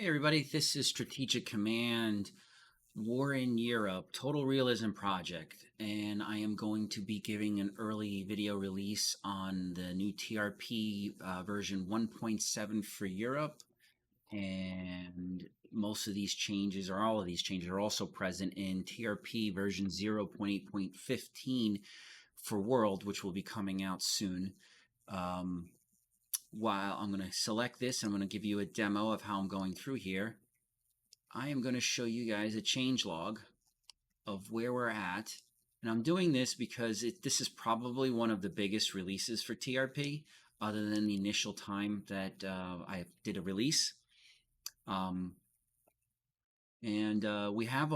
Hey everybody, this is Strategic Command War in Europe Total Realism Project, and I am going to be giving an early video release on the new TRP version 1.7 for Europe, and most of these changes, or all of these changes, are also present in TRP version 0.8.15 for World, which will be coming out soon. While I'm going to select this, I'm going to give you a demo of how I'm going through here. I am going to show you guys a changelog of where we're at. And I'm doing this because this is probably one of the biggest releases for TRP, other than the initial time that I did a release. We have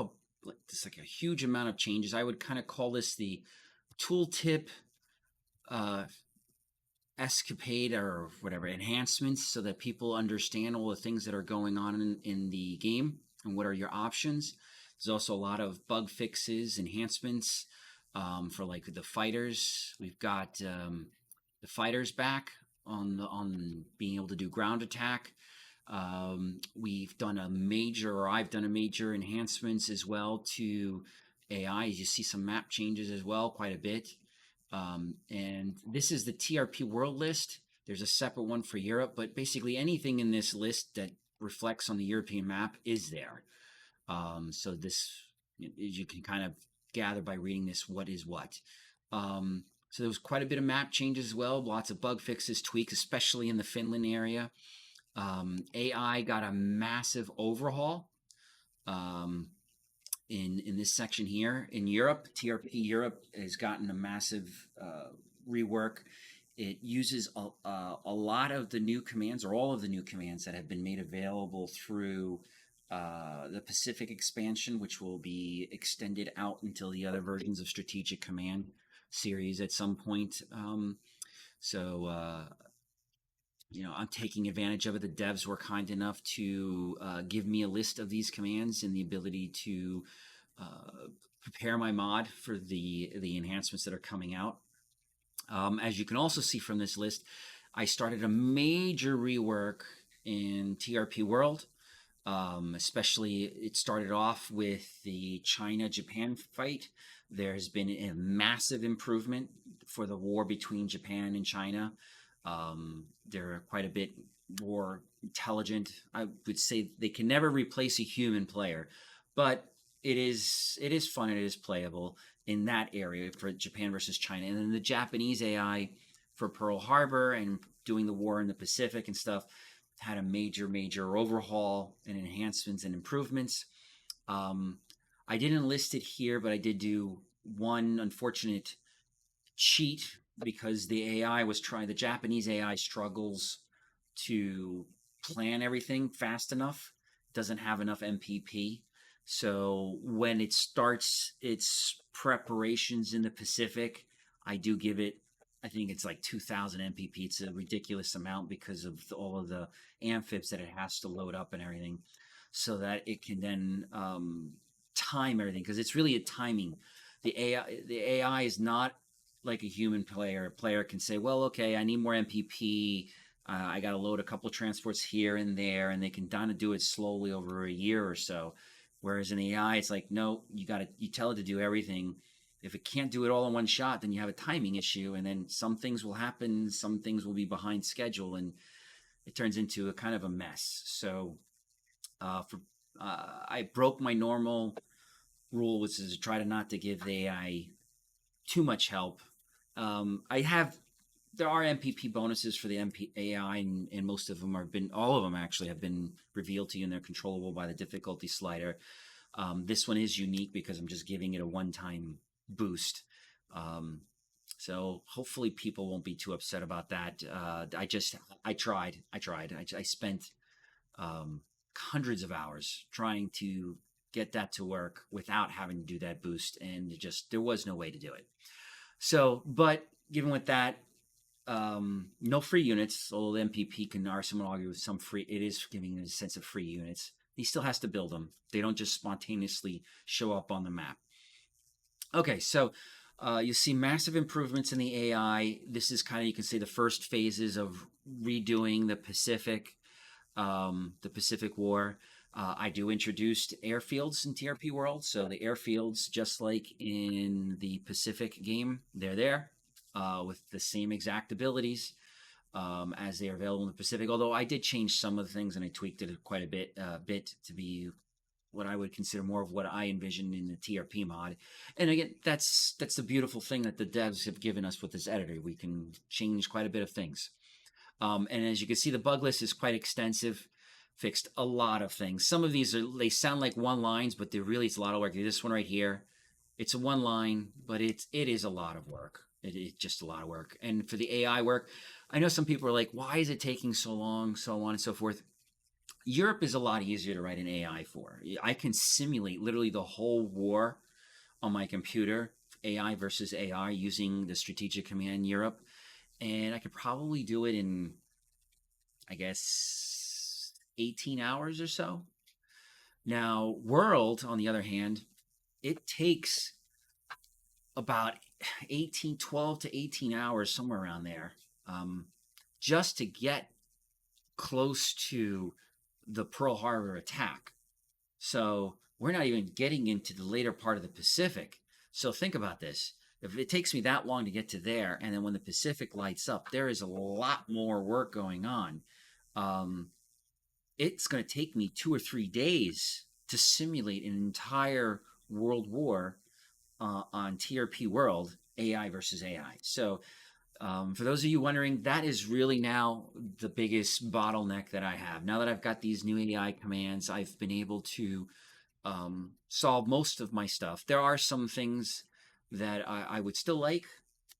just like a huge amount of changes. I would kind of call this the tooltip escapade or whatever enhancements, so that people understand all the things that are going on in the game and what are your options. There's also a lot of bug fixes, enhancements for like the fighters. We've got the fighters back on being able to do ground attack. We've done a major, or I've done a major enhancements as well to AI. You see some map changes as well, quite a bit. And this is the TRP world list. There's a separate one for Europe, but basically anything in this list that reflects on the European map is there. So this, you can kind of gather by reading this what is what. So there was quite a bit of map changes as well, lots of bug fixes, tweaks, especially in the Finland area. AI got a massive overhaul. In this section here. In Europe, TRP Europe has gotten a massive rework. It uses a lot of the new commands, or all of the new commands that have been made available through the Pacific expansion, which will be extended out until the other versions of Strategic Command series at some point. I'm taking advantage of it. The devs were kind enough to give me a list of these commands and the ability to prepare my mod for the enhancements that are coming out. As you can also see from this list, I started a major rework in TRP World. Especially, it started off with the China-Japan fight. There has been a massive improvement for the war between Japan and China. They're quite a bit more intelligent. I would say they can never replace a human player, but it is fun and it is playable in that area for Japan versus China. And then the Japanese AI for Pearl Harbor and doing the war in the Pacific and stuff had a major overhaul and enhancements and improvements. I didn't list it here, but I did do one unfortunate cheat because the Japanese AI struggles to plan everything fast enough, doesn't have enough MPP. So when it starts its preparations in the Pacific, I do give it, I think it's like 2,000 MPP. It's a ridiculous amount because of all of the amphibs that it has to load up and everything, so that it can then time everything, because it's really a timing. The AI is not like a human player. A player can say, well, okay, I need more MPP. I got to load a couple of transports here and there, and they can kind of do it slowly over a year or so. Whereas in the AI, it's like, no, you tell it to do everything. If it can't do it all in one shot, then you have a timing issue, and then some things will happen, some things will be behind schedule, and it turns into a kind of a mess. So I broke my normal rule, which is to try to not to give the AI too much help. There are MPP bonuses for the AI, and most of them all of them actually have been revealed to you, and they're controllable by the difficulty slider. This one is unique because I'm just giving it a one-time boost. So hopefully people won't be too upset about that. I tried. I spent hundreds of hours trying to get that to work without having to do that boost, and there was no way to do it. So, but given with that, no free units, although the MPP someone argue with some free, it is giving a sense of free units. He still has to build them. They don't just spontaneously show up on the map. Okay, so you see massive improvements in the AI. This is kind of, you can say, the first phases of redoing the Pacific. the Pacific War. I do introduced airfields in TRP world, so the airfields, just like in the Pacific game, they're there with the same exact abilities as they are available in the Pacific. Although I did change some of the things and I tweaked it quite a bit to be what I would consider more of what I envisioned in the TRP mod. And again, that's the beautiful thing that the devs have given us with this editor. We can change quite a bit of things. And as you can see, the bug list is quite extensive. Fixed a lot of things. Some of these they sound like one lines, but they're really it's a lot of work. This one right here, it's a one line, but it is a lot of work. It is just a lot of work. And for the AI work, I know some people are like, why is it taking so long, so on and so forth. Europe is a lot easier to write an AI for. I can simulate literally the whole war on my computer, AI versus AI, using the strategic command Europe, and I could probably do it in, I guess, 18 hours or so. Now, World, on the other hand, it takes about 18, 12 to 18 hours, somewhere around there, um, just to get close to the Pearl Harbor attack. So we're not even getting into the later part of the Pacific. So think about this. If it takes me that long to get to there, and then when the Pacific lights up, there is a lot more work going on. Um, it's going to take me 2 or 3 days to simulate an entire world war on TRP World, AI versus AI. So for those of you wondering, that is really now the biggest bottleneck that I have. Now that I've got these new AI commands, I've been able to solve most of my stuff. There are some things that I would still like,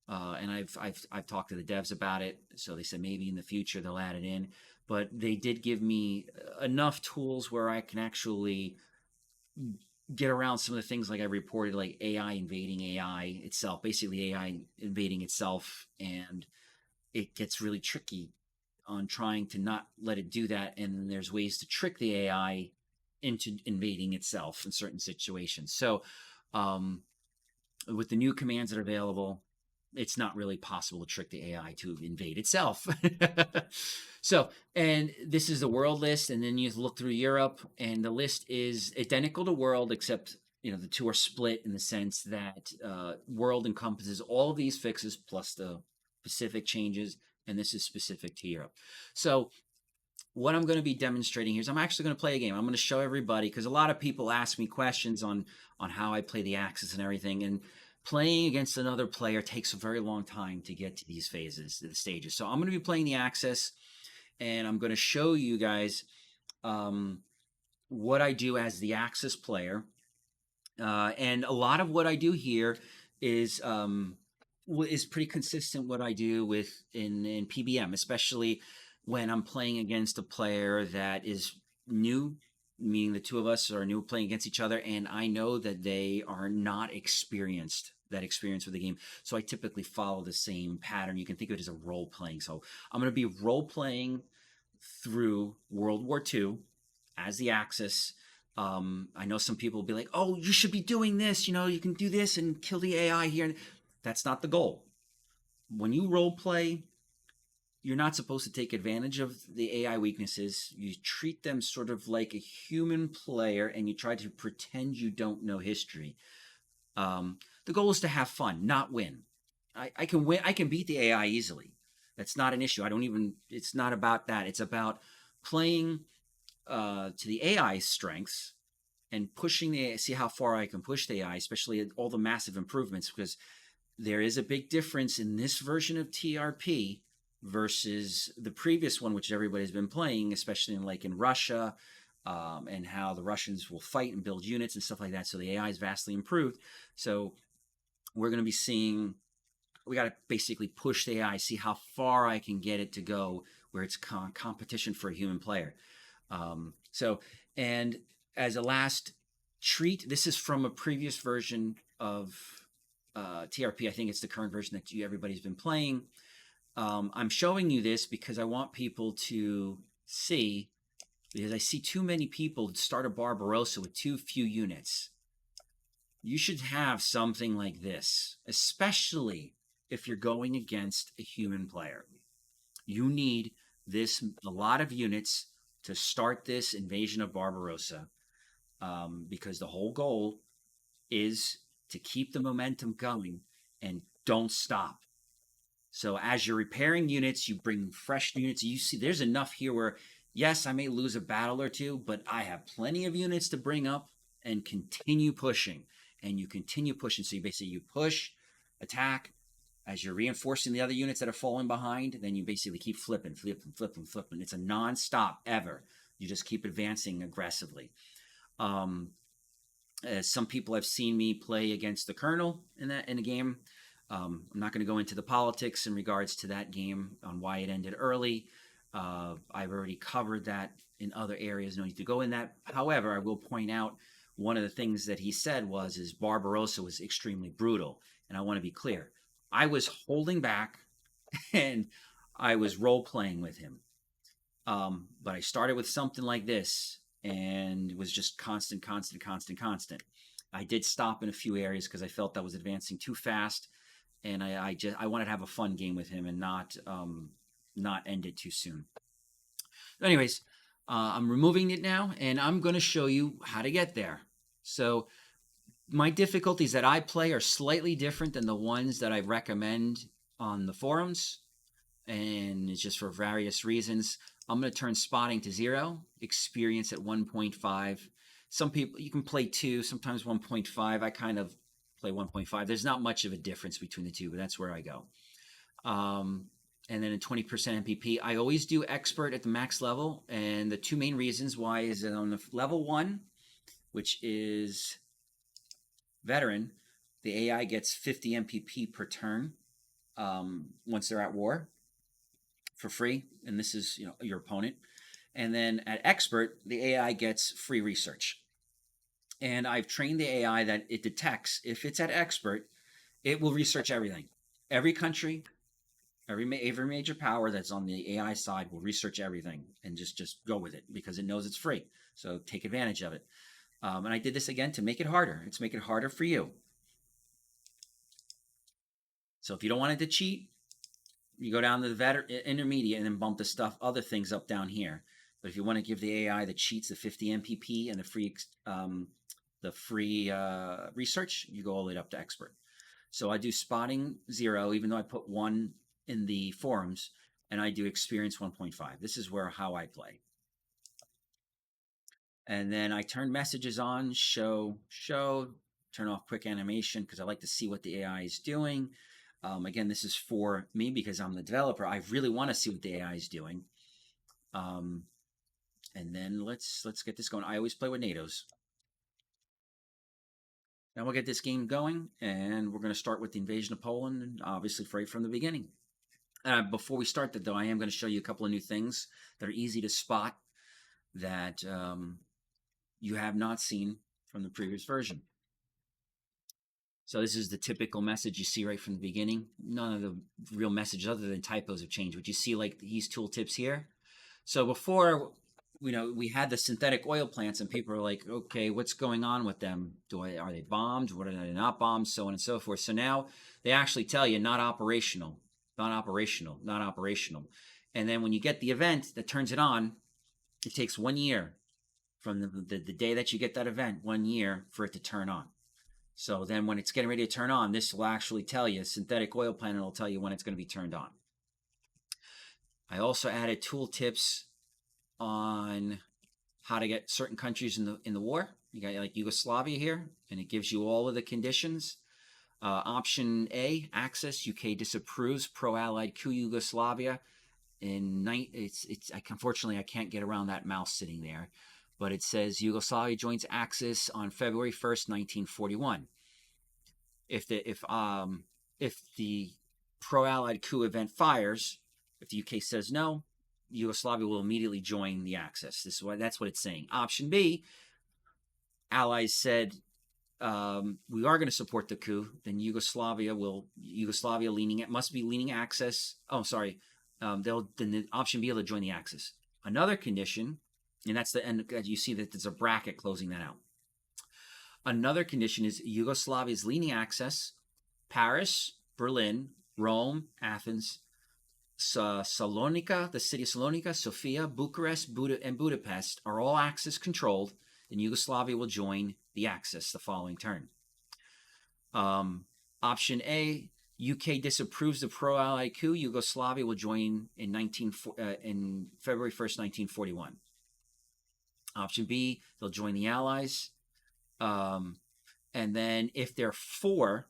and I've talked to the devs about it. So they said maybe in the future they'll add it in, but they did give me enough tools where I can actually get around some of the things like I reported, like AI invading AI itself, basically AI invading itself, and it gets really tricky on trying to not let it do that. And there's ways to trick the AI into invading itself in certain situations. So, um, with the new commands that are available, it's not really possible to trick the AI to invade itself. So, and this is the world list, and then you look through Europe, and the list is identical to world, except the two are split in the sense that world encompasses all of these fixes plus the Pacific changes, and this is specific to Europe. So what I'm going to be demonstrating here is I'm actually going to play a game. I'm going to show everybody because a lot of people ask me questions on how I play the Axis and everything, and playing against another player takes a very long time to get to these phases, the stages. So I'm going to be playing the Axis, and I'm going to show you guys what I do as the Axis player. And a lot of what I do here is pretty consistent what I do with in PBM, especially when I'm playing against a player that is new, meaning the two of us are new playing against each other, and I know that they are not that experienced with the game. So I typically follow the same pattern. You can think of it as a role playing. So I'm going to be role playing through World War II as the Axis. I know some people will be like, "Oh, you should be doing this. You can do this and kill the AI here." That's not the goal. When you role play, you're not supposed to take advantage of the AI weaknesses. You treat them sort of like a human player, and you try to pretend you don't know history. The goal is to have fun, not win. I can win. I can beat the AI easily. That's not an issue. I don't even. It's not about that. It's about playing to the AI's strengths and pushing the see how far I can push the AI, especially all the massive improvements, because there is a big difference in this version of TRP versus the previous one, which everybody's been playing, especially in Russia, and how the Russians will fight and build units and stuff like that. So the AI is vastly improved. So we're going to be seeing. We got to basically push the AI, see how far I can get it to go, where it's competition for a human player. And as a last treat, this is from a previous version of TRP. I think it's the current version that everybody's been playing. I'm showing you this because I want people to see, because I see too many people start a Barbarossa with too few units. You should have something like this, especially if you're going against a human player. You need a lot of units to start this invasion of Barbarossa, because the whole goal is to keep the momentum going and don't stop. So as you're repairing units, you bring fresh units. You see, there's enough here where, yes, I may lose a battle or two, but I have plenty of units to bring up and continue pushing. And you continue pushing. So you basically you push, attack. As you're reinforcing the other units that are falling behind, then you basically keep flipping, flipping, flipping, flipping. It's a non-stop ever. You just keep advancing aggressively. Um, some people have seen me play against the Colonel in a game. I'm not going to go into the politics in regards to that game on why it ended early. I've already covered that in other areas. No need to go in that. However, I will point out one of the things that he said is Barbarossa was extremely brutal, and I want to be clear. I was holding back, and I was role playing with him. But I started with something like this and was just constant, constant, constant, constant. I did stop in a few areas because I felt that was advancing too fast, and I wanted to have a fun game with him and not end it too soon. Anyways, I'm removing it now, and I'm going to show you how to get there. So my difficulties that I play are slightly different than the ones that I recommend on the forums, and it's just for various reasons. I'm going to turn spotting to 0, experience at 1.5. Some people, you can play 2, sometimes 1.5. I kind of play 1.5. There's not much of a difference between the two, but that's where I go. And then a 20% MPP. I always do expert at the max level, and the two main reasons why is that on the level 1, which is veteran, the AI gets 50 MPP per turn once they're at war for free, and this is your opponent. And then at expert, the AI gets free research. And I've trained the AI that it detects if it's at expert, it will research everything. Every country, every major power that's on the AI side will research everything and just go with it because it knows it's free. So take advantage of it. And I did this again to make it harder. It's make it harder for you. So if you don't want it to cheat, you go down to the intermediate and then bump the other things up down here. But if you want to give the AI the cheats, the 50 MPP and the free research, you go all the way up to expert. So I do spotting 0, even though I put 1 in the forums, and I do experience 1.5. This is how I play. And then I turn messages on, show, turn off quick animation because I like to see what the AI is doing. Again, this is for me because I'm the developer. I really want to see what the AI is doing. And then let's get this going. I always play with NATOs. Now we'll get this game going, and we're going to start with the invasion of Poland, and obviously right from the beginning. Before we start that, though, I am going to show you a couple of new things that are easy to spot that you have not seen from the previous version. So this is the typical message you see right from the beginning. None of the real messages other than typos have changed. But you see like these tooltips here. So before, we had the synthetic oil plants and people are like, okay, what's going on with them? Are they bombed? What are they not bombed? So on and so forth. So now they actually tell you not operational, not operational, not operational. And then when you get the event that turns it on, it takes 1 year from the day that you get that event, 1 year for it to turn on. So then when it's getting ready to turn on, this will actually tell you, synthetic oil plant will tell you when it's going to be turned on. I also added tooltips on how to get certain countries in the war. You got like Yugoslavia here, and it gives you all of the conditions. Option A, Axis, UK disapproves pro-Allied coup Yugoslavia. Unfortunately I can't get around that mouse sitting there, but it says Yugoslavia joins Axis on February 1st, 1941. If the pro-Allied coup event fires, if the UK says no, Yugoslavia will immediately join the Axis. That's what it's saying. Option B, Allies said we are going to support the coup. Then Yugoslavia must be leaning Axis. Oh, sorry. Then the option B will join the Axis. Another condition, and that's the end. You see that there's a bracket closing that out. Another condition is Yugoslavia's leaning Axis, Paris, Berlin, Rome, Athens, Salonika, the city of Salonika, Sofia, Bucharest, and Budapest are all Axis controlled, then Yugoslavia will join the Axis the following turn. Option A, UK disapproves the pro-Allied coup. Yugoslavia will join in February 1st, 1941. Option B, they'll join the Allies. And then if there are 4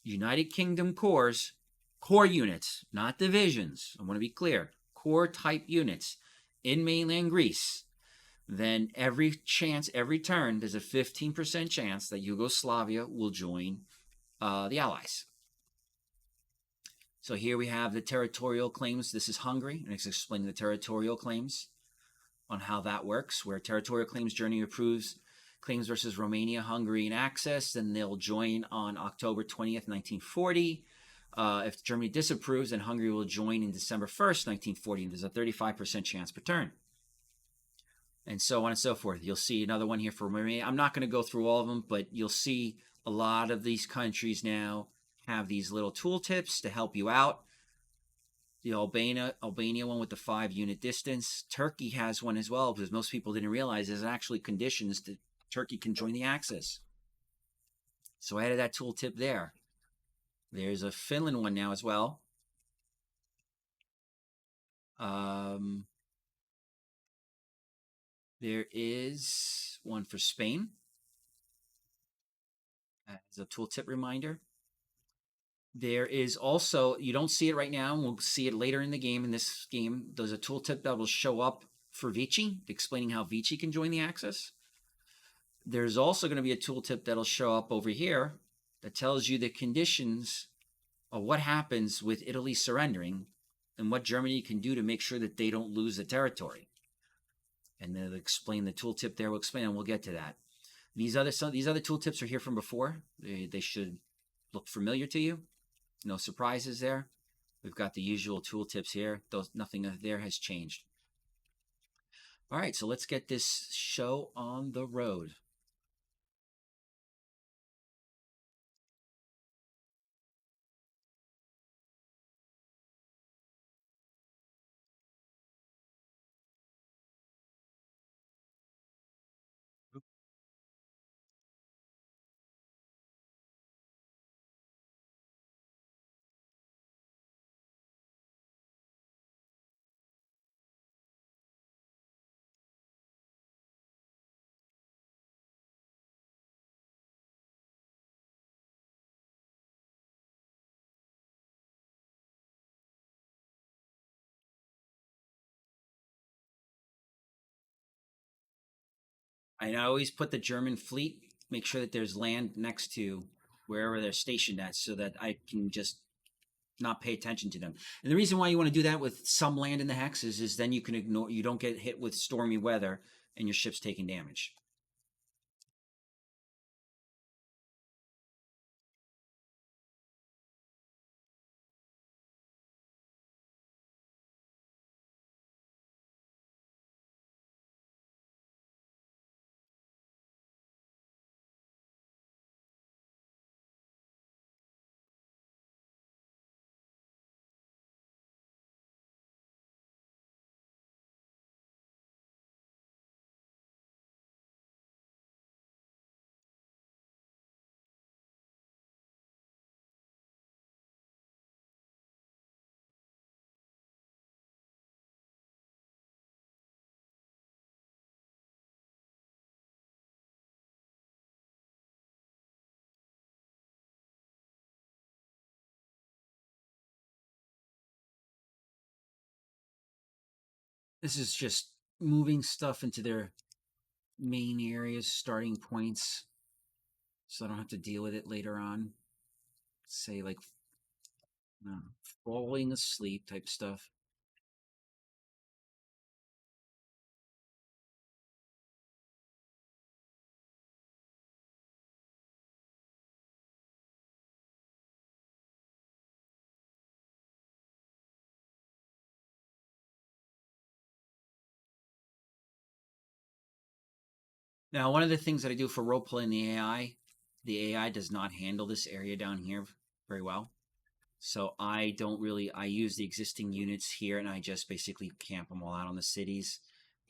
United Kingdom core units, not divisions, I want to be clear, core type units in mainland Greece, then every turn, there's a 15% chance that Yugoslavia will join the Allies. So here we have the territorial claims. This is Hungary, and it's explaining the territorial claims on how that works, where territorial claims Germany approves claims versus Romania, Hungary, and Axis, then they'll join on October 20th, 1940. If Germany disapproves, then Hungary will join in December 1st, 1940, and there's a 35% chance per turn. And so on and so forth. You'll see another one here for Romania. I'm not going to go through all of them, but you'll see a lot of these countries now have these little tooltips to help you out. The Albania one with the 5-unit distance. Turkey has one as well, because most people didn't realize there's actually conditions that Turkey can join the Axis. So I added that tooltip there. There's a Finland one now as well. There is one for Spain as a tooltip reminder. There is also, you don't see it right now, and we'll see it later in the game. In this game, there's a tooltip that will show up for Vichy, explaining how Vichy can join the Axis. There's also going to be a tooltip that'll show up over here that tells you the conditions of what happens with Italy surrendering and what Germany can do to make sure that they don't lose the territory. And they'll explain the tooltip there. We'll explain, and we'll get to that. These other tooltips are here from before. They should look familiar to you. No surprises there. We've got the usual tooltips here. Nothing there has changed. All right, so let's get this show on the road. I always put the German fleet, make sure that there's land next to wherever they're stationed at, so that I can just not pay attention to them. And the reason why you want to do that with some land in the hexes is then you don't get hit with stormy weather and your ship's taking damage. This is just moving stuff into their main areas, starting points, so I don't have to deal with it later on. Say like falling asleep type stuff. Now, one of the things that I do for role playing the AI does not handle this area down here very well. So I don't really, I use the existing units here and I just basically camp them all out on the cities.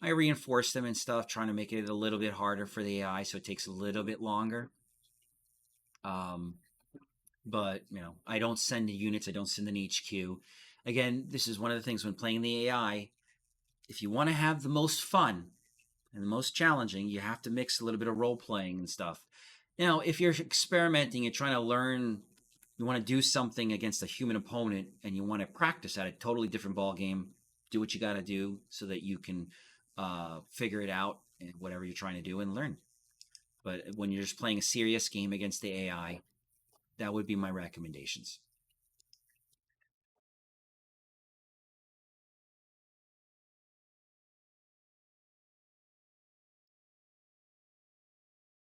I reinforce them and stuff, trying to make it a little bit harder for the AI, so it takes a little bit longer. Um, but I don't send the units, I don't send an HQ. Again, this is one of the things when playing the AI. If you want to have the most fun and the most challenging, you have to mix a little bit of role playing and stuff. If you're experimenting and trying to learn, you want to do something against a human opponent and you want to practice at a totally different ball game. Do what you got to do so that you can figure it out and whatever you're trying to do and learn. But when you're just playing a serious game against the AI, that would be my recommendations.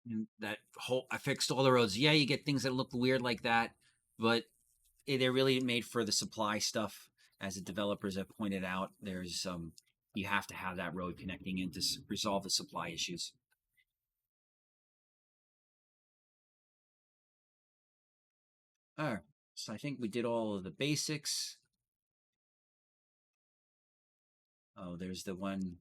And that whole, I fixed all the roads. Yeah, you get things that look weird like that, but they're really made for the supply stuff. As the developers have pointed out, there's you have to have that road connecting in to resolve the supply issues. All right, so I think we did all of the basics. Oh, there's the one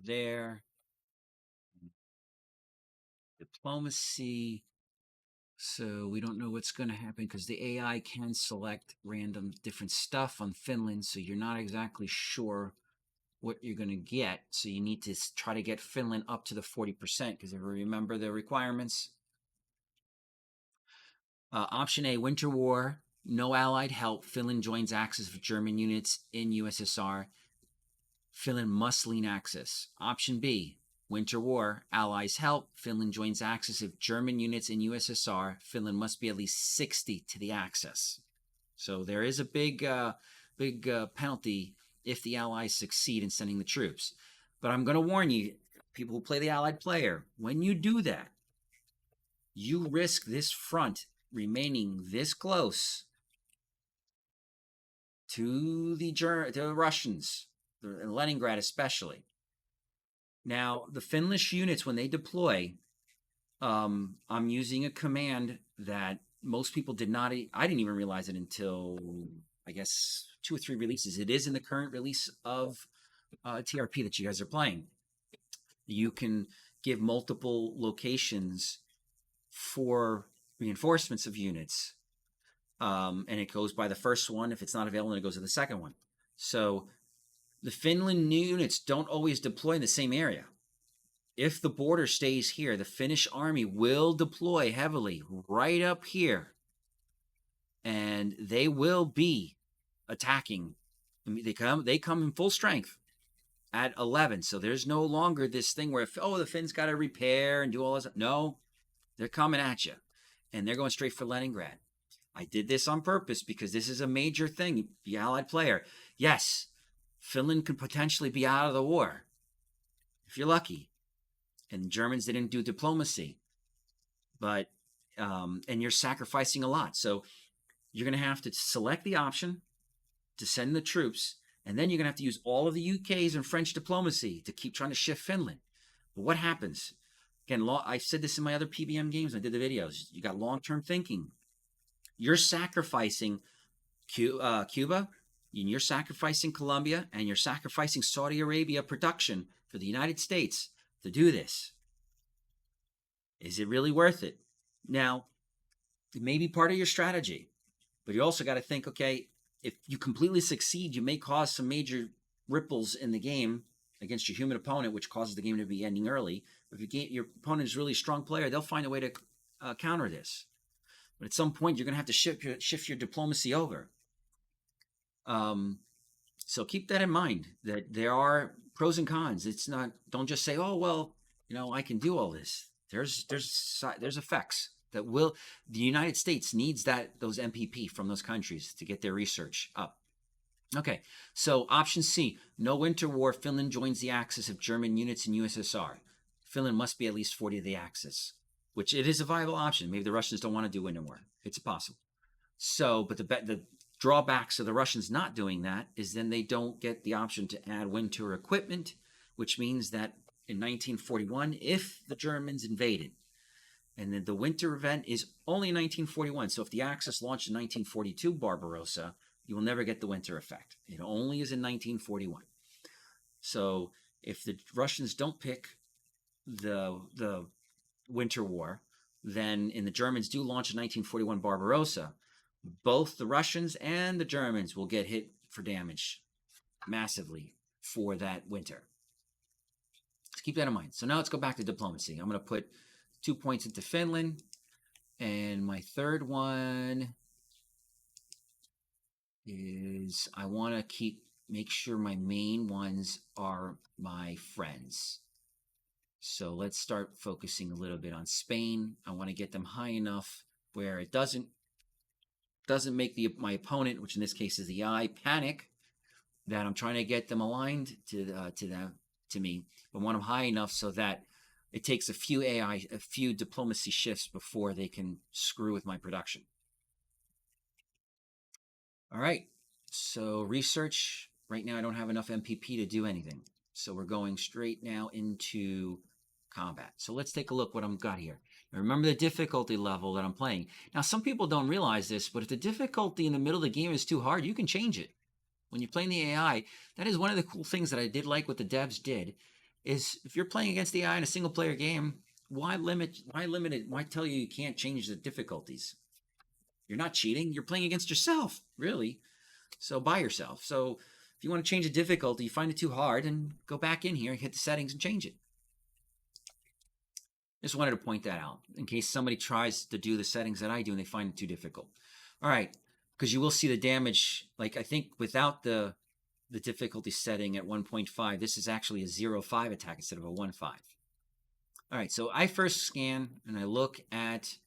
there. Diplomacy. So we don't know what's going to happen because the AI can select random different stuff on Finland. So you're not exactly sure what you're going to get. So you need to try to get Finland up to the 40% because if you remember the requirements. Option A, Winter War, no Allied help. Finland joins Axis of German units in USSR. Finland must lean Axis. Option B, Winter War, Allies help. Finland joins Axis of German units in USSR. Finland must be at least 60 to the Axis. So there is a big penalty if the Allies succeed in sending the troops. But I'm going to warn you, people who play the Allied player, when you do that, you risk this front remaining this close to the Russians, Leningrad especially. Now, the Finnish units, when they deploy, I'm using a command that most people did not. I didn't even realize it until I guess 2 or 3 releases. It is in the current release of TRP that you guys are playing. You can give multiple locations for reinforcements of units, and it goes by the first one. If it's not available, then it goes to the second one. So the Finland units don't always deploy in the same area. If the border stays here, the Finnish army will deploy heavily right up here, and they will be attacking. I mean, they come in full strength at 11. So there's no longer this thing where the Finns got to repair and do all this. No, they're coming at you, and they're going straight for Leningrad. I did this on purpose because this is a major thing. The Allied player, yes, Finland could potentially be out of the war if you're lucky. And the Germans didn't do diplomacy, but and you're sacrificing a lot. So you're going to have to select the option to send the troops, and then you're going to have to use all of the UK's and French diplomacy to keep trying to shift Finland. But what happens? Again, I said this in my other PBM games. I did the videos. You got long-term thinking. You're sacrificing Cuba, and you're sacrificing Colombia, and you're sacrificing Saudi Arabia production for the United States to do this. Is it really worth it? Now, it may be part of your strategy, but you also got to think, okay, if you completely succeed, you may cause some major ripples in the game against your human opponent, which causes the game to be ending early. If your opponent is a really strong player, they'll find a way to counter this. But at some point, you're going to have to shift your diplomacy over. So keep that in mind, that there are pros and cons. It's not, don't just say, oh, well, I can do all this. There's effects that will, the United States needs those MPP from those countries to get their research up. Okay, so option C, no winter war, Finland joins the Axis of German units in USSR. Finland must be at least 40 of the Axis, which it is a viable option. Maybe the Russians don't want to do winter war. It's possible. So, but the drawbacks of the Russians not doing that is then they don't get the option to add winter equipment, which means that in 1941 if the Germans invaded. And then the winter event is only in 1941. So if the Axis launched in 1942 Barbarossa, you will never get the winter effect. It only is in 1941. So if the Russians don't pick the winter war, then and the Germans do launch in 1941 Barbarossa, both the Russians and the Germans will get hit for damage massively for that winter. Let's keep that in mind. So now let's go back to diplomacy. I'm going to put 2 points into Finland. And my third one is I want to make sure my main ones are my friends. So let's start focusing a little bit on Spain. I want to get them high enough where it doesn't make my opponent, which in this case is the eye, panic that I'm trying to get them aligned to me. But I want them high enough so that it takes a few diplomacy shifts before they can screw with my production. All right. So research. Right now, I don't have enough MPP to do anything. So we're going straight now into combat. So let's take a look what I've got here. Now remember the difficulty level that I'm playing. Now, some people don't realize this, but if the difficulty in the middle of the game is too hard, you can change it. When you're playing the AI, that is one of the cool things that I did like what the devs did, is if you're playing against the AI in a single player game, why limit it? Why tell you can't change the difficulties? You're not cheating. You're playing against yourself, really. So by yourself. So if you want to change the difficulty, you find it too hard, and go back in here, hit the settings, and change it. Just wanted to point that out in case somebody tries to do the settings that I do and they find it too difficult. All right, because you will see the damage. Like I think without the difficulty setting at 1.5, this is actually a 0.5 attack instead of a 1.5. All right, so I first scan and I look at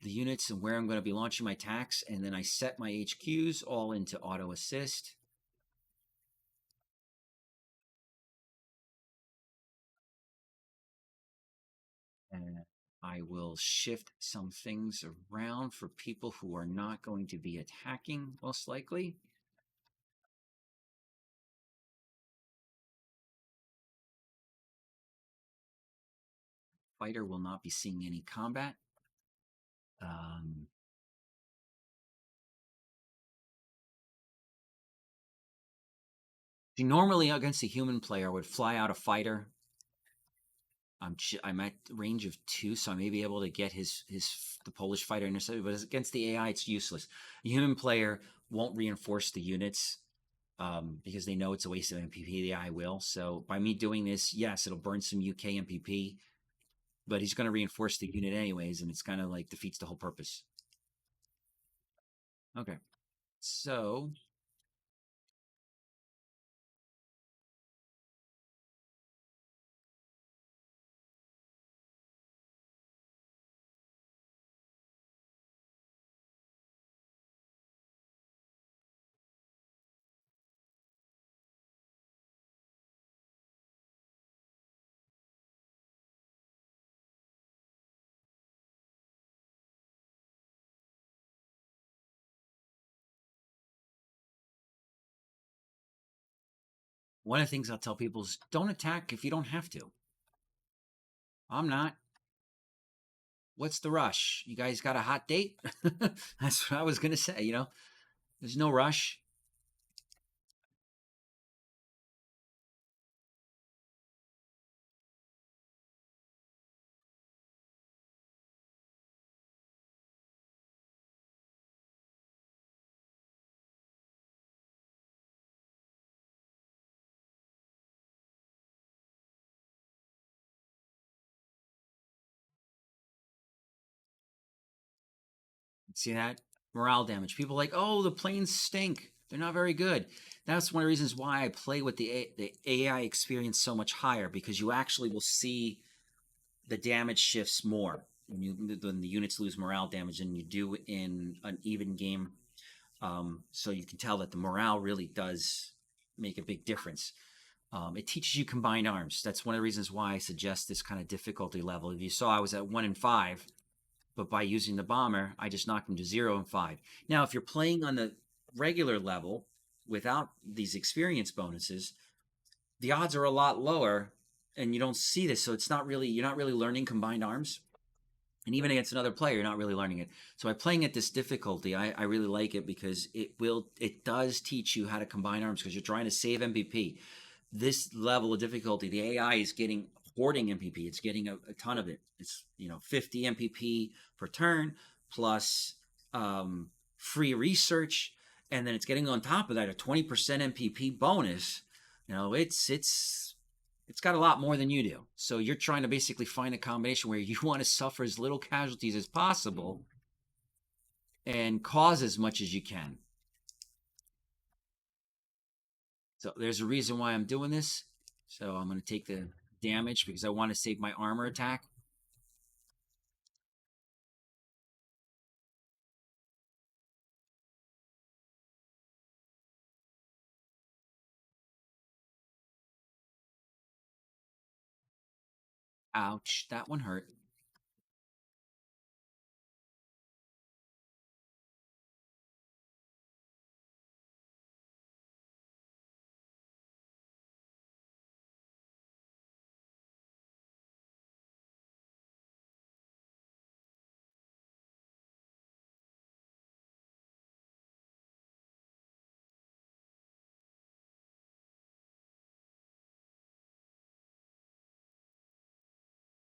the units and where I'm going to be launching my attacks, and then I set my HQs all into auto assist. And I will shift some things around for people who are not going to be attacking, most likely. Fighter will not be seeing any combat. Normally against a human player, I would fly out a fighter. I'm at range of 2, so I may be able to get the Polish fighter intercepted. But against the AI, it's useless. A human player won't reinforce the units because they know it's a waste of MPP. The AI will. So by me doing this, yes, it'll burn some UK MPP, but he's going to reinforce the unit anyways, and it's kind of like defeats the whole purpose. Okay, so one of the things I'll tell people is don't attack if you don't have to. I'm not. What's the rush? You guys got a hot date? That's what I was going to say, There's no rush. See that? Morale damage. People are like, oh, the planes stink. They're not very good. That's one of the reasons why I play with the AI experience so much higher, because you actually will see the damage shifts more when the units lose morale damage than you do in an even game. So you can tell that the morale really does make a big difference. It teaches you combined arms. That's one of the reasons why I suggest this kind of difficulty level. If you saw I was at 1 and 5, but by using the bomber, I just knocked him to 0 and 5. Now, if you're playing on the regular level without these experience bonuses, the odds are a lot lower, and you don't see this, so it's not really you're not really learning combined arms. And even against another player, you're not really learning it. So by playing at this difficulty, I really like it because it does teach you how to combine arms because you're trying to save MPP. This level of difficulty, the AI is getting hoarding MPP. It's getting a ton of it. It's 50 MPP per turn plus free research, and then it's getting on top of that a 20% MPP bonus. It's got a lot more than you do. So you're trying to basically find a combination where you want to suffer as little casualties as possible and cause as much as you can. So there's a reason why I'm doing this. So I'm going to take the damage because I want to save my armor attack. Ouch, that one hurt.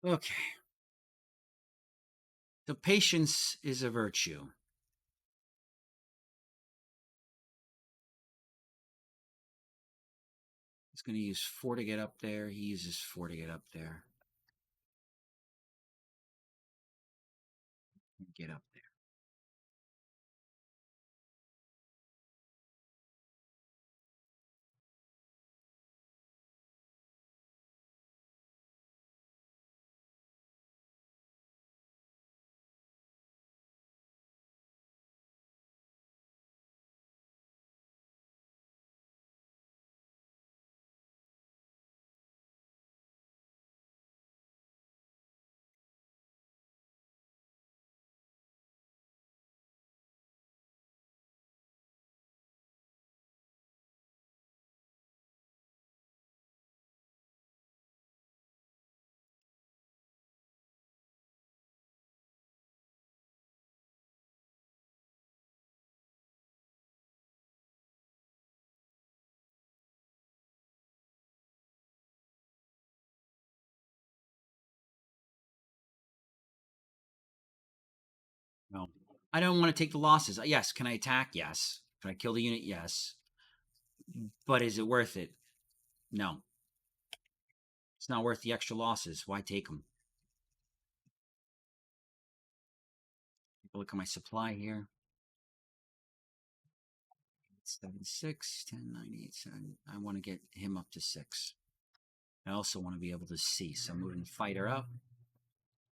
Okay. So patience is a virtue. He's going to use 4 to get up there. He uses 4 to get up there. Get up there. No. I don't want to take the losses. Yes. Can I attack? Yes. Can I kill the unit? Yes. But is it worth it? No. It's not worth the extra losses. Why take them? Look at my supply here. 7, 6, 10, 9, 8, 7. I want to get him up to 6. I also want to be able to see. So I'm moving the fighter up,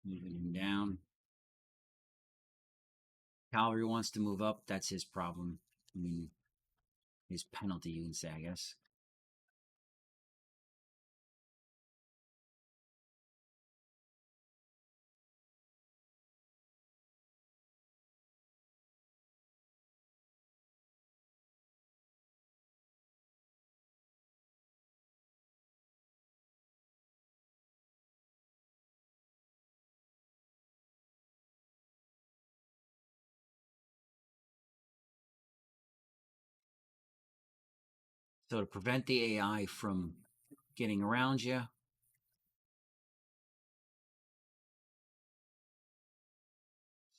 moving him down. Cavalry wants to move up. That's his problem. I mean, his penalty, you can say, I guess. So to prevent the AI from getting around you,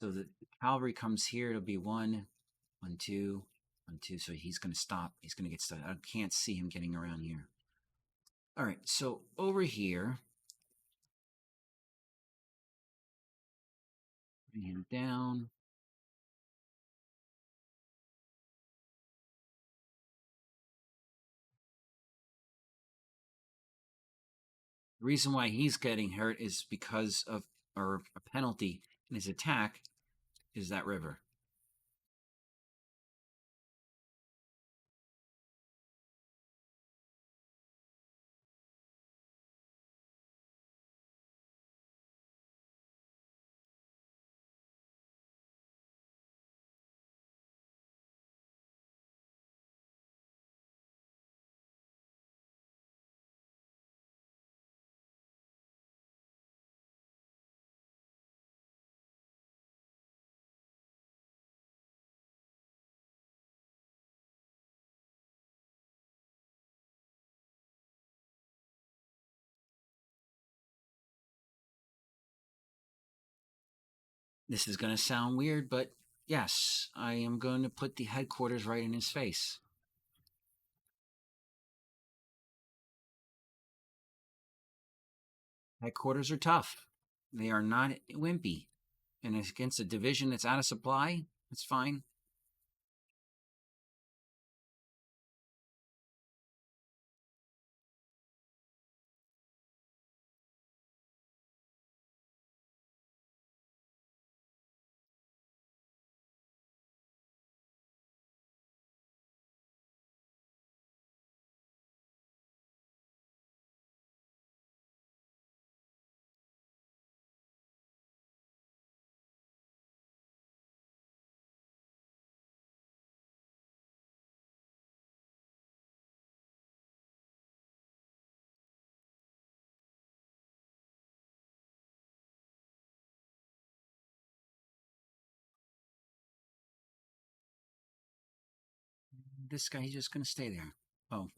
so the cavalry comes here, it'll be 1, 1, 2, 1, 2. So he's going to stop. He's going to get stuck. I can't see him getting around here. All right, so over here, bring him down. The reason why he's getting hurt is because of, or a penalty in his attack, is that river. This is going to sound weird, but yes, I am going to put the headquarters right in his face. Headquarters are tough. They are not wimpy. And against a division that's out of supply, it's fine. This guy, he's just going to stay there. Oh,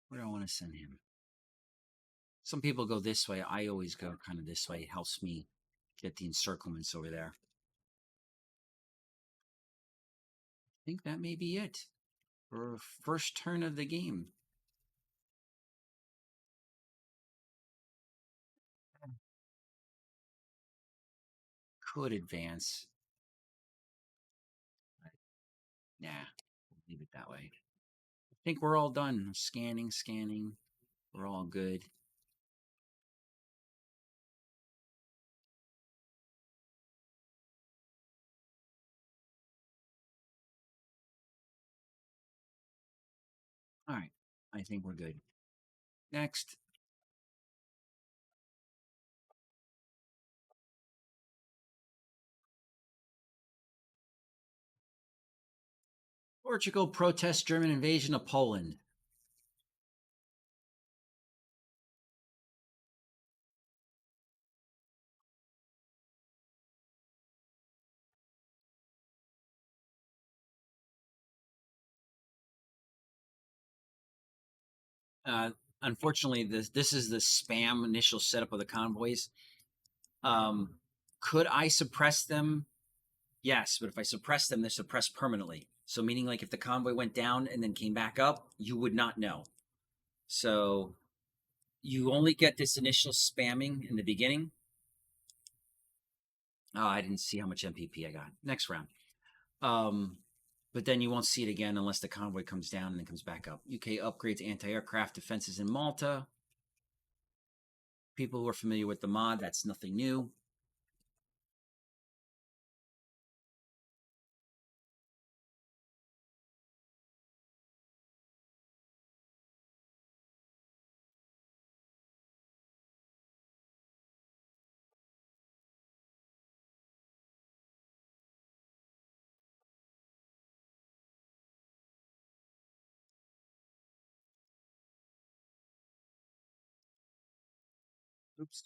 where do I want to send him? Some people go this way. I always go kind of this way. It helps me get the encirclements over there. I think that may be it for first turn of the game. Could advance. Nah, leave it that way. I think we're all done. Scanning, scanning. We're all good. All right. I think we're good. Next. Portugal protests German invasion of Poland. Uh, Unfortunately, this is the spam initial setup of the convoys. Um, could I suppress them? Yes, but if I suppress them, they're suppressed permanently. So meaning like if the convoy went down and then came back up, you would not know. So you only get this initial spamming in the beginning. Oh, I didn't see how much MPP I got. Next round. Um, but then you won't see it again unless the convoy comes down and then comes back up. UK upgrades anti-aircraft defenses in Malta. People who are familiar with the mod, that's nothing new. Oops.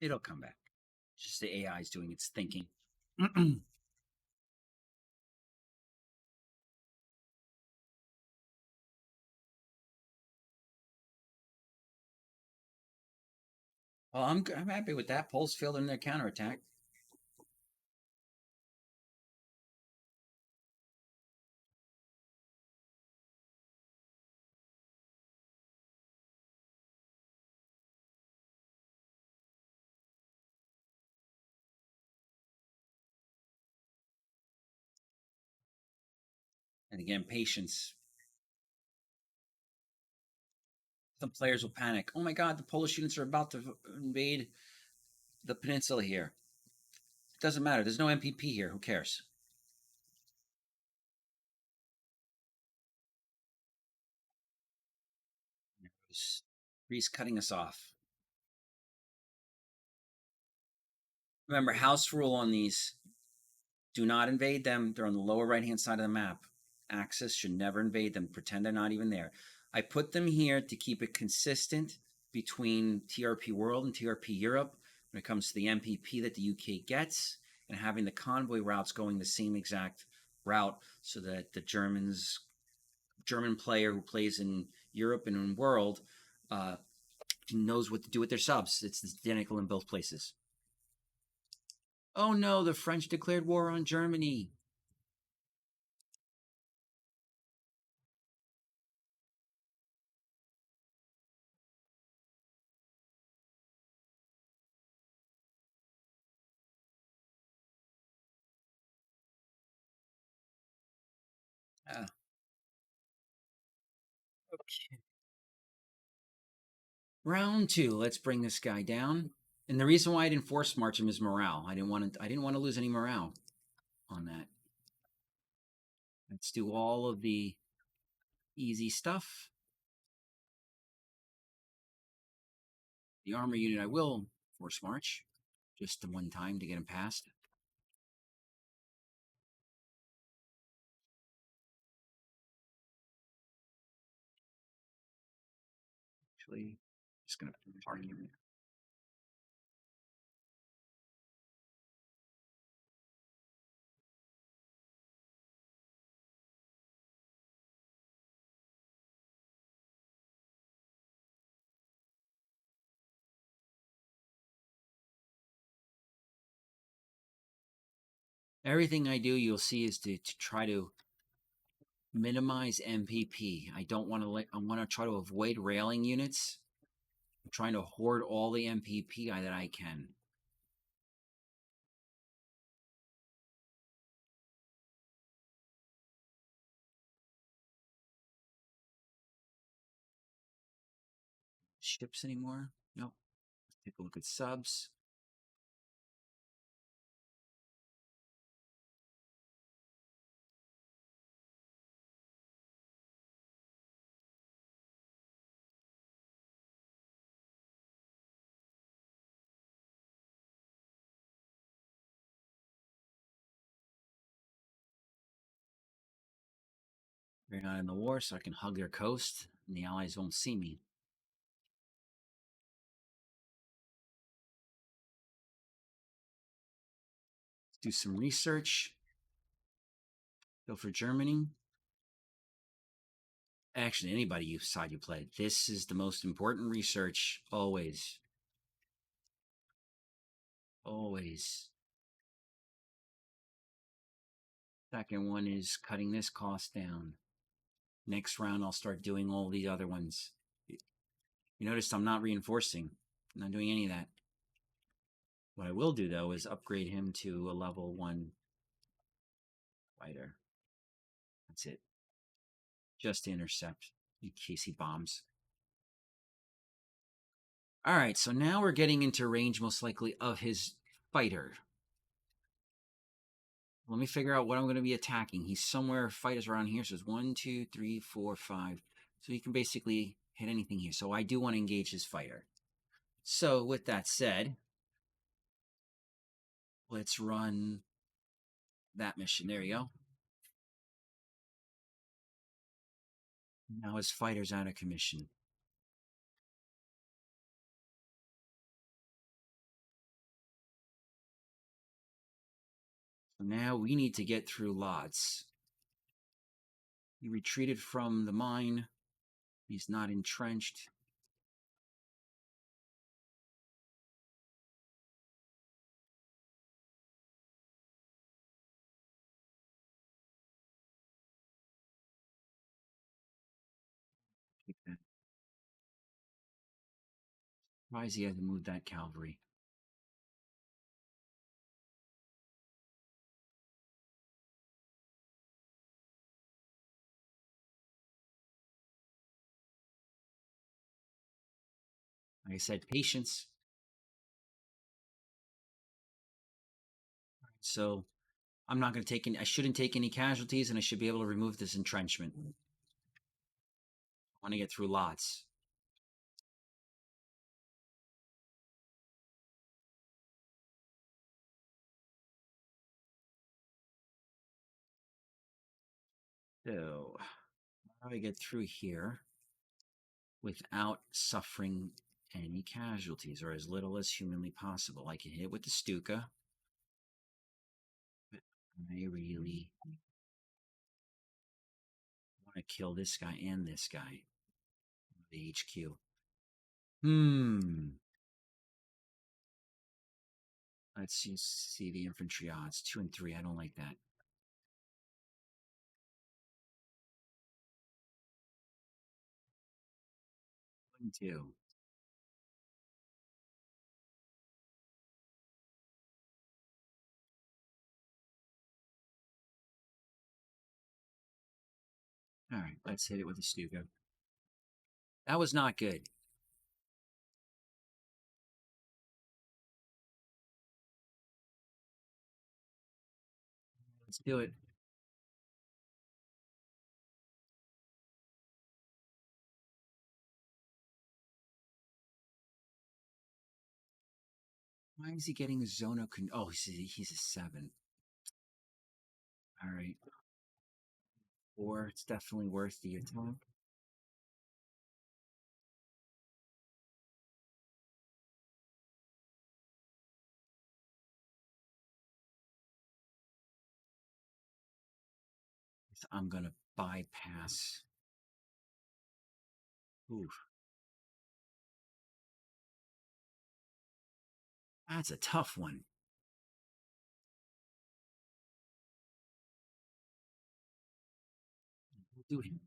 It'll come back. Just the AI is doing its thinking. Well, I'm happy with that. Poles failed in their counterattack. And again, patience. Some players will panic. Oh my God, the Polish units are about to invade the peninsula here. It doesn't matter. There's no MPP here. Who cares? Greece cutting us off. Remember, house rule on these: do not invade them. They're on the lower right hand side of the map. Axis should never invade them. Pretend they're not even there. I put them here to keep it consistent between TRP World and TRP Europe when it comes to the MPP that the UK gets and having the convoy routes going the same exact route so that the German player who plays in Europe and in world uh, knows what to do with their subs. It's identical in both places. Oh no, the French declared war on Germany. Uh, okay. Round two. Let's bring this guy down. And the reason why I didn't force march him is morale. I didn't want to. I didn't want to lose any morale on that. Let's do all of the easy stuff. The armor unit I will force march, just the one time to get him past. Actually, just gonna park him. Everything I do, you'll see, is to try to minimize MPP. I don't want to let. I want to try to avoid railing units. I'm trying to hoard all the MPP that I can. Ships anymore? Nope. Let's take a look at subs. They're not in the war, so I can hug their coast, and the Allies won't see me. Let's do some research. Go for Germany. Actually, anybody you side you play. This is the most important research, always. Always. Second one is cutting this cost down. Next round, I'll start doing all the other ones. You notice I'm not reinforcing. I'm not doing any of that. What I will do, though, is upgrade him to a level 1 fighter. That's it. Just to intercept in case he bombs. All right, so now we're getting into range, most likely, of his fighter. Let me figure out what I'm going to be attacking. He's somewhere, fighters around here. So it's 1, 2, 3, 4, 5. So he can basically hit anything here. So I do want to engage his fighter. So with that said, let's run that mission. There you go. Now his fighter's out of commission. So now we need to get through Lodz. He retreated from the mine. He's not entrenched. Take that. Why is he had to move that cavalry? Like I said, patience. So I'm not going to take any, I shouldn't take any casualties, and I should be able to remove this entrenchment. I want to get through Lodz. So, how do I get through here without suffering any casualties, or as little as humanly possible? I can hit with the Stuka, but I really I kill this guy and this guy. The HQ. Hmm. Let's see the infantry odds. 2 and 3. I don't like that. 1 and 2. All right, let's hit it with a Stuka. That was not good. Let's do it. Why is he getting a Zono? Oh, he's a 7. All right. 4. It's definitely worth the attack. I'm going to bypass. Oof. That's a tough one. We'll do him.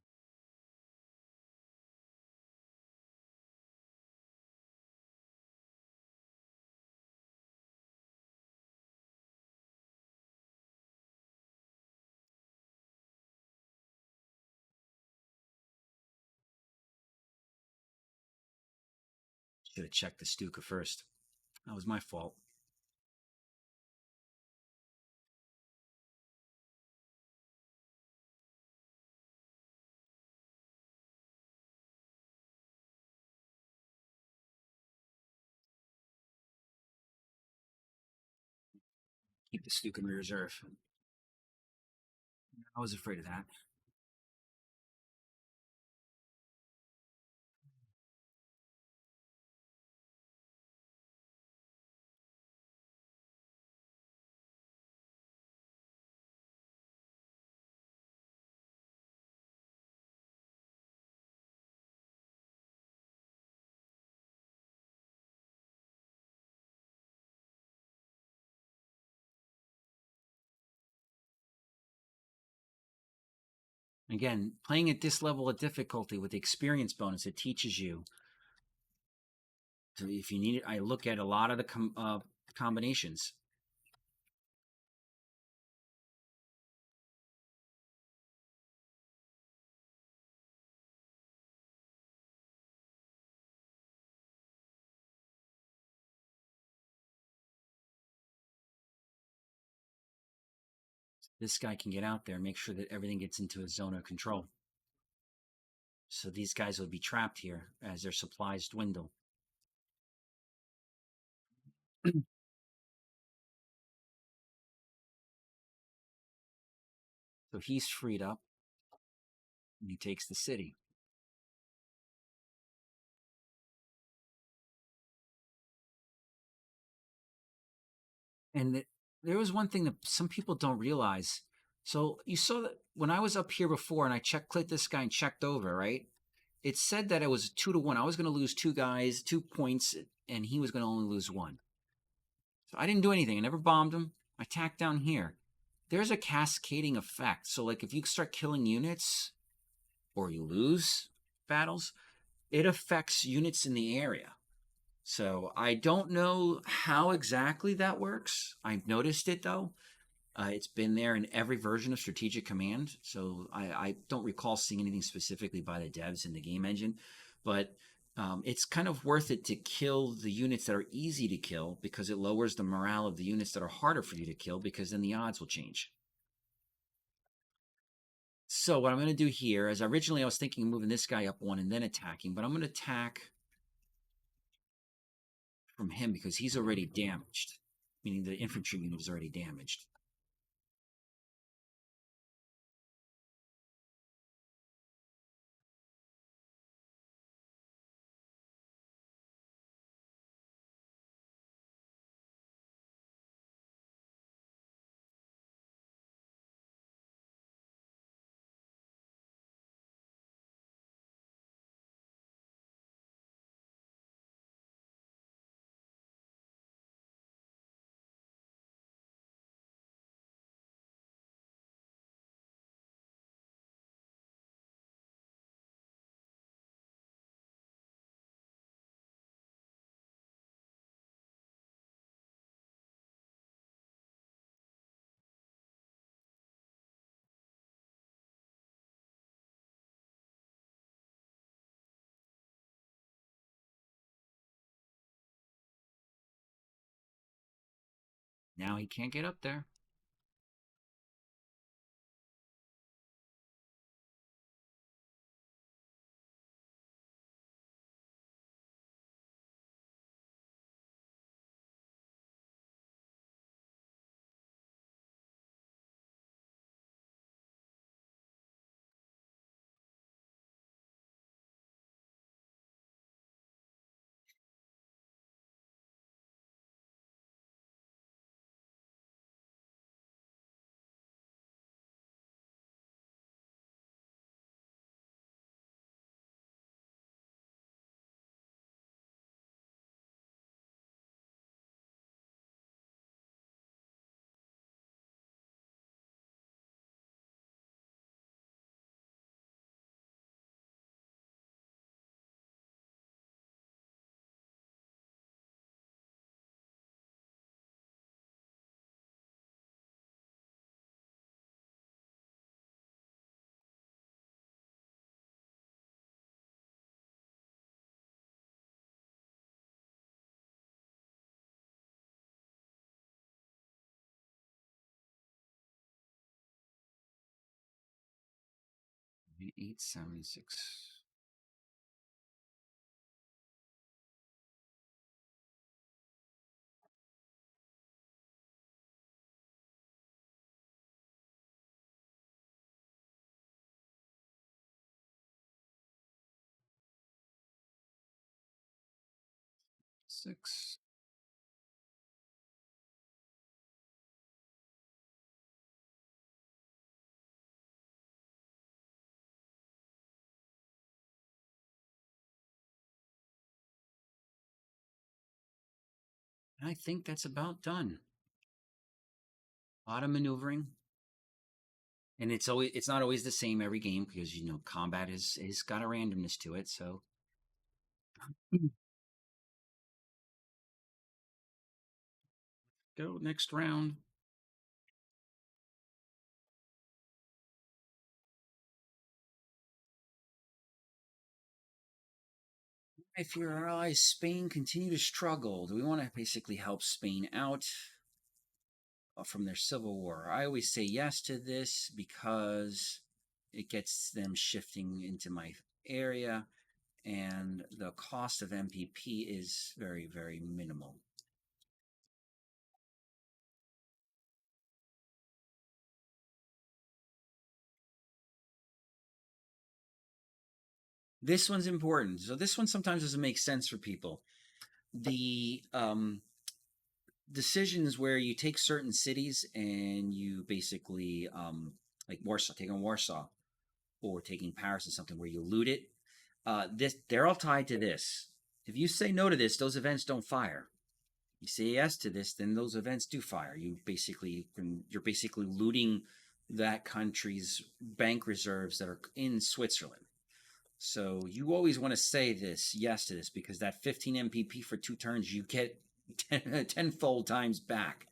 Should have checked the Stuka first. That was my fault. Keep the Stuka in reserve. I was afraid of that. Again, playing at this level of difficulty with the experience bonus, it teaches you. So if you need it, I look at a lot of the combinations. This guy can get out there and make sure that everything gets into a zone of control. So these guys will be trapped here as their supplies dwindle. So he's freed up and he takes the city. And there was one thing that some people don't realize. So you saw that when I was up here before and I clicked this guy and checked over, right? It said that it was 2-1. I was going to lose 2 guys, 2 points, and he was going to only lose 1. So I didn't do anything. I never bombed him. I tacked down here. There's a cascading effect. So like if you start killing units or you lose battles, it affects units in the area. So I don't know how exactly that works. I've noticed it though. It's been there in every version of Strategic Command. So I don't recall seeing anything specifically by the devs in the game engine, but it's kind of worth it to kill the units that are easy to kill because it lowers the morale of the units that are harder for you to kill because then the odds will change. So what I'm going to do here is originally I was thinking of moving this guy up 1 and then attacking, but I'm going to attack from him because he's already damaged, meaning the infantry unit is already damaged. Now he can't get up there. Eight, seven, six. Six. I think that's about done. A lot of maneuvering, and it's not always the same every game because combat is got a randomness to it. So go next round. If your allies Spain continue to struggle, do we want to basically help Spain out from their civil war? I always say yes to this because it gets them shifting into my area, and the cost of MPP is very, very minimal. This one's important. So this one sometimes doesn't make sense for people. The decisions where you take certain cities and you basically like Warsaw, taking Warsaw or taking Paris and something where you loot it. This they're all tied to this. If you say no to this, those events don't fire. You say yes to this, then those events do fire. You're basically looting that country's bank reserves that are in Switzerland. So you always want to say this yes to this because that 15 MPP for 2 turns you get tenfold times back.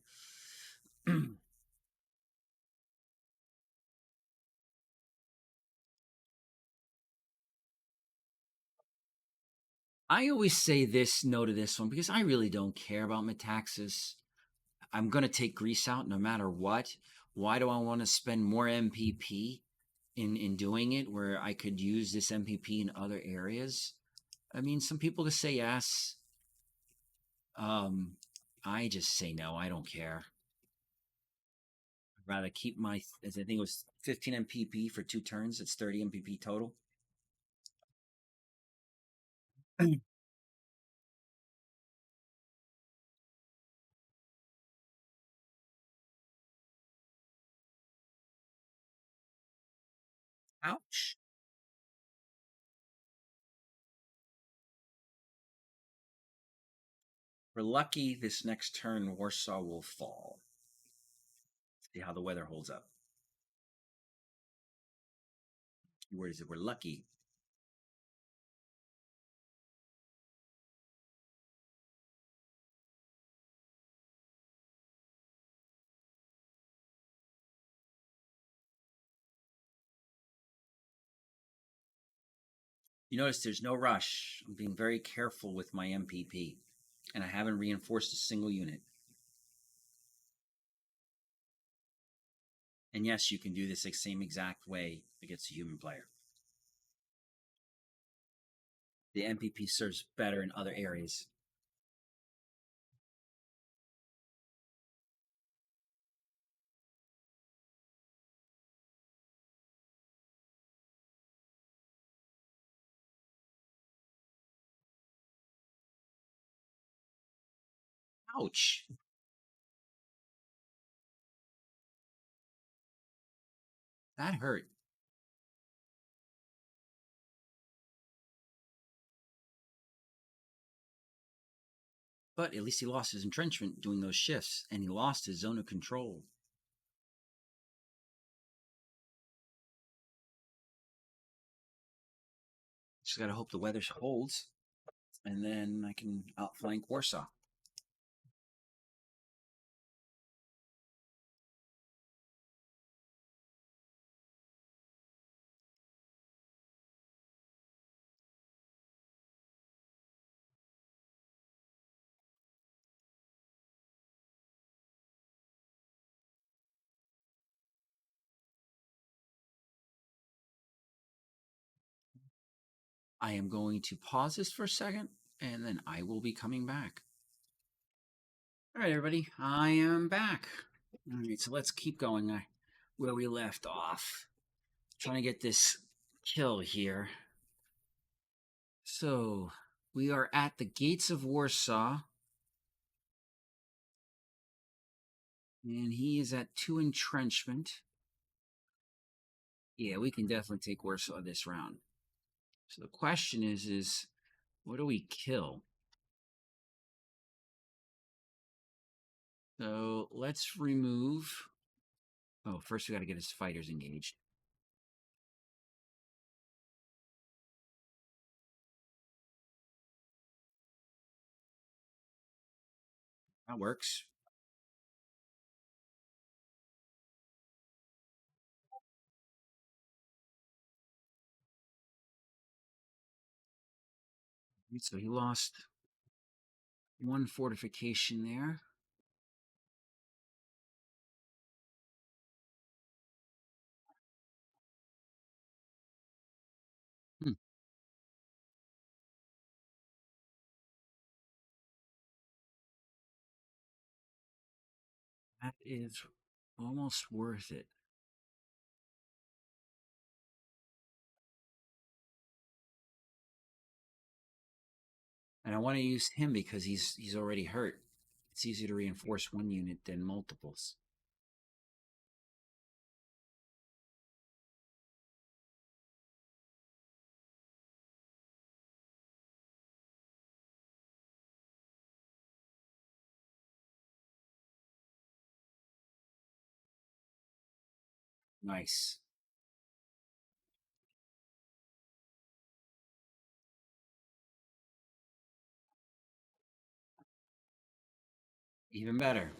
I always say this no to this one because I really don't care about Metaxas. I'm going to take Greece out no matter what. Why do I want to spend more MPP in doing it where I could use this MPP in other areas? I mean, some people just say yes. Um, I just say no. I don't care. I'd rather keep as I think it was 15 MPP for 2 turns. It's 30 MPP total. Ouch. We're lucky this next turn Warsaw will fall. See how the weather holds up. Where is it? We're lucky. You notice there's no rush. I'm being very careful with my MPP, and I haven't reinforced a single unit. And yes, you can do this same exact way against a human player. The MPP serves better in other areas. Ouch. That hurt. But at least he lost his entrenchment doing those shifts, and he lost his zone of control. Just gotta hope the weather holds, and then I can outflank Warsaw. I am going to pause this for a second, and then I will be coming back. All right, everybody, I am back. All right, so let's keep going where we left off. Trying to get this kill here. So we are at the gates of Warsaw, and he is at 2 entrenchment. Yeah, we can definitely take Warsaw this round. So the question is what do we kill? So let's remove. Oh, first we got to get his fighters engaged. That works. So he lost 1 fortification there. Hmm. That is almost worth it. And I want to use him because he's already hurt. It's easier to reinforce 1 unit than multiples. Nice. Even better.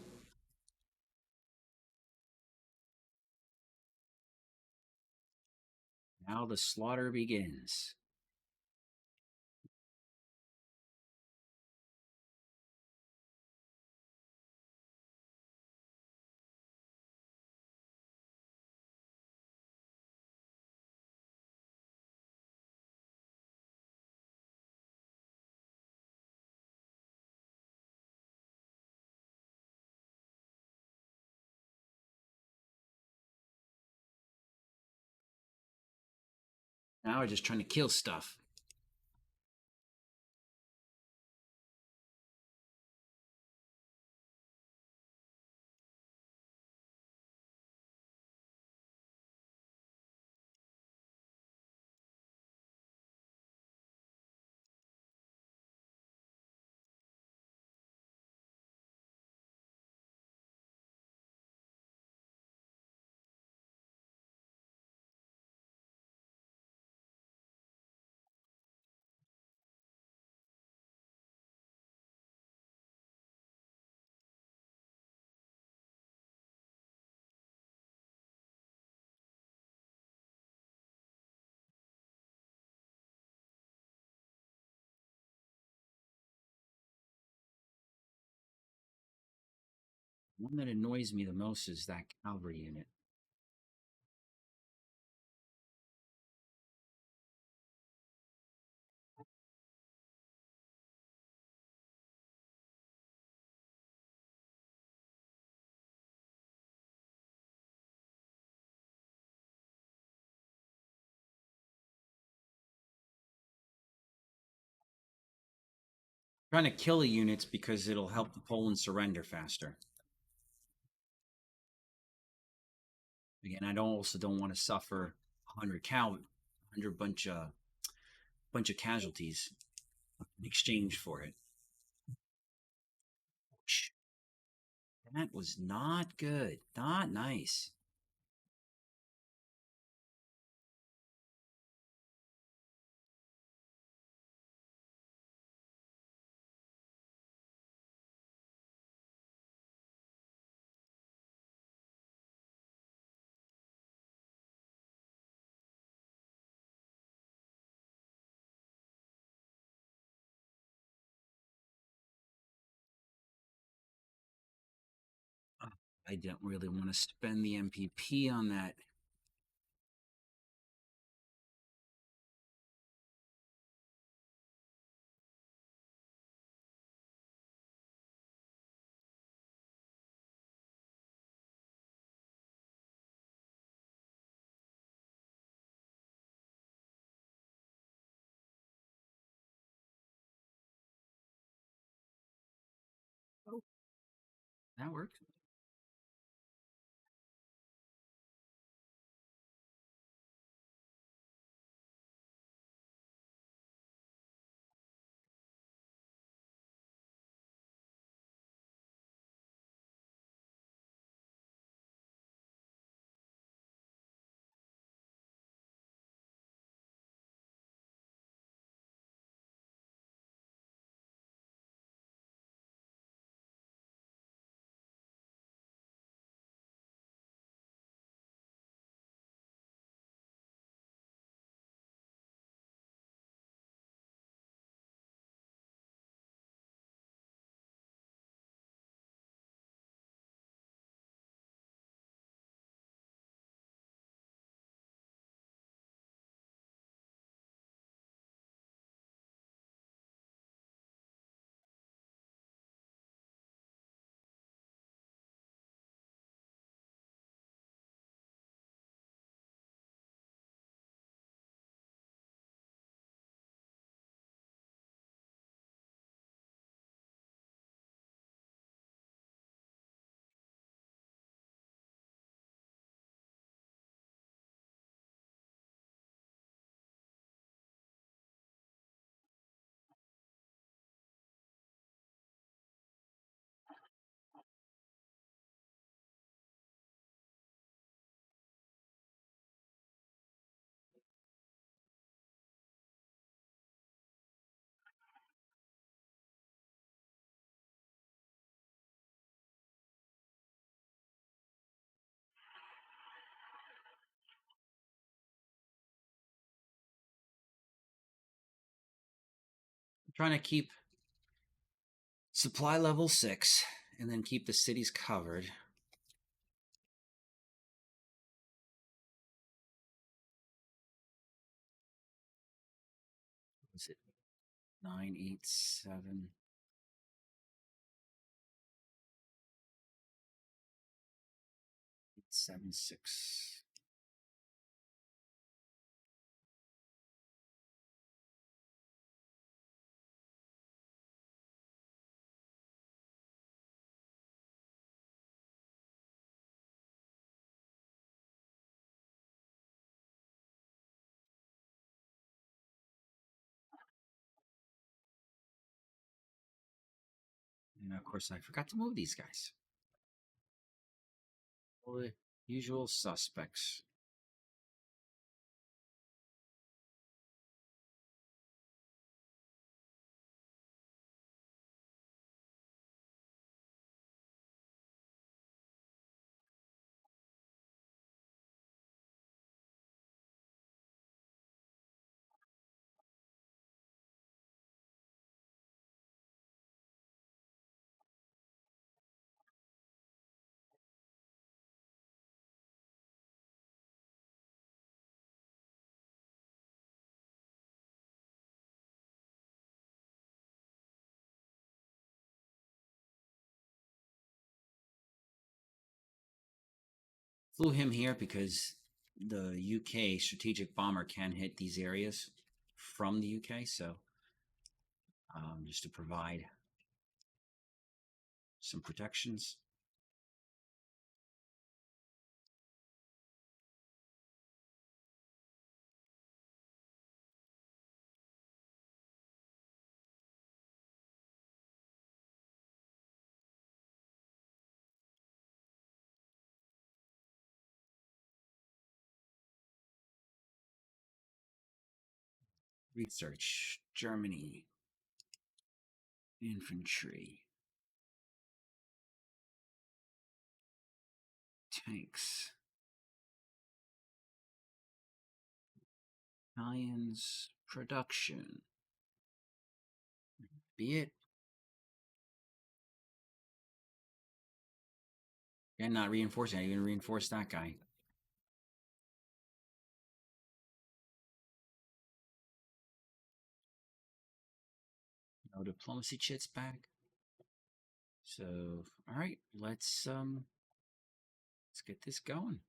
Now the slaughter begins. Now we're just trying to kill stuff. One that annoys me the most is that cavalry unit. Trying to kill the units because it'll help the Poland surrender faster. Again, I don't want to suffer 100 bunch of casualties in exchange for it. That was not good. Not nice. I don't really want to spend the MPP on that. Oh, that worked. I'm trying to keep supply level 6 and then keep the cities covered. Was it 987? 876. And of course, I forgot to move these guys. All the usual suspects. Flew him here because the UK strategic bomber can hit these areas from the UK. So just to provide some protections. Research, Germany, infantry, tanks, Italians, production. Be it. And not reinforcing. I even reinforce that guy. No diplomacy chits back. So, all right, let's get this going.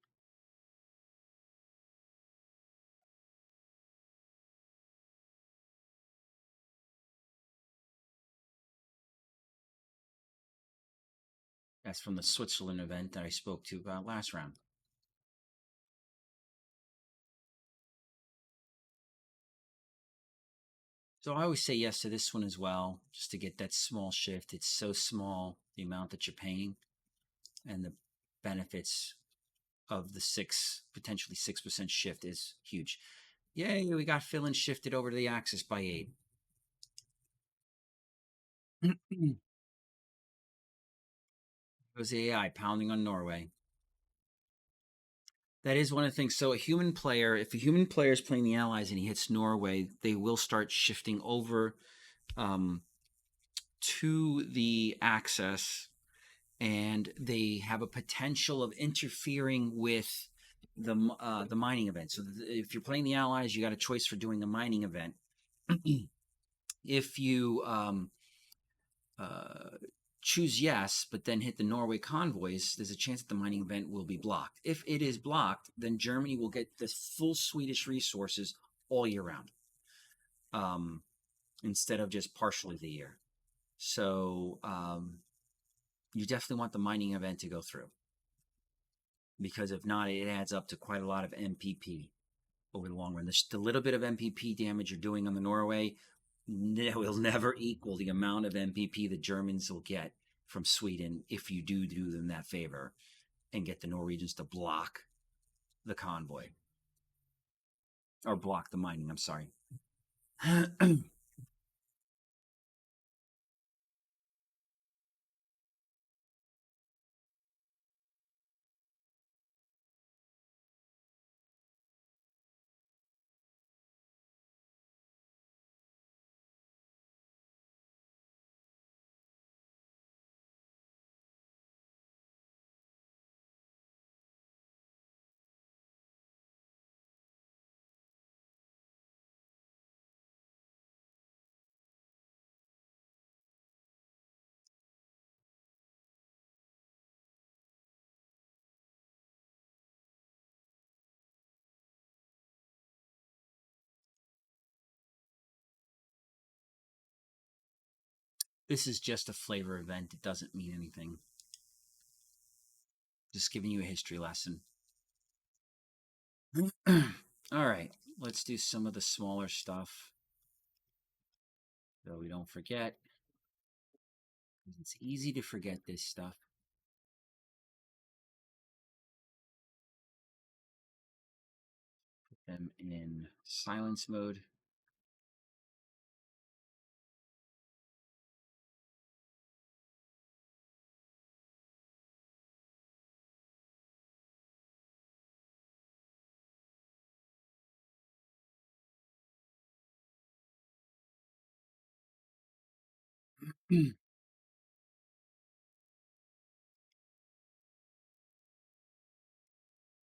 That's from the Switzerland event that I spoke to about last round. So I always say yes to this one as well, just to get that small shift. It's so small, the amount that you're paying, and the benefits of the potentially 6% shift is huge. Yay, we got Finland shifted over to the Axis by 8. Goes the AI pounding on Norway. That is one of the things. So if a human player is playing the Allies and he hits Norway, they will start shifting over to the Axis, and they have a potential of interfering with the mining event. So if you're playing the Allies, you got a choice for doing a mining event. If you uh, choose yes, but then hit the Norway convoys, there's a chance that the mining event will be blocked. If it is blocked, then Germany will get the full Swedish resources all year round, instead of just partially the year. So you definitely want the mining event to go through, because if not, it adds up to quite a lot of MPP over the long run. The little bit of MPP damage you're doing on the Norway will never equal the amount of MPP the Germans will get from Sweden if you do them that favor and get the Norwegians to block the convoy or block the mining. I'm sorry. This is just a flavor event. It doesn't mean anything. Just giving you a history lesson. All right, let's do some of the smaller stuff so we don't forget. It's easy to forget this stuff. Put them in silence mode.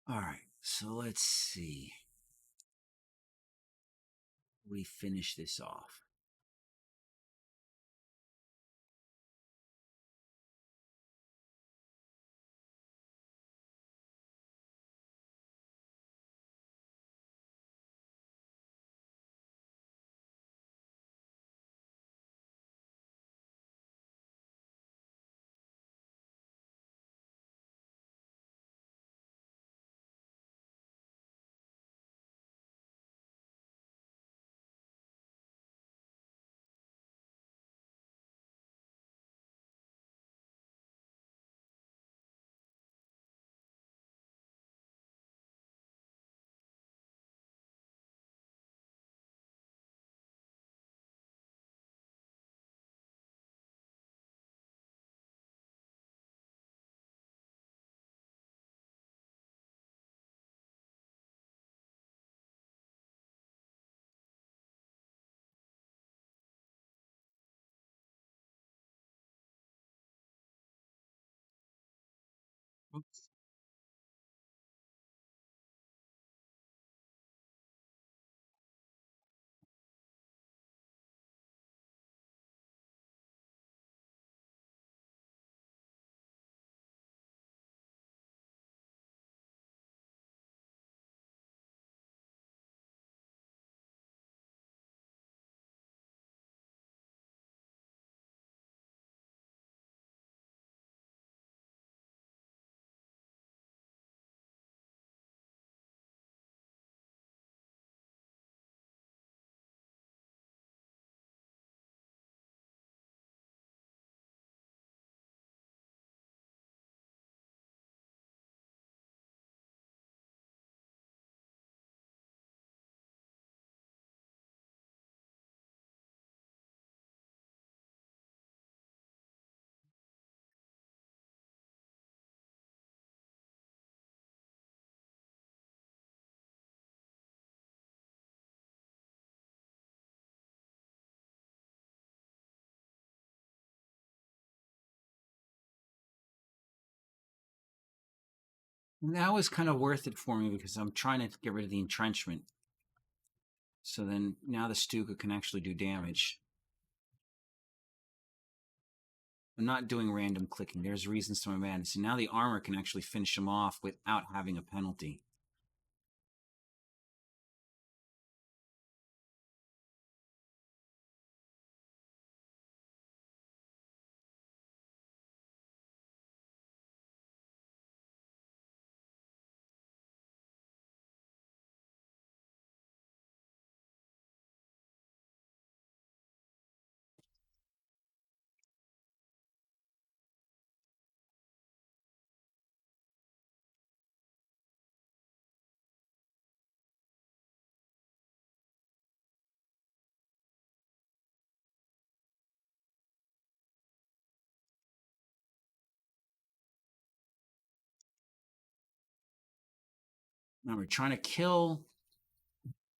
All right, so let's see. We finish this off. That was kind of worth it for me because I'm trying to get rid of the entrenchment. So then now the Stuka can actually do damage. I'm not doing random clicking. There's reasons to my madness. And now the armor can actually finish him off without having a penalty. Now we're trying to kill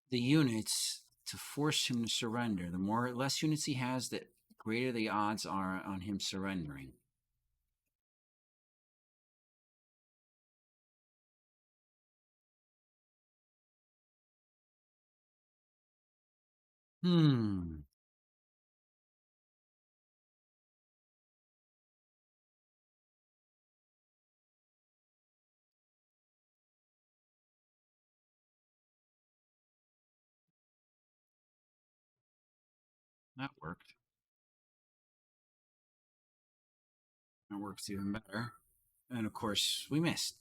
the units to force him to surrender. The less units he has, the greater the odds are on him surrendering. Hmm. That worked. That works even better. And of course, we missed.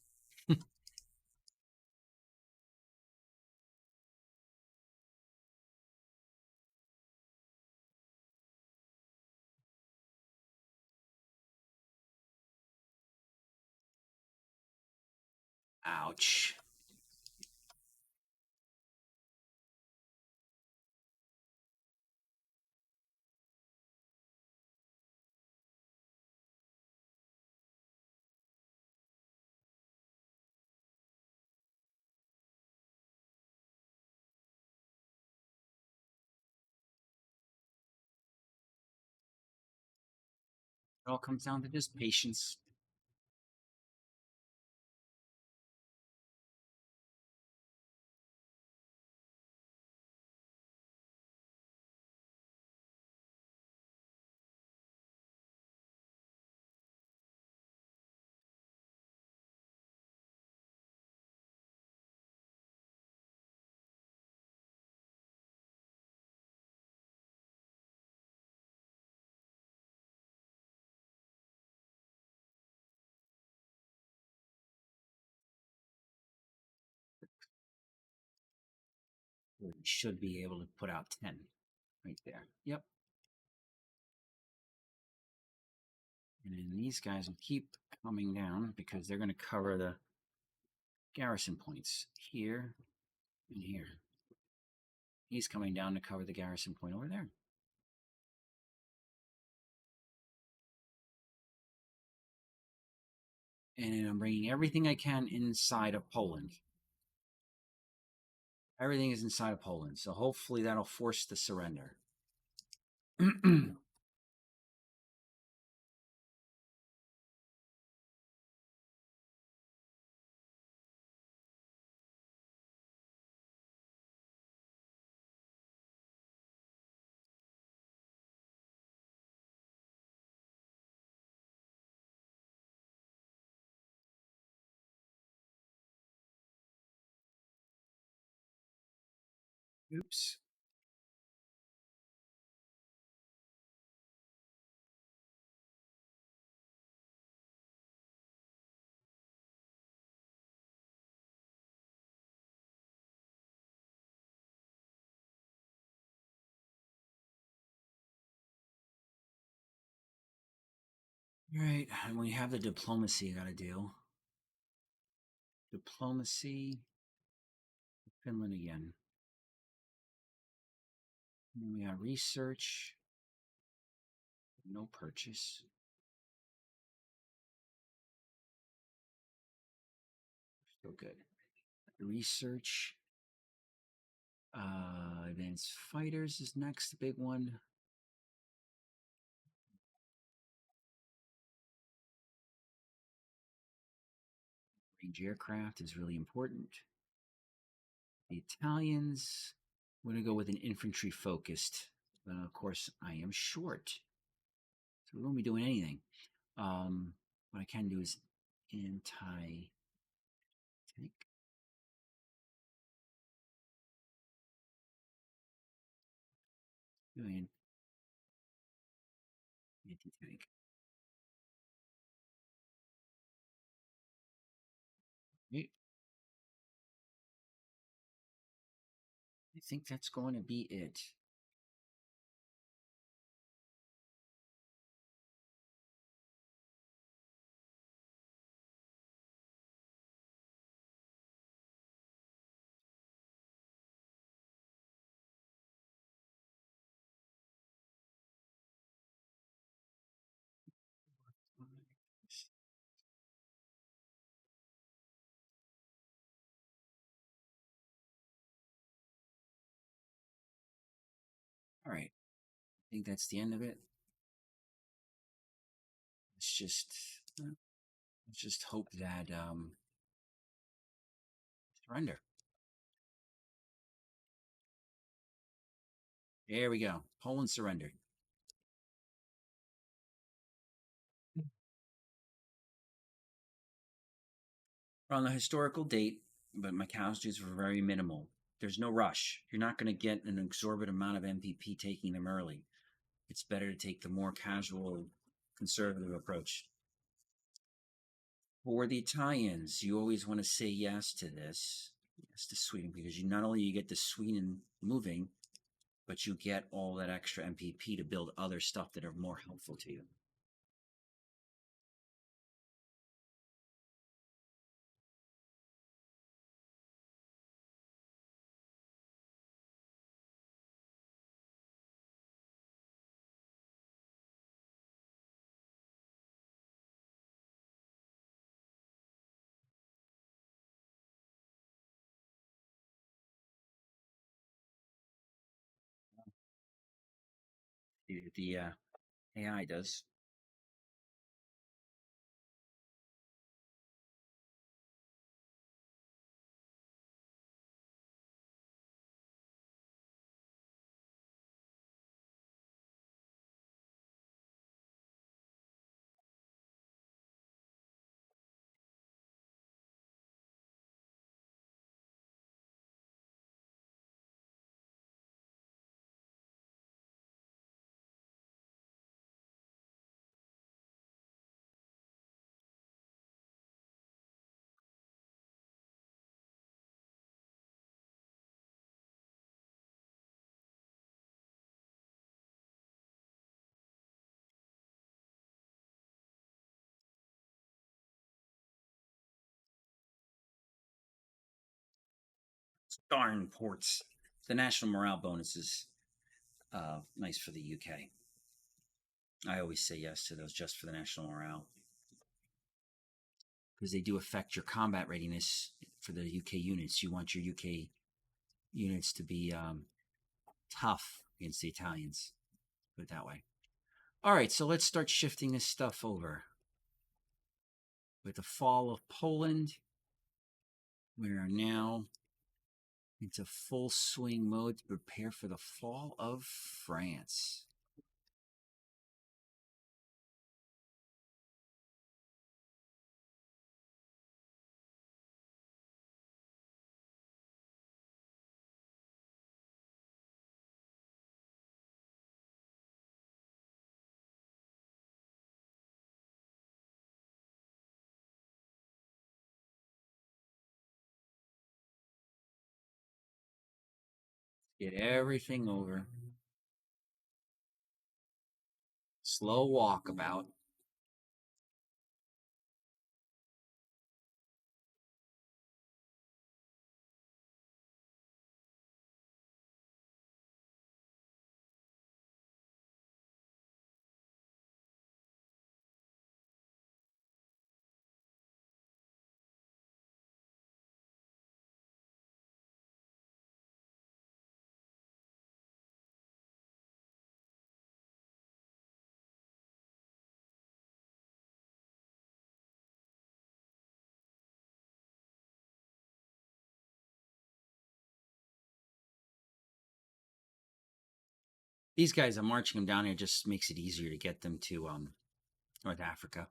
Ouch. It all comes down to just patience. We should be able to put out 10 right there. Yep. And then these guys will keep coming down because they're going to cover the garrison points here and here. He's coming down to cover the garrison point over there. And I'm bringing everything I can inside of Poland. Everything is inside of Poland. So hopefully that'll force the surrender. Oops. All right, and we have the diplomacy I got to do. Diplomacy, Finland again. And then we got research, no purchase. Still good. Research. Advanced fighters is next, the big one. Range aircraft is really important. The Italians, I'm going to go with an infantry focused. Of course, I am short, so we won't be doing anything. What I can do is anti-tank. Doing anti-tank. Right. I think that's going to be it. All right. I think that's the end of it. Let's just hope that surrender. There we go. Poland surrendered. We're on the historical date, but my casualties were very minimal. There's no rush. You're not going to get an exorbitant amount of MPP taking them early. It's better to take the more casual, conservative approach. For the Italians, you always want to say yes to this, yes to Sweden, because you not only you get the Sweden moving, but you get all that extra MPP to build other stuff that are more helpful to you. The AI does. Darn ports. The national morale bonus is nice for the UK. I always say yes to those just for the national morale because they do affect your combat readiness for the UK units. You want your UK units to be tough against the Italians. Put it that way. All right, so let's start shifting this stuff over. With the fall of Poland, we are now into full swing mode to prepare for the fall of France. Get everything over. Slow walkabout. These guys, I'm marching them down here just makes it easier to get them to North Africa.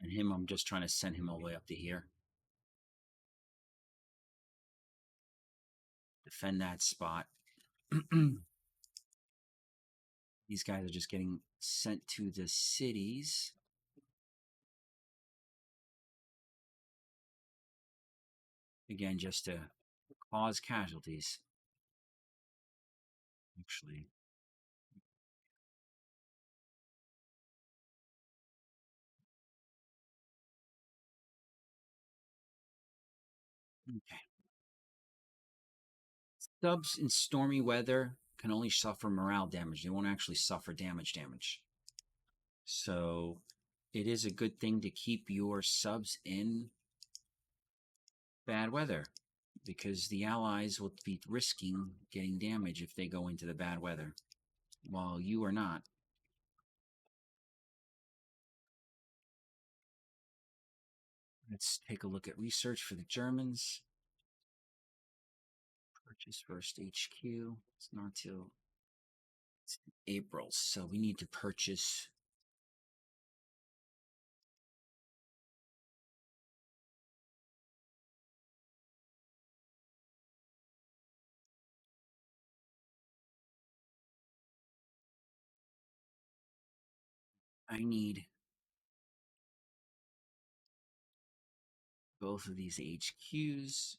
And him, I'm just trying to send him all the way up to here. Defend that spot. These guys are just getting sent to the cities. Again, just to cause casualties. Actually, okay. Subs in stormy weather can only suffer morale damage. They won't actually suffer damage. So it is a good thing to keep your subs in bad weather because the allies will be risking getting damage if they go into the bad weather, while you are not. Let's take a look at research for the Germans. Purchase first HQ. It's not till April, so we need to purchase. I need both of these HQs.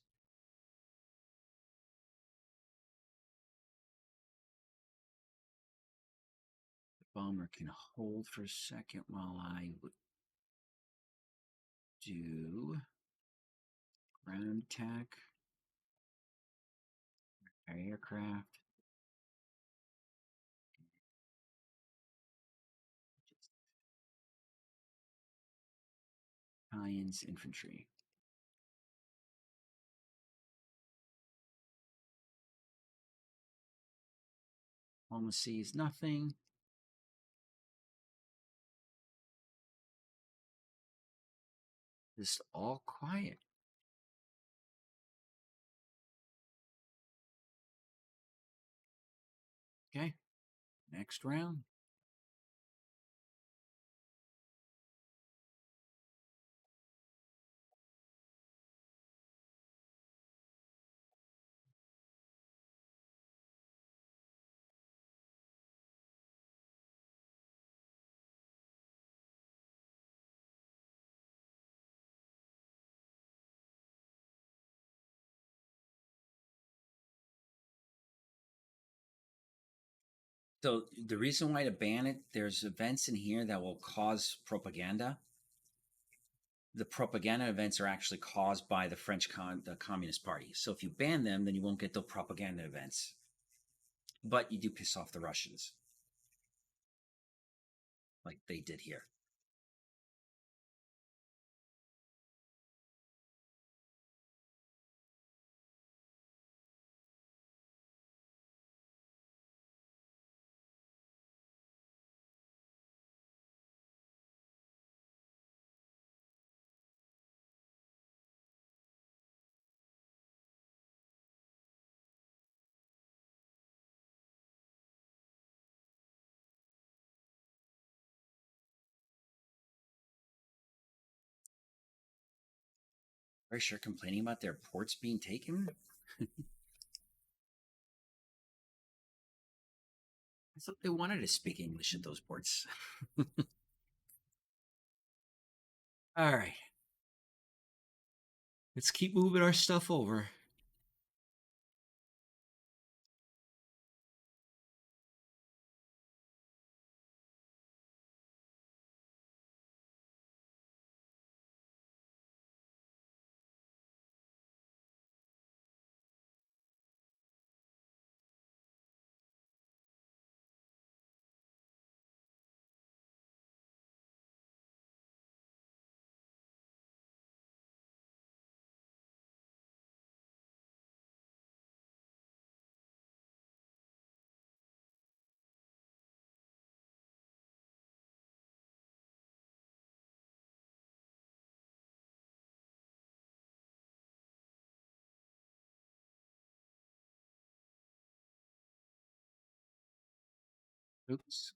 The bomber can hold for a second while I would do ground attack, aircraft. Italians infantry. Diplomacy is nothing. Just all quiet. Okay, next round. So the reason why to ban it, there's events in here that will cause propaganda. The propaganda events are actually caused by the the Communist Party. So if you ban them, then you won't get the propaganda events. But you do piss off the Russians, like they did here. Very sure complaining about their ports being taken. I thought they wanted to speak English at those ports. All right. Let's keep moving our stuff over. Oops.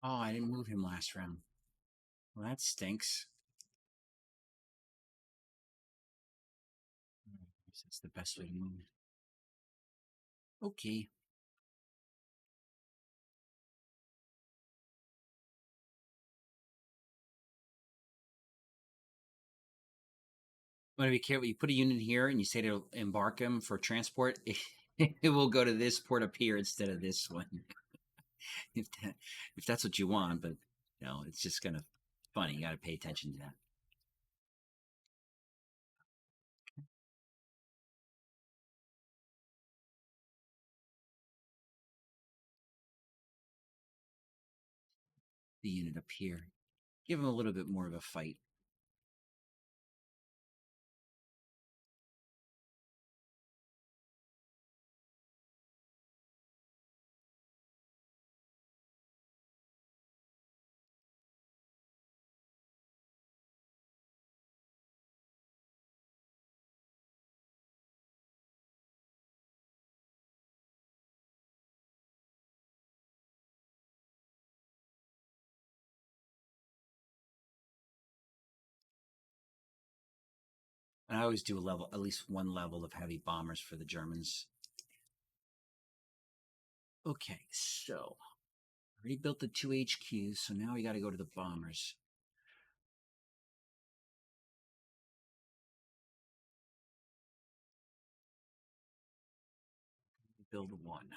Oh, I didn't move him last round. Well, that stinks. That's the best way to move. Okay. Want to be careful. You put a unit here and you say to embark him for transport. It will go to this port up here instead of this one. if if that's what you want, but it's just kind of funny. You got to pay attention to that. The unit up here. Give him a little bit more of a fight. And I always do at least one level of heavy bombers for the Germans. Okay, so rebuilt the 2 HQs, so now we got to go to the bombers. Build one.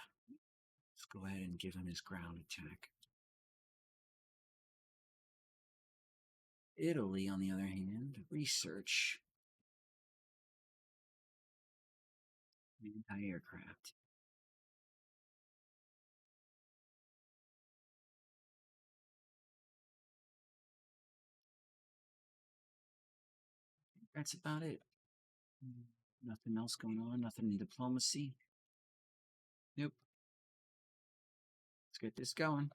Let's go ahead and give him his ground attack. Italy, on the other hand, research anti-aircraft. That's about it. Nothing else going on. Nothing in diplomacy. Nope. Let's get this going.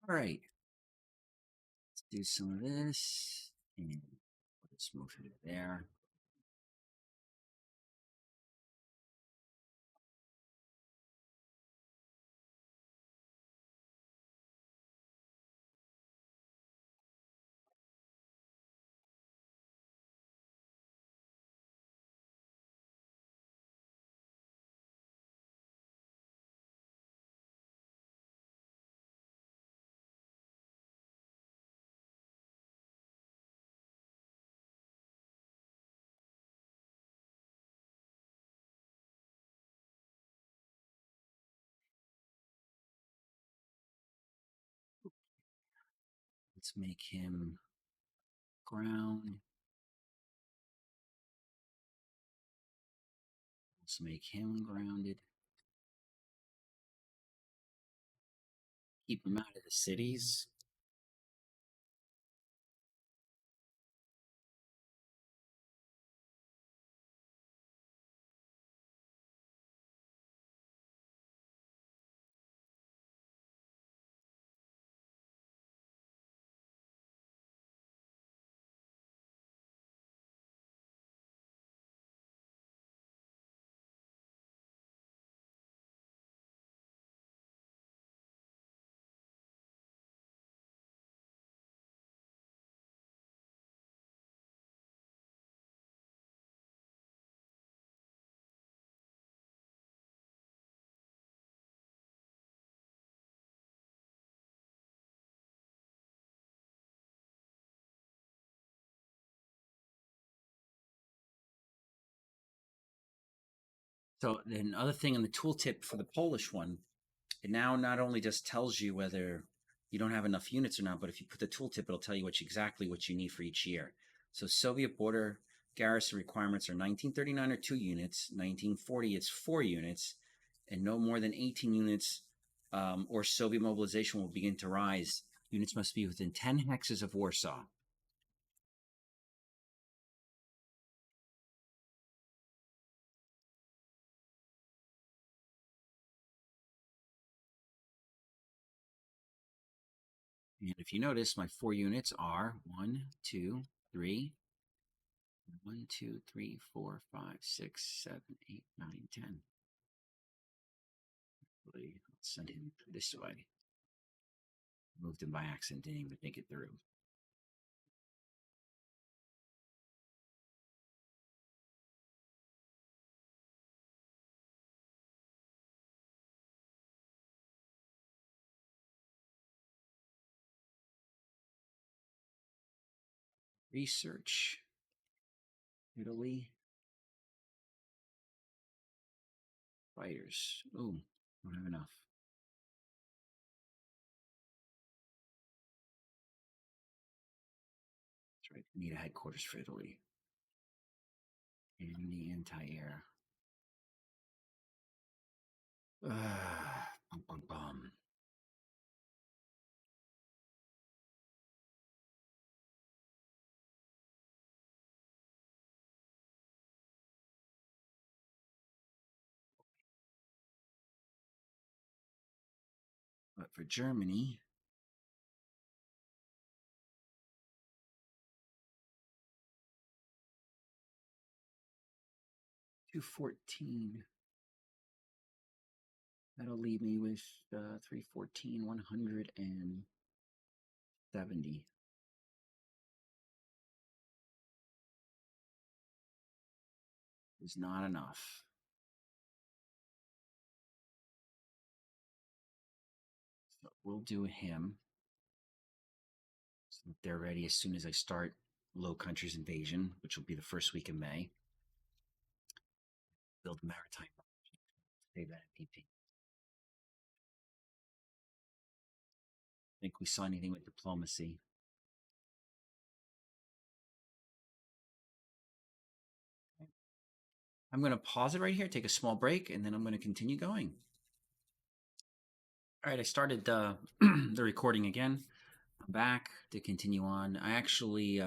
All right. Let's do some of this. And let's move it there. Let's make him ground. Let's make him grounded. Keep him out of the cities. So, another thing on the tooltip for the Polish one, it now not only just tells you whether you don't have enough units or not, but if you put the tooltip, it'll tell you exactly what you need for each year. So Soviet border garrison requirements are 1939 or 2 units, 1940 it's 4 units, and no more than 18 units or Soviet mobilization will begin to rise. Units must be within 10 hexes of Warsaw. And if you notice, my 4 units are 1, 2, 3, 1, 2, 3, 4, 5, 6, 7, 8, 9, 10. Let's send him this way. Moved him by accident, didn't even think it through. Research. Italy. Fighters. Oh, don't have enough. That's right. Need a headquarters for Italy. And the anti-air. Bum, bum, bum. But for Germany, 214. That'll leave me with 314, 170. Is not enough. So we'll do him. So they're ready as soon as I start Low Countries invasion, which will be the first week of May. Build maritime. Save that PP. Think we saw anything with diplomacy? I'm going to pause it right here, take a small break, and then I'm going to continue going. All right, I started the recording again. I'm back to continue on. I actually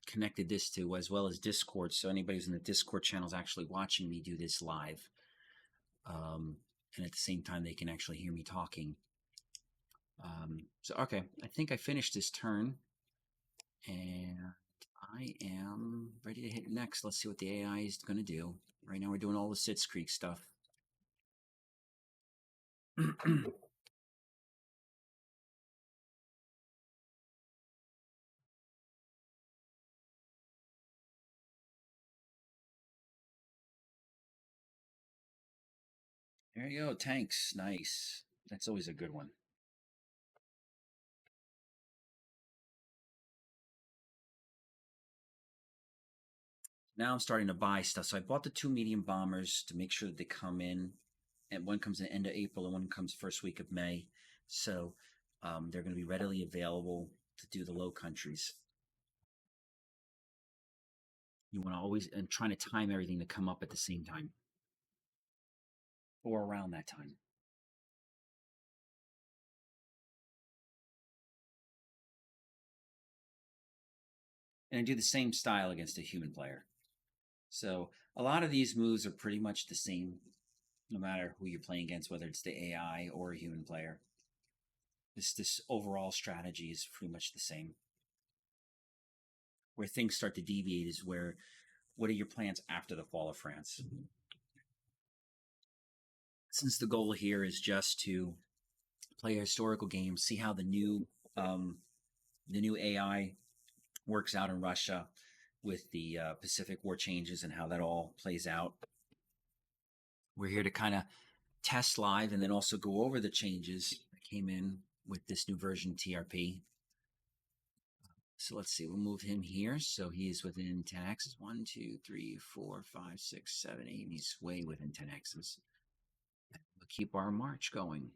connected this to as well as Discord, so anybody who's in the Discord channel is actually watching me do this live. And at the same time, they can actually hear me talking. So, okay, I think I finished this turn, and I am ready to hit next. Let's see what the AI is going to do. Right now, we're doing all the Sitz Creek stuff. There you go, tanks. Nice. That's always a good one. Now I'm starting to buy stuff. So I bought the 2 medium bombers to make sure that they come in. And one comes in the end of April and one comes first week of May. So they're going to be readily available. to do the low countries. You want to always and trying to time everything to come up at the same time or around that time. And I do the same style against a human player. So a lot of these moves are pretty much the same, no matter who you're playing against, whether it's the AI or a human player. This overall strategy is pretty much the same. Where things start to deviate is where what are your plans after the fall of France? Since the goal here is just to play a historical game, see how the new AI works out in Russia with the Pacific War changes and how that all plays out. We're here to kind of test live and then also go over the changes that came in with this new version TRP. So let's see, we'll move him here. So he is within 10 axes. 1, 2, 3, 4, 5, 6, 7, 8. He's way within 10 axes. We'll keep our march going.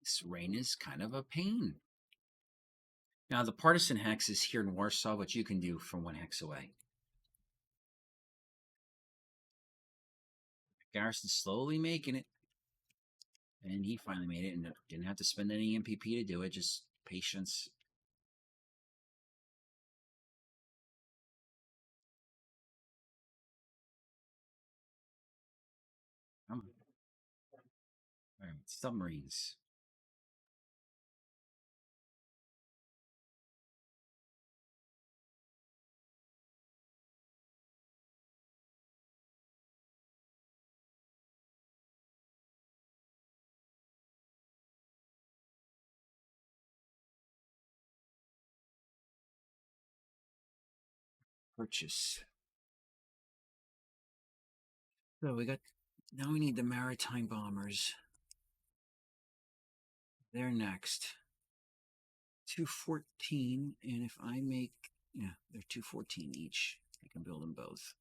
This rain is kind of a pain. Now, the partisan hex is here in Warsaw, which you can do from 1 hex away. Garrison's slowly making it. And he finally made it and didn't have to spend any MPP to do it, just patience. All right, submarines. Purchase. So now we need the maritime bombers. They're next. 214, and if I make, yeah, they're 214 each. I can build them both.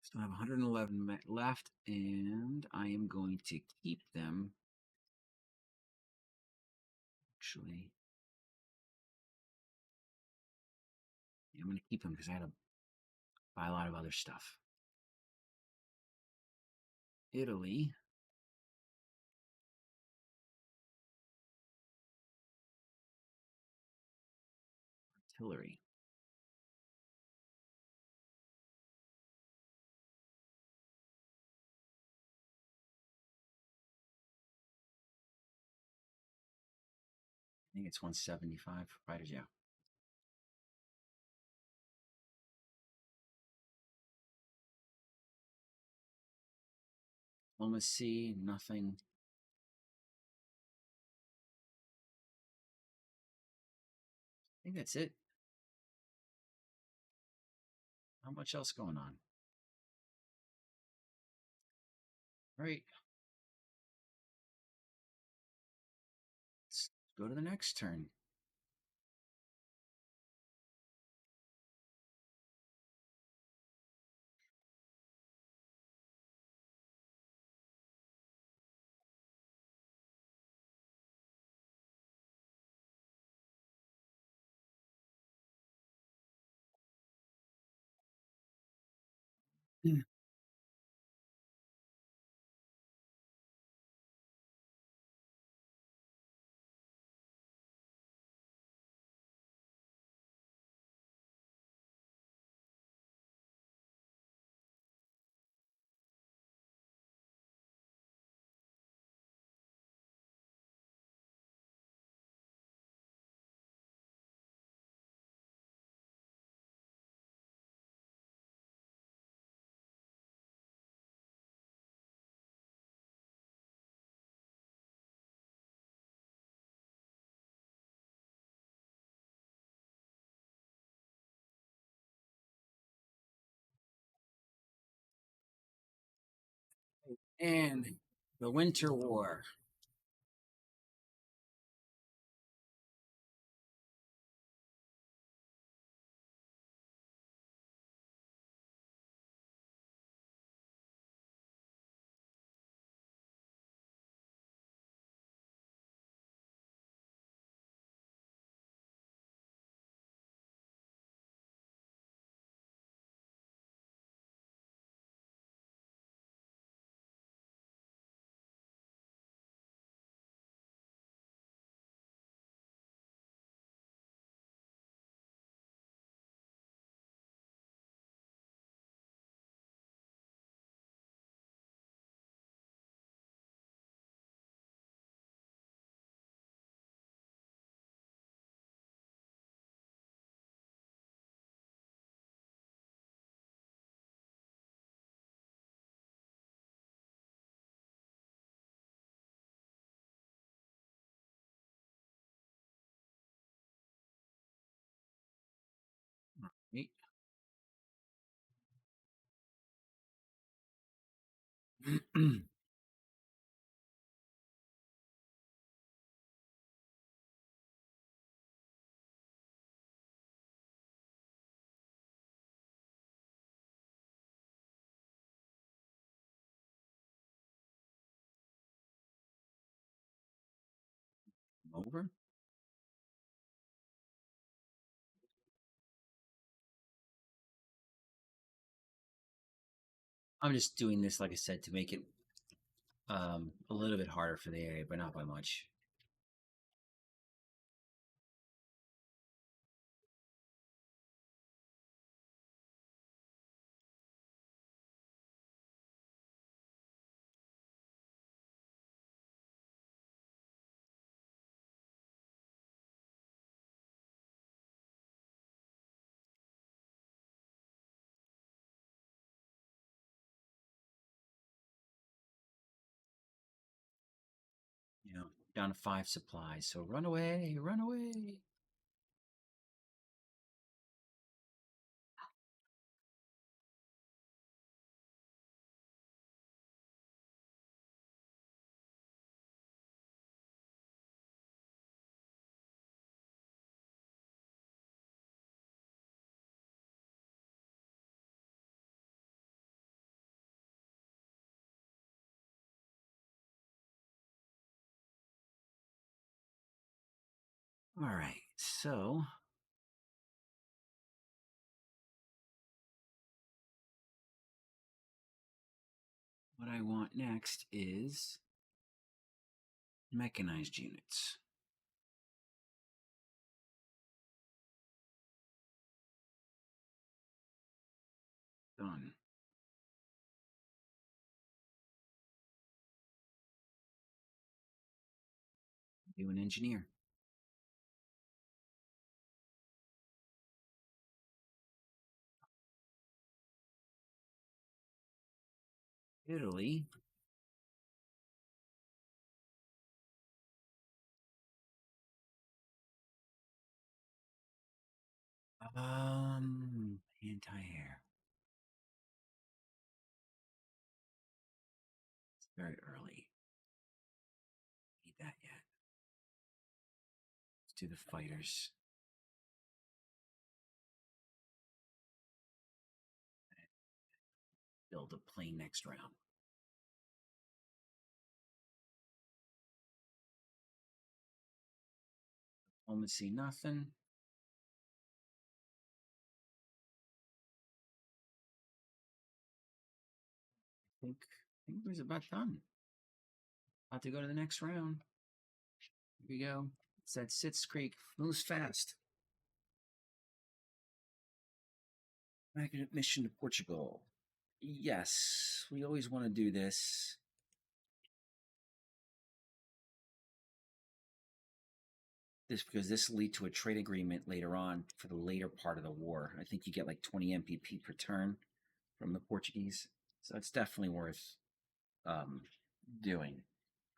So I have 111 left, and I am going to keep them. Actually, yeah, I'm going to keep them because I had to buy a lot of other stuff. Italy. Artillery. I think it's 175 fighters, yeah. Diplomacy, nothing. I think that's it. Not much else going on. All right. Let's go to the next turn. And the Winter War. Right. Over. I'm just doing this, like I said, to make it a little bit harder for the area, but not by much. You know, down to 5 supplies. So run away, run away. All right. So what I want next is mechanized units. Done. Do an engineer. Italy. Anti-air. It's very early. Need that yet. Let's do the fighters. Build a plane next round. Diplomacy, nothing. I think it was about done. About to go to the next round. Here we go. It's that Sitz Creek. Moves fast. Magnet mission to Portugal. Yes, we always want to do this. This because this will lead to a trade agreement later on for the later part of the war. I think you get like 20 MPP per turn from the Portuguese, so it's definitely worth doing.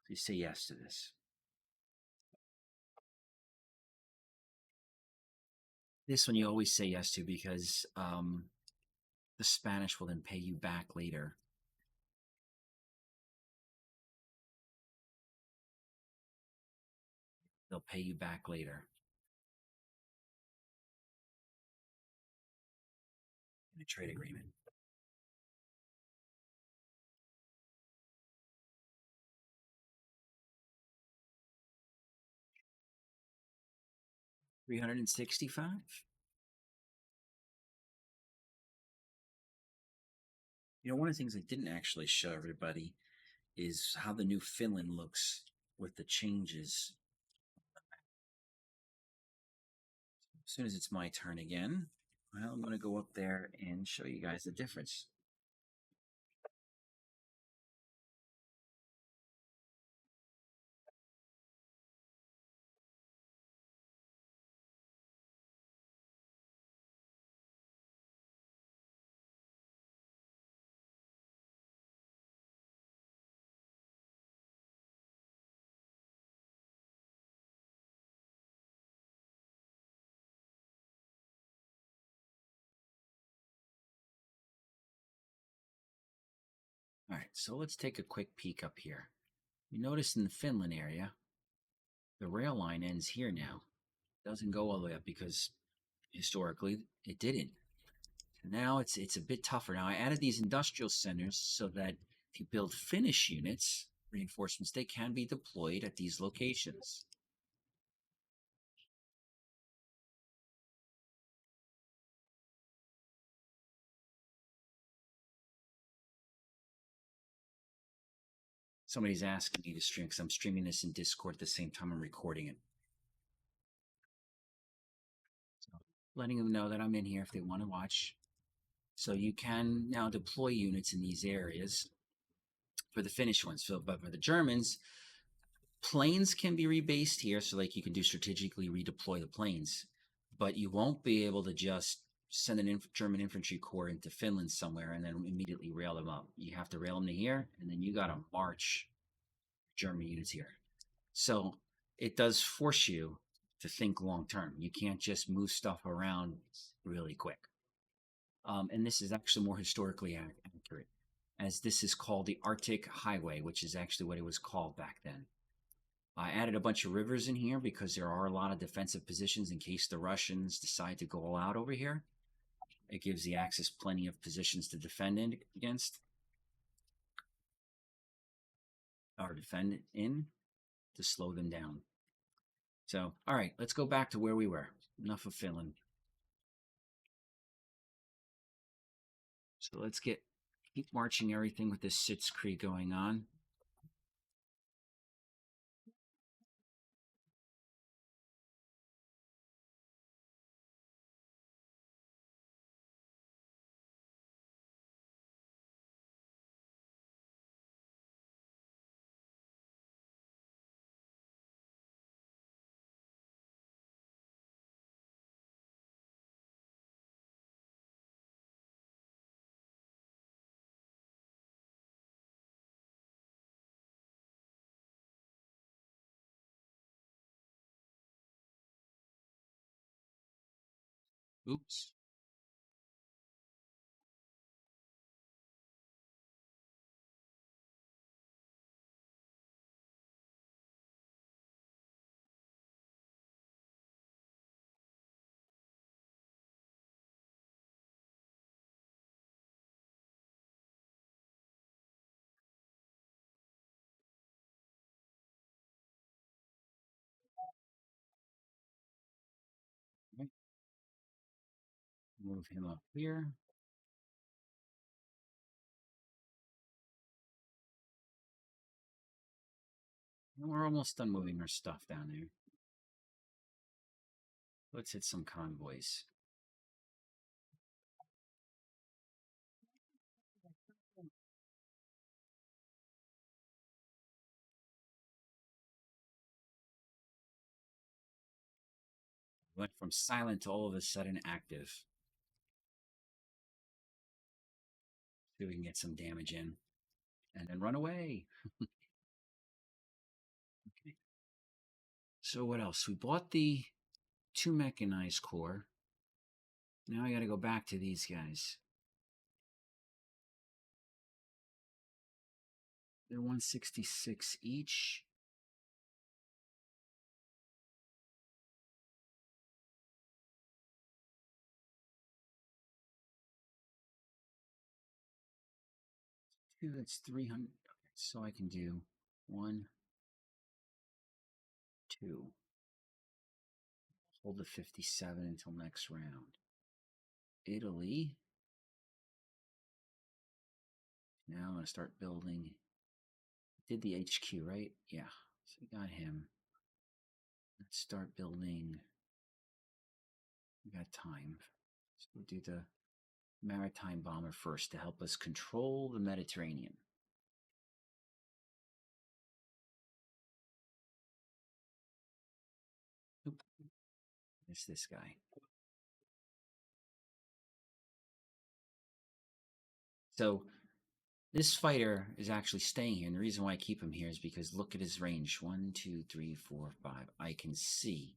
So you say yes to this. This one you always say yes to because the Spanish will then pay you back later. They'll pay you back later in a trade agreement. $365. One of the things I didn't actually show everybody is how the new Finland looks with the changes. As soon as it's my turn again, well, I'm going to go up there and show you guys the difference. All right, so let's take a quick peek up here. You notice in the Finland area, the rail line ends here now. It doesn't go all the way up because historically it didn't. Now it's a bit tougher. Now I added these industrial centers so that if you build Finnish units, reinforcements, they can be deployed at these locations. Somebody's asking me to stream because I'm streaming this in Discord at the same time I'm recording it. So letting them know that I'm in here if they want to watch. So you can now deploy units in these areas for the Finnish ones. But for the Germans, planes can be rebased here, so like you can do strategically redeploy the planes, but you won't be able to just send an German infantry corps into Finland somewhere and then immediately rail them up. You have to rail them to here, and then you got to march German units here. So it does force you to think long term. You can't just move stuff around really quick. And this is actually more historically accurate, as this is called the Arctic Highway, which is actually what it was called back then. I added a bunch of rivers in here because there are a lot of defensive positions in case the Russians decide to go all out over here. It gives the Axis plenty of positions to defend against, or defend in, to slow them down. So, all right, let's go back to where we were. Enough of Finland. So let's keep marching everything with this Sitzkrieg going on. Oops. Move him up here. And we're almost done moving our stuff down there. Let's hit some convoys. Went from silent to all of a sudden active. See if we can get some damage in. And then run away. Okay. So what else? We bought the 2 mechanized corps. Now I got to go back to these guys. They're 166 each. 2, that's 300. Okay, so I can do 1, 2. Hold the 57 until next round. Italy. Now I'm going to start building. Did the HQ, right? Yeah. So we got him. Let's start building. We got time. So we'll do the maritime bomber first to help us control the Mediterranean. Oop. It's this guy. So this fighter is actually staying here, and the reason why I keep him here is because look at his range. 1, 2, 3, 4, 5. I can see.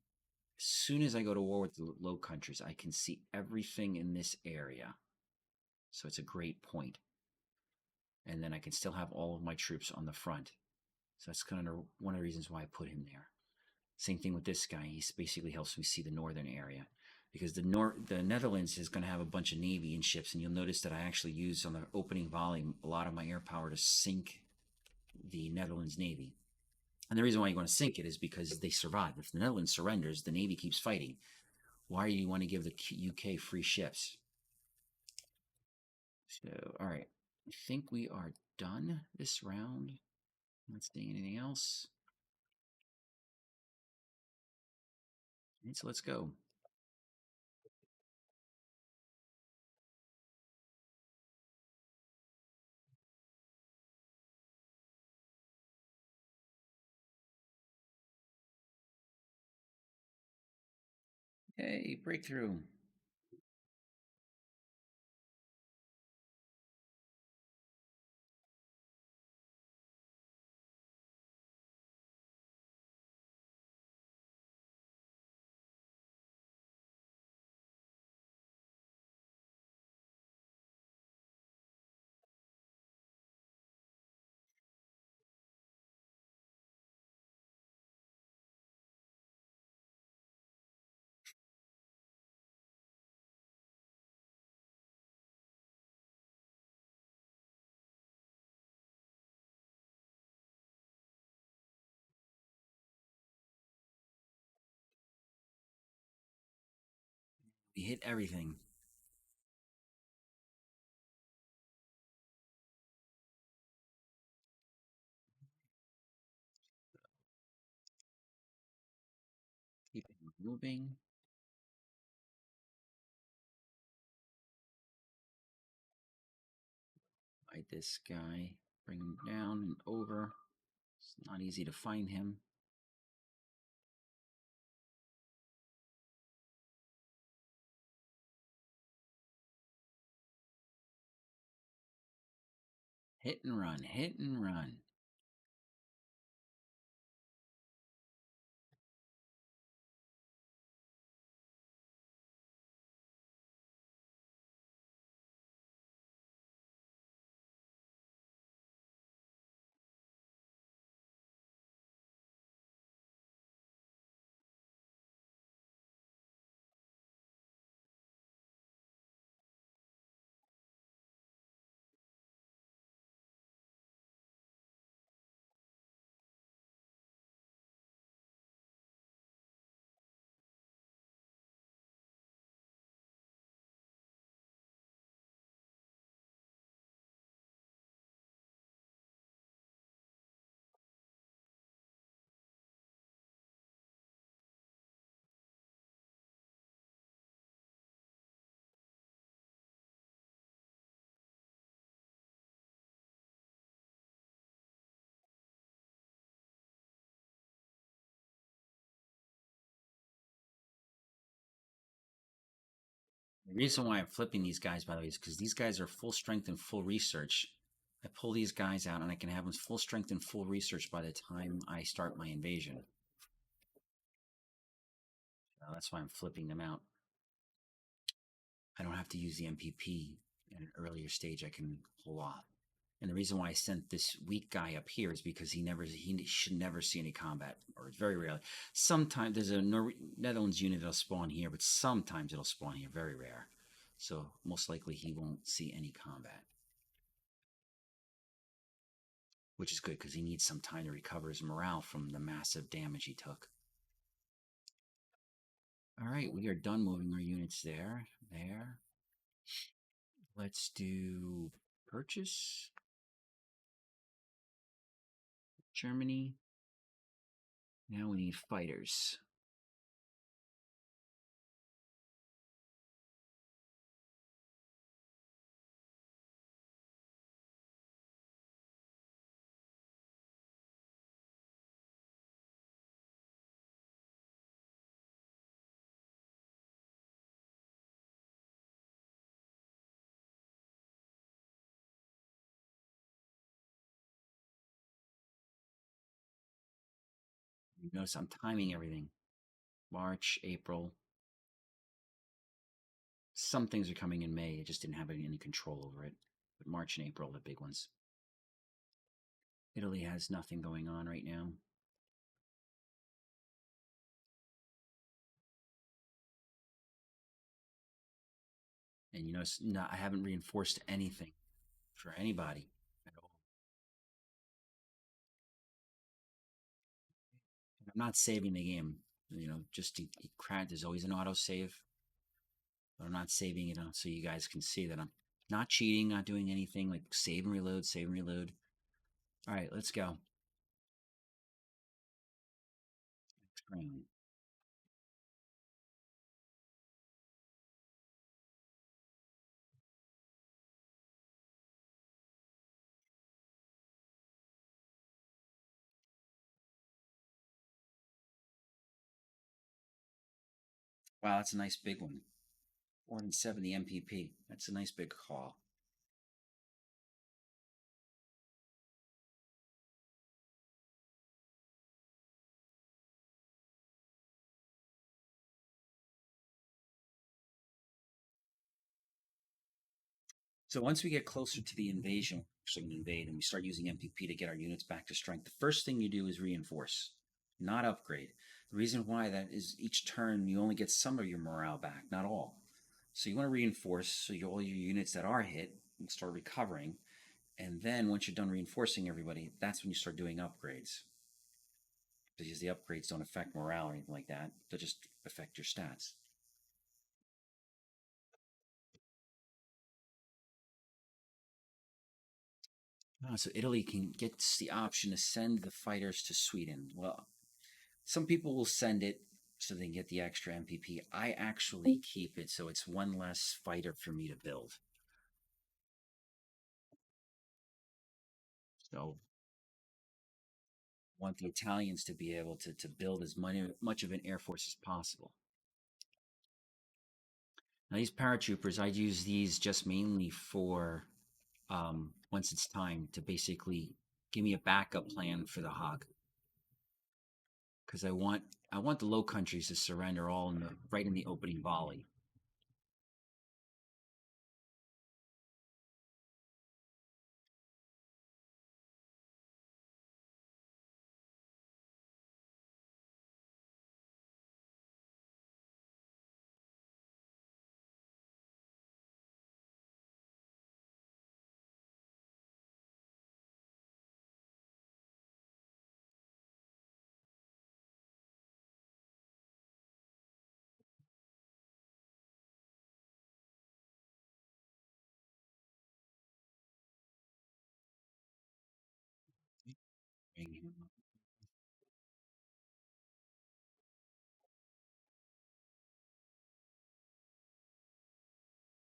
As soon as I go to war with the Low Countries, I can see everything in this area. So it's a great point. And then I can still have all of my troops on the front. So that's kind of one of the reasons why I put him there. Same thing with this guy. He basically helps me see the northern area. Because the Netherlands is going to have a bunch of Navy and ships, and you'll notice that I actually use on the opening volley a lot of my air power to sink the Netherlands Navy. And the reason why you want to sink it is because they survive. If the Netherlands surrenders, the Navy keeps fighting. Why do you want to give the UK free ships? So, all right. I think we are done this round. Not seeing anything else. All right, so let's go. Hey, breakthrough. We hit everything. Keep it moving. Fight this guy. Bring him down and over. It's not easy to find him. Hit and run. Hit and run. The reason why I'm flipping these guys, by the way, is because these guys are full strength and full research. I pull these guys out and I can have them full strength and full research by the time I start my invasion. So that's why I'm flipping them out. I don't have to use the MPP at an earlier stage. I can pull off. And the reason why I sent this weak guy up here is because he should never see any combat, or it's very rarely. Sometimes there's a Netherlands unit that'll spawn here, but sometimes it'll spawn here. Very rare. So most likely he won't see any combat. which is good because he needs some time to recover his morale from the massive damage he took. All right, we are done moving our units there. There. Let's do purchase. Germany. Now we need fighters. You notice I'm timing everything. March, April. Some things are coming in May. I just didn't have any control over it. But March and April are the big ones. Italy has nothing going on right now. And you notice I haven't reinforced anything for anybody at all. I'm not saving the game. Just to crack. There's always an autosave, but I'm not saving it so you guys can see that I'm not cheating, not doing anything like save and reload, save and reload. All right, let's go. Next round. Wow, that's a nice big one. 470 MPP. That's a nice big call. So once we get closer to the invasion, we're going to invade, and we start using MPP to get our units back to strength, the first thing you do is reinforce, not upgrade. The reason why that is each turn you only get some of your morale back, not all. So you want to reinforce so all your units that are hit and start recovering. And then once you're done reinforcing everybody, that's when you start doing upgrades. Because the upgrades don't affect morale or anything like that. They just affect your stats. So Italy can gets the option to send the fighters to Sweden. Well, some people will send it so they can get the extra MPP. I actually keep it so it's one less fighter for me to build. So I want the Italians to be able to build as much of an air force as possible. Now these paratroopers, I'd use these just mainly for once it's time to basically give me a backup plan for the hog. Because I want the Low Countries to surrender all right in the opening volley.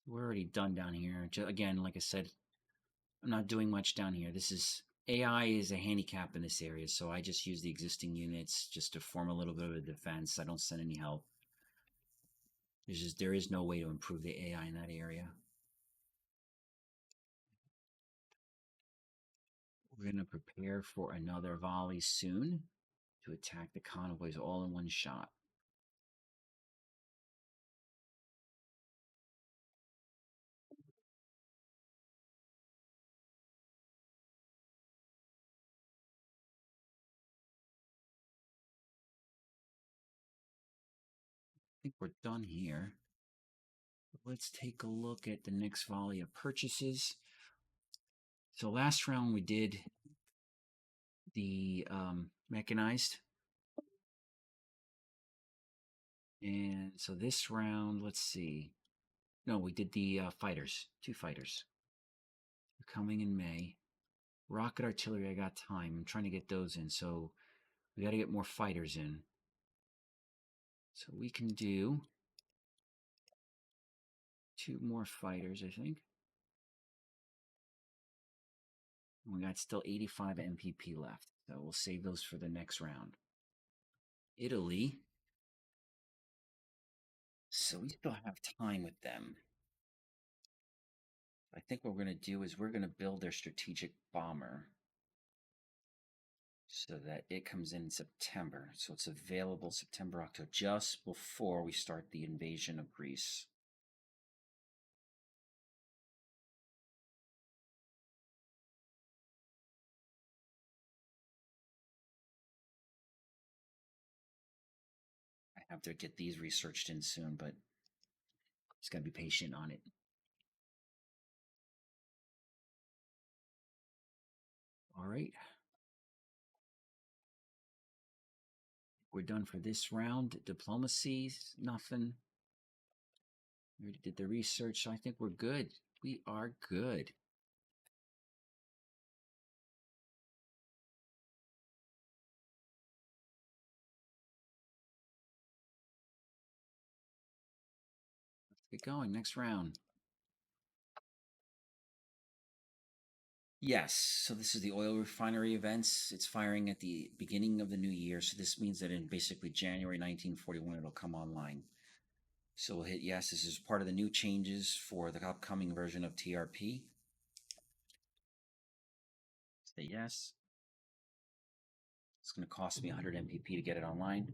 We're already done down here. Again, like I said, I'm not doing much down here. This is AI is a handicap in this area, so I just use the existing units just to form a little bit of a defense. I don't send any help. There is no way to improve the AI in that area. We're gonna prepare for another volley soon to attack the convoys all in one shot. I think we're done here. Let's take a look at the next volley of purchases. So last round we did the mechanized. And so this round, let's see. No, we did the fighters, 2 fighters. They're coming in May. Rocket artillery, I got time. I'm trying to get those in. So we got to get more fighters in. So we can do 2 more fighters, I think. We got still 85 MPP left. So we'll save those for the next round. Italy. So we still have time with them. I think what we're going to do is we're going to build their strategic bomber so that it comes in September. So it's available September, October, just before we start the invasion of Greece. I have to get these researched in soon, but just got to be patient on it. All right. We're done for this round. Diplomacy, nothing. We already did the research, so I think we're good. We are good. Let's get going. Next round. Yes, so this is the oil refinery events. It's firing at the beginning of the new year. So this means that in basically January 1941, it'll come online. So we'll hit yes. This is part of the new changes for the upcoming version of TRP. Say yes. It's going to cost me 100 MPP to get it online.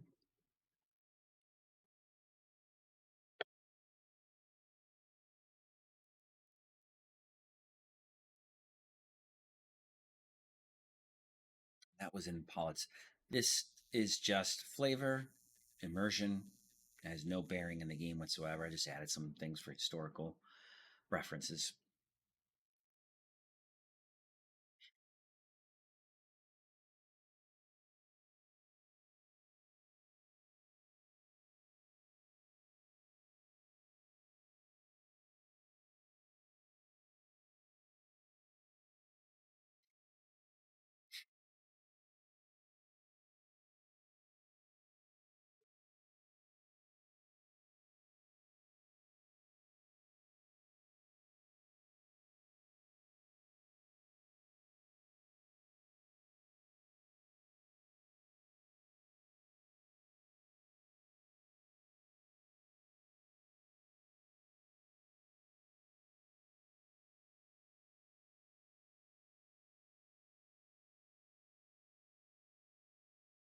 That was in Pollitt's. This is just flavor, immersion. It has no bearing in the game whatsoever. I just added some things for historical references.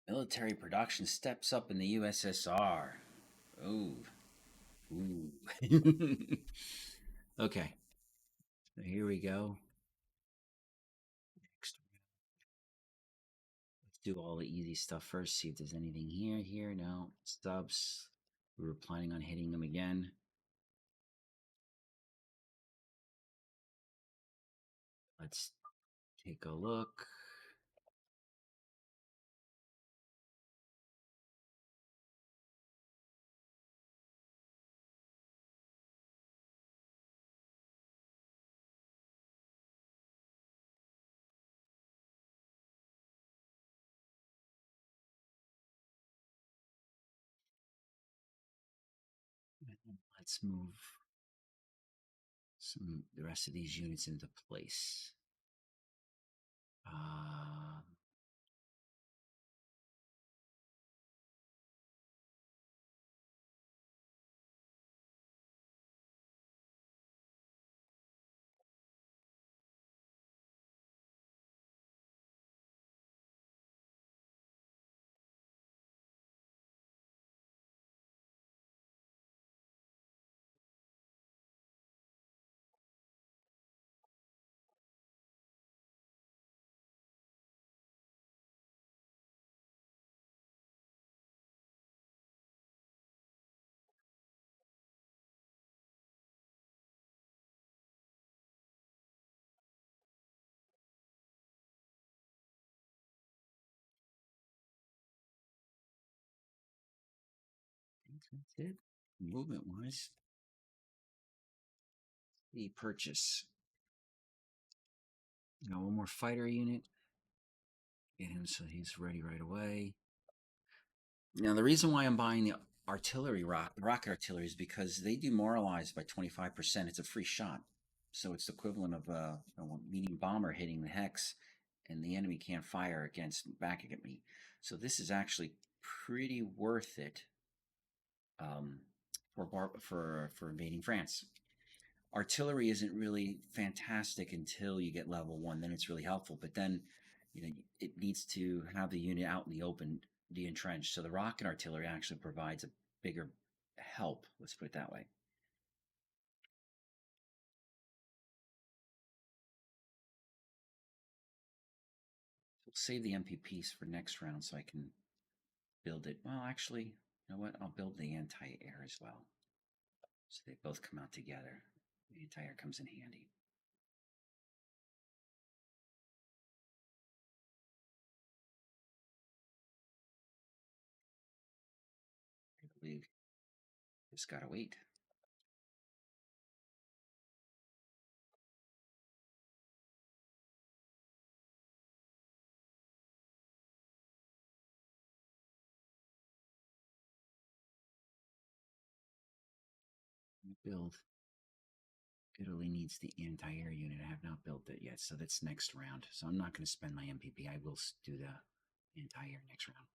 Military production steps up in the USSR. Ooh. Ooh. Okay. So here we go. Next, let's do all the easy stuff first. See if there's anything here. Here, no. Stubs. We were planning on hitting them again. Let's take a look. Let's move the rest of these units into place. Uh, That's it. Movement wise, the purchase. Now one more fighter unit. Get him so he's ready right away. Now the reason why I'm buying the artillery rocket artillery is because they demoralize by 25%. It's a free shot, so it's the equivalent of a medium bomber hitting the hex, and the enemy can't fire back at me. So this is actually pretty worth it for invading France. Artillery isn't really fantastic until you get level 1. Then it's really helpful, but then it needs to have the unit out in the open, de-entrenched. So the rocket artillery actually provides a bigger help. Let's put it that way. So save the MPPs for next round so I can build it. Well, actually, you know what? I'll build the anti-air as well. So they both come out together. The anti-air comes in handy. I believe just gotta wait. Build. Italy needs the anti-air unit. I have not built it yet, so that's next round. So I'm not going to spend my MPP. I will do the anti-air next round.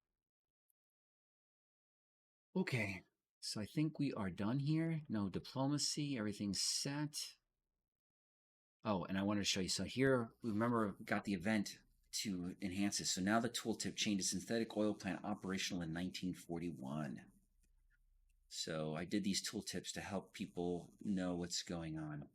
Okay, so I think we are done here. No diplomacy. Everything's set. Oh, and I wanted to show you. So here, remember, got the event to enhance this. So now the tooltip changes synthetic oil plant operational in 1941. So I did these tooltips to help people know what's going on.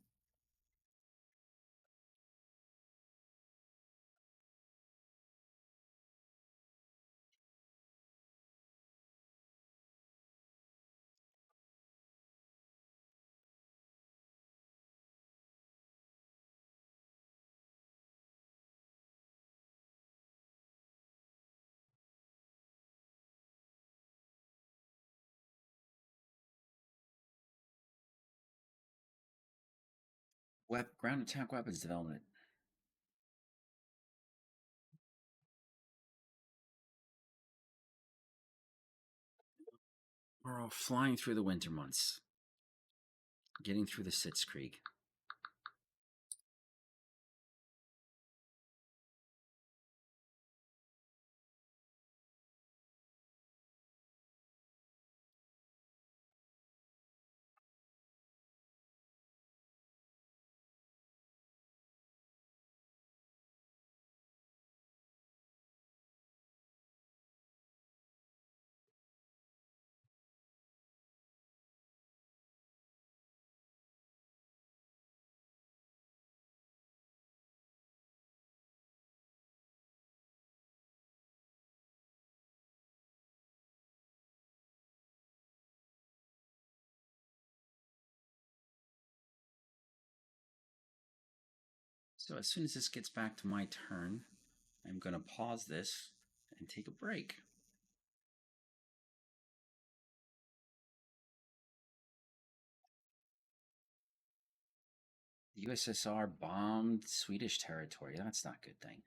Ground attack weapons development. We're all flying through the winter months, getting through the Sitzkrieg. So as soon as this gets back to my turn, I'm going to pause this and take a break. The USSR bombed Swedish territory. That's not a good thing.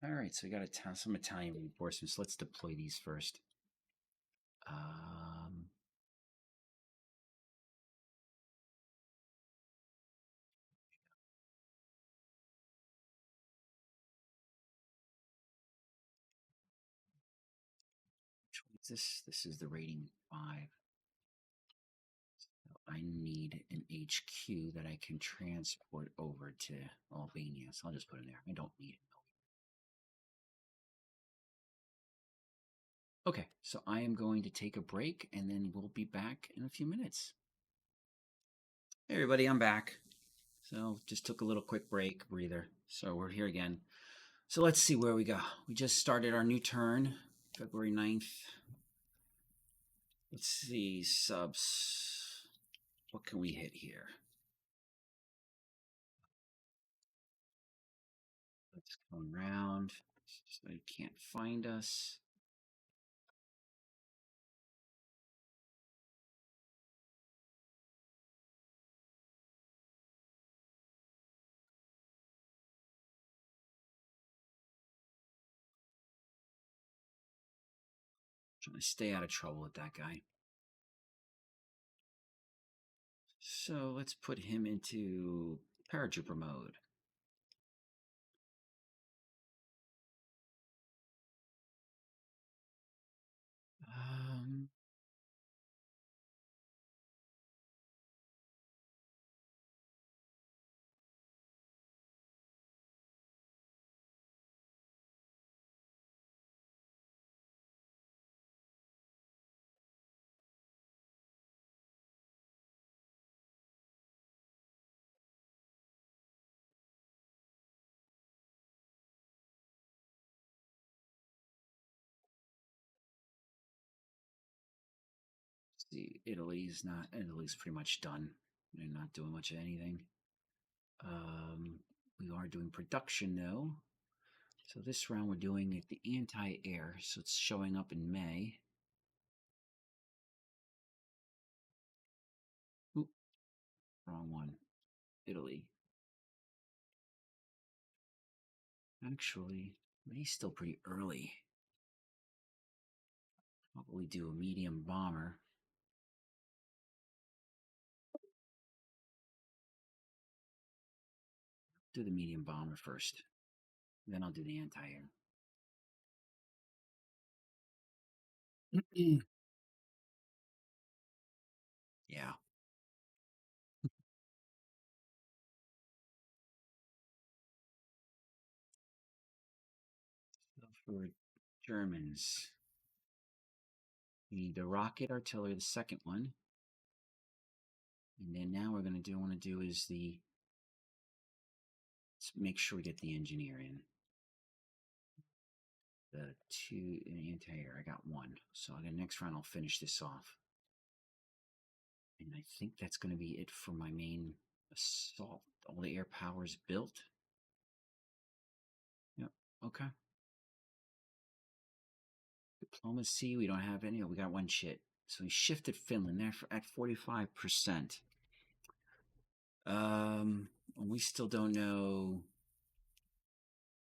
All right, so we got some Italian reinforcements. Let's deploy these first. This is the rating 5. So I need an HQ that I can transport over to Albania. So I'll just put it there. I don't need it. Okay, so I am going to take a break and then we'll be back in a few minutes. Hey everybody, I'm back. So just took a little quick breather. So we're here again. So let's see where we go. We just started our new turn, February 9th. Let's see, subs. What can we hit here? It's going around. So he can't find us. Trying to stay out of trouble with that guy. So let's put him into paratrooper mode. Um, see, Italy's pretty much done. They're not doing much of anything. We are doing production though. So this round we're doing it the anti-air, so it's showing up in May. Oop, wrong one. Italy. Actually, May's still pretty early. Probably do a medium bomber. Do the medium bomber first. Then I'll do the anti-air. Yeah. So for Germans, we need the rocket artillery, the second one. And then now we're going to want to do is let's make sure we get the engineer in. The two anti-air, I got one. So the next round I'll finish this off. And I think that's going to be it for my main assault. All the air power is built. Yep. Okay. Diplomacy, we don't have any. Oh, we got one shit. So we shifted Finland there at 45%. We still don't know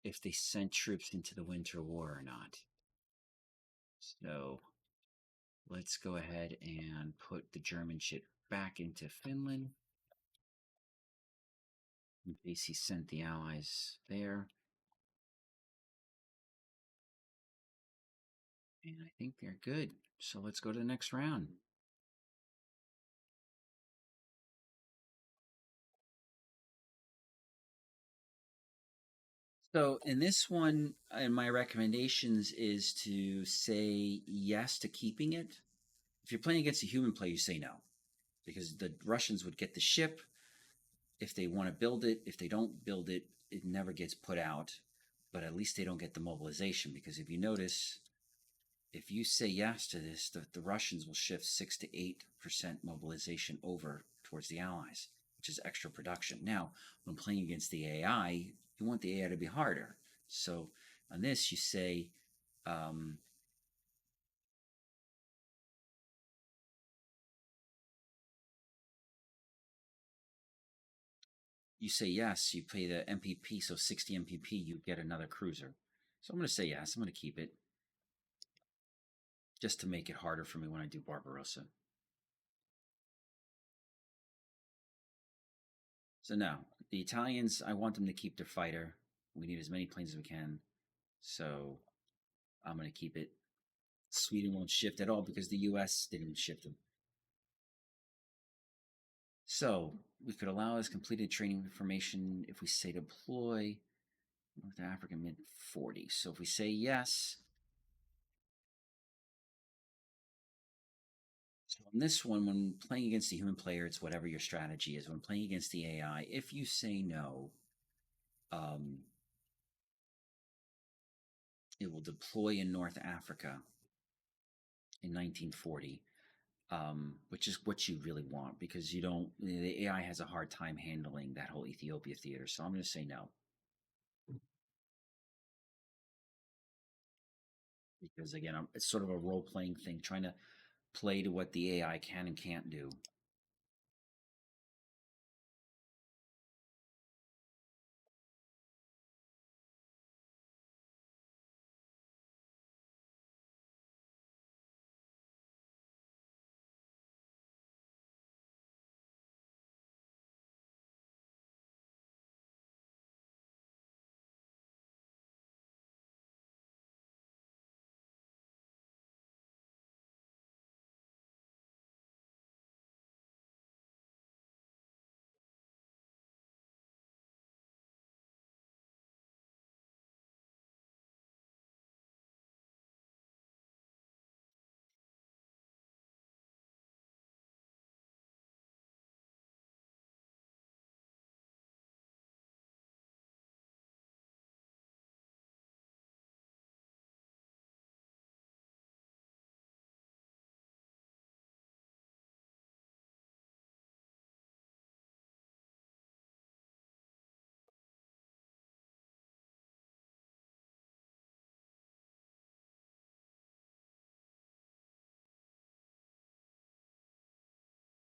if they sent troops into the Winter War or not. So let's go ahead and put the German shit back into Finland. In case he sent the Allies there. And I think they're good. So let's go to the next round. So in this one, my recommendations is to say yes to keeping it. If you're playing against a human player, you say no, because the Russians would get the ship if they want to build it. If they don't build it, it never gets put out. But at least they don't get the mobilization, because if you notice, if you say yes to this, the Russians will shift 6 to 8% mobilization over towards the Allies, which is extra production. Now, when playing against the AI, you want the AI to be harder. So on this, you say, yes, you pay the MPP, so 60 MPP, you get another cruiser. So I'm going to say yes, I'm going to keep it, just to make it harder for me when I do Barbarossa. So now, the Italians, I want them to keep their fighter. We need as many planes as we can. So I'm going to keep it. Sweden won't shift at all because the US didn't shift them. So we could allow us completed training information if we say deploy North Africa mid 40s. So if we say yes, so on this one, when playing against the human player, it's whatever your strategy is. When playing against the AI, if you say no, it will deploy in North Africa in 1940, which is what you really want, because the AI has a hard time handling that whole Ethiopia theater. So I'm going to say no. because again, it's sort of a role playing thing, trying to play to what the AI can and can't do.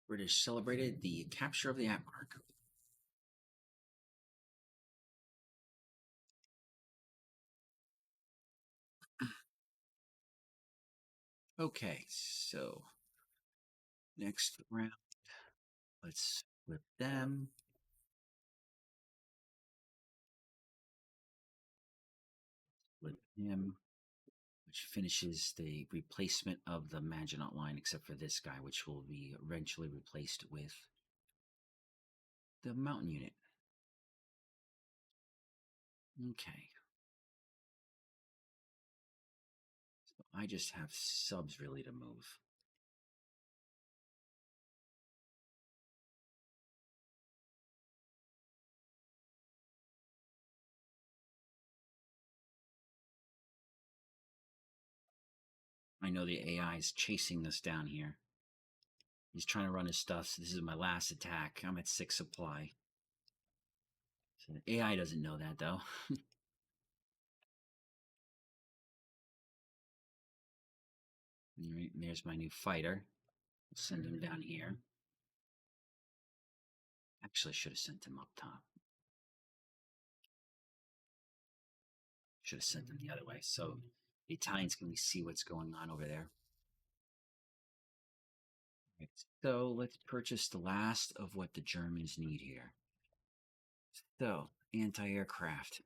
British celebrated the capture of the Atmark. Okay, so next round, let's flip them. Flip him, which finishes the replacement of the Maginot line, except for this guy, which will be eventually replaced with the mountain unit. Okay. So I just have subs really to move. I know the AI is chasing us down here. He's trying to run his stuff. So this is my last attack. I'm at 6 supply. So the AI doesn't know that though. All right, there's my new fighter. Send him down here. Actually, I should have sent him up top. Should have sent him the other way. So the Italians can see what's going on over there. Right. So let's purchase the last of what the Germans need here. So anti-aircraft.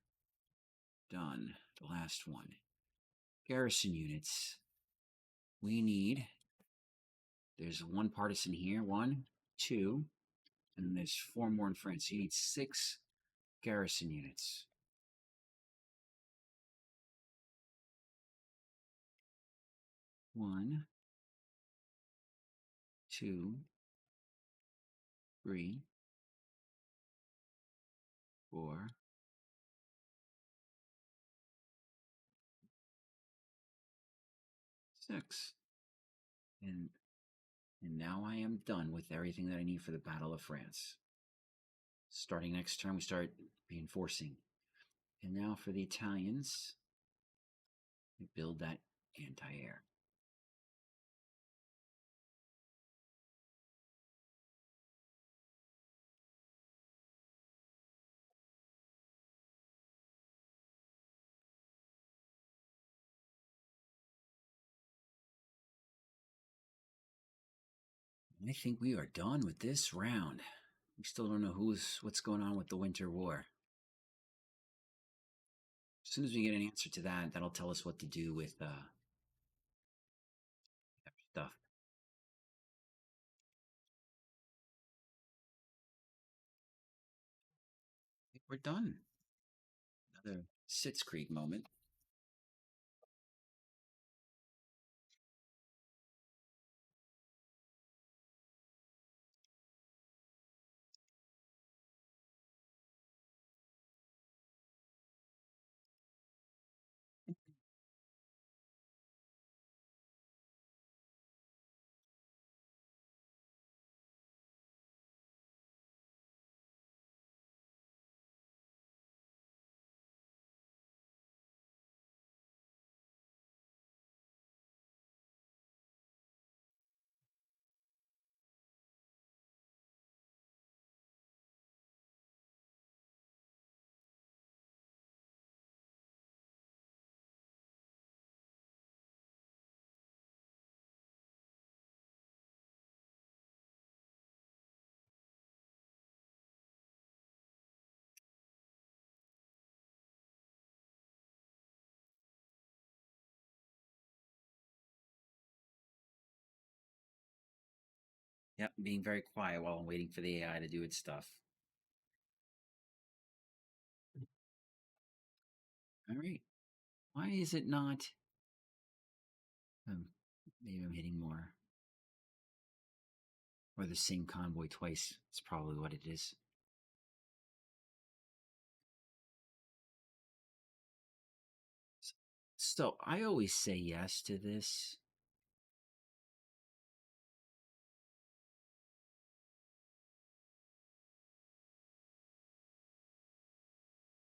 Done. The last one. Garrison units. We need. There's one partisan here. 1, 2. And then there's 4 more in France. You need 6 garrison units. One, 2, 3, 4, 6. And now I am done with everything that I need for the Battle of France. Starting next turn, we start reinforcing. And now for the Italians, we build that anti-air. I think we are done with this round. We still don't know what's going on with the Winter War. As soon as we get an answer to that, that'll tell us what to do with stuff. We're done. Another Sitzkrieg moment. Yep, being very quiet while I'm waiting for the AI to do its stuff. All right. Why is it not? Um, maybe I'm hitting more. Or the same convoy twice. It's probably what it is. So I always say yes to this.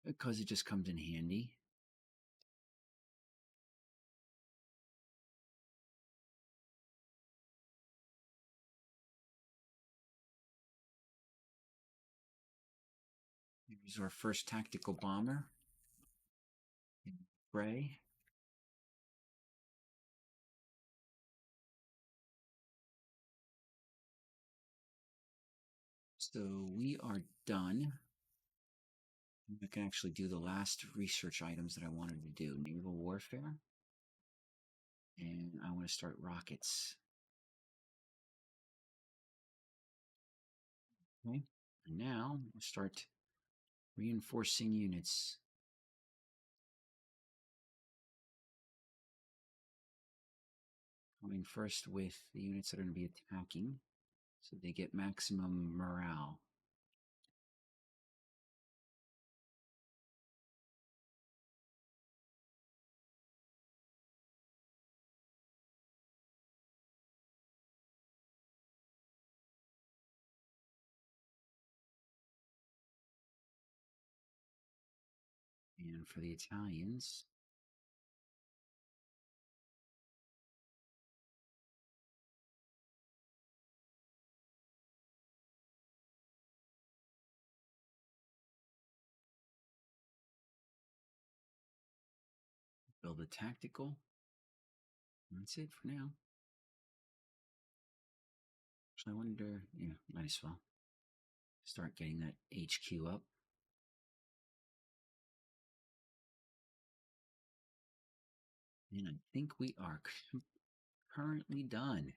Because it just comes in handy. Here's our first tactical bomber. Gray. So we are done. I can actually do the last research items that I wanted to do. Naval warfare. And I want to start rockets. Okay. And now we'll start reinforcing units. Going first with the units that are going to be attacking, so they get maximum morale. And for the Italians, build a tactical. That's it for now. So I wonder, yeah, might as well start getting that HQ up. And I think we are currently done.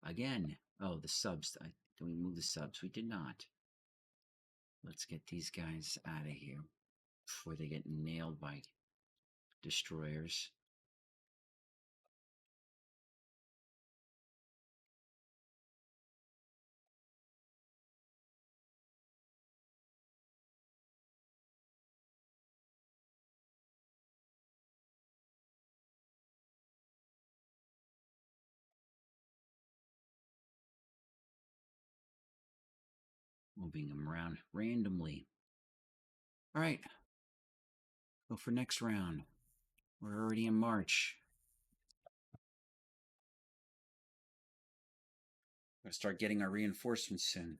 Again, oh, the subs. Did we move the subs? We did not. Let's get these guys out of here before they get nailed by destroyers. Moving them around randomly. All right, go for next round. We're already in March. We're gonna start getting our reinforcements soon.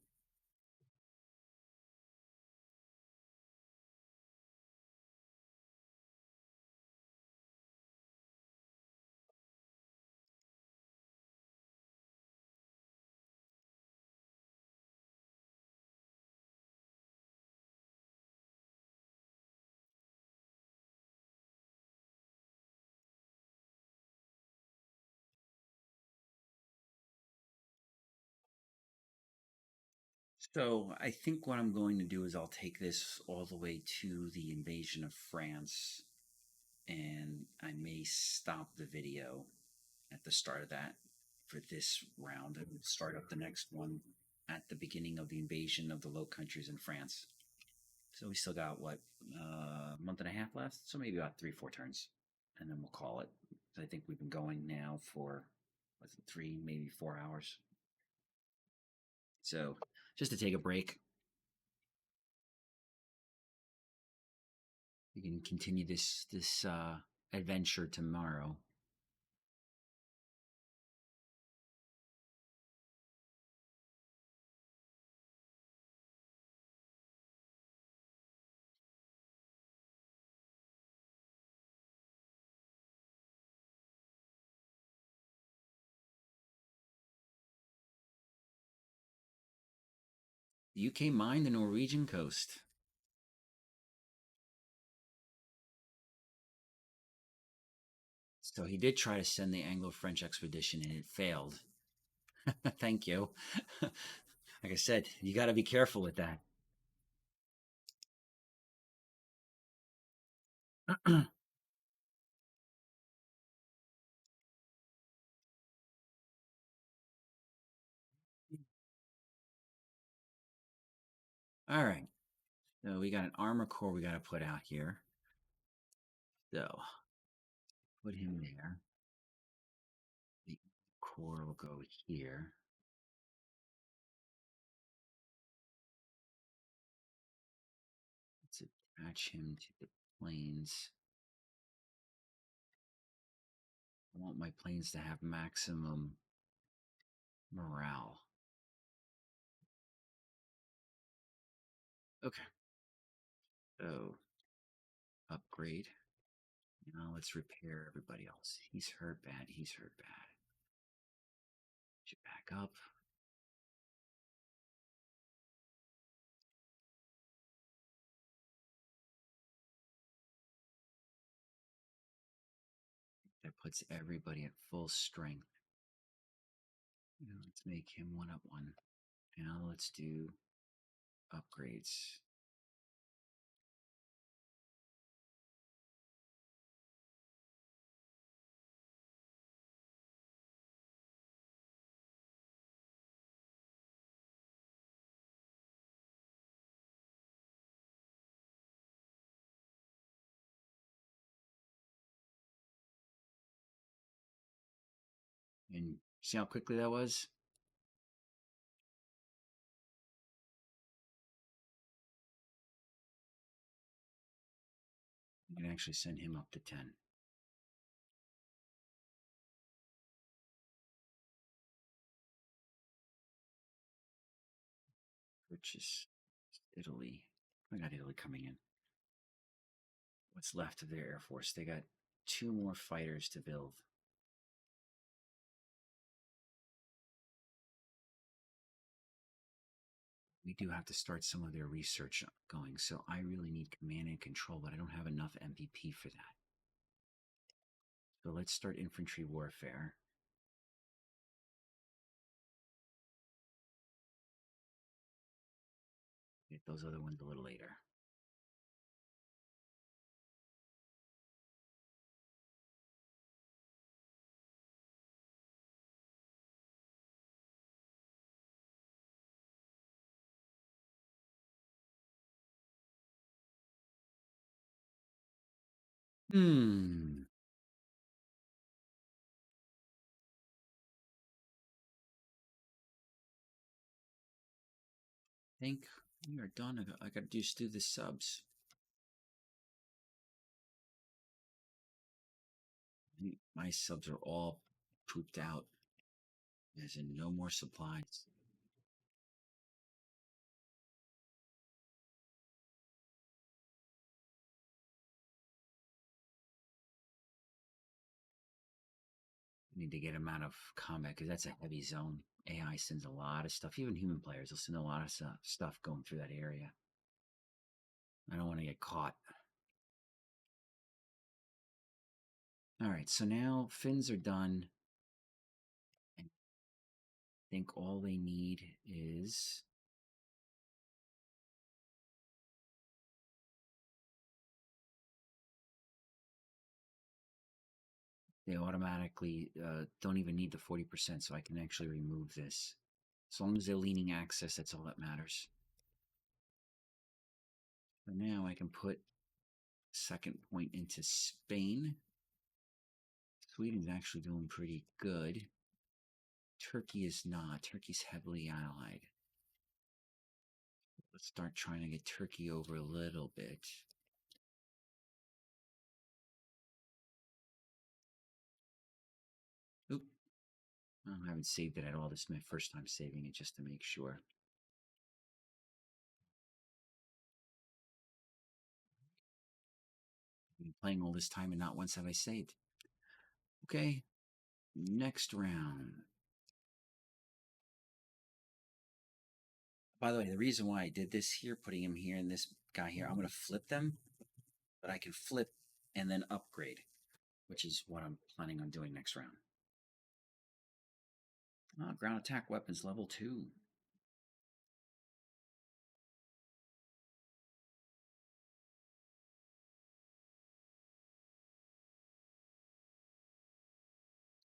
So I think what I'm going to do is I'll take this all the way to the invasion of France, and I may stop the video at the start of that for this round and start up the next one at the beginning of the invasion of the Low Countries in France. So we still got what, a month and a half left? So maybe about 3, 4 turns, and then we'll call it. I think we've been going now for what's it, 3, maybe 4 hours. So just to take a break, we can continue this adventure tomorrow. The UK mined the Norwegian coast. So he did try to send the Anglo-French expedition, and it failed. Thank you. Like I said, you got to be careful with that. All right. So we got an armor core we got to put out here. So put him there. The core will go here. Let's attach him to the planes. I want my planes to have maximum morale. Okay. So upgrade. Now let's repair everybody else. He's hurt bad. He's hurt bad. Should back up. That puts everybody at full strength. Let's make him 1-1. Now let's do upgrades. And see how quickly that was? I can actually send him up to 10. Purchase Italy. I got Italy coming in. What's left of their Air Force? They got 2 more fighters to build. We do have to start some of their research going, so I really need command and control, but I don't have enough MVP for that. So let's start infantry warfare. Get those other ones a little later. Hmm. I think we are done. I got to just do the subs. My subs are all pooped out. As in, no more supplies. I need to get them out of combat because that's a heavy zone. AI sends a lot of stuff. Even human players will send a lot of stuff going through that area. I don't want to get caught. All right, so now Finns are done. I think all they need is they automatically don't even need the 40%, so I can actually remove this. As long as they're leaning access, that's all that matters. For now, I can put second point into Spain. Sweden's actually doing pretty good. Turkey is not. Turkey's heavily allied. Let's start trying to get Turkey over a little bit. Oop. I haven't saved it at all. This is my first time saving it just to make sure. I've been playing all this time and not once have I saved. Okay, next round. By the way, the reason why I did this here, putting him here and this guy here, I'm going to flip them, but I can flip and then upgrade, which is what I'm planning on doing next round. Ground attack weapons level 2.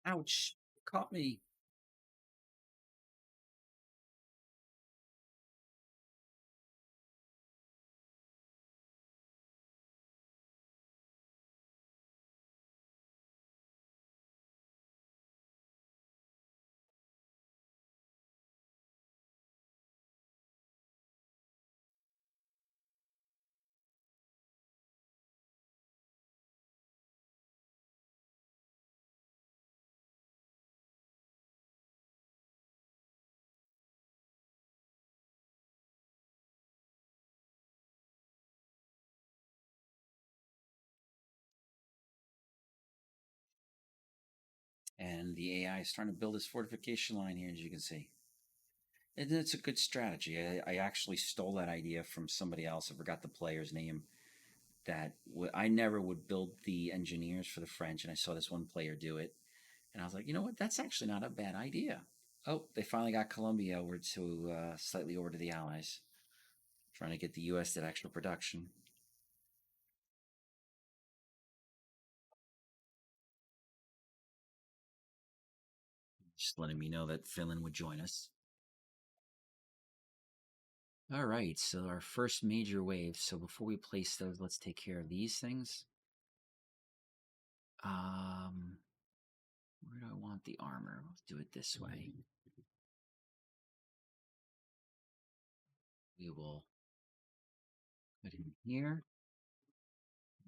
Ouch! Caught me. And the AI is trying to build this fortification line here, as you can see. And it's a good strategy. I actually stole that idea from somebody else. I forgot the player's name. I never would build the engineers for the French, and I saw this one player do it, and I was like, you know what? That's actually not a bad idea. Oh, they finally got Colombia over to slightly over to the Allies, trying to get the U.S. that extra production. Just letting me know that Finland would join us. All right, so our first major wave. So before we place those, let's take care of these things. Where do I want the armor? Let's do it this way. We will put in here.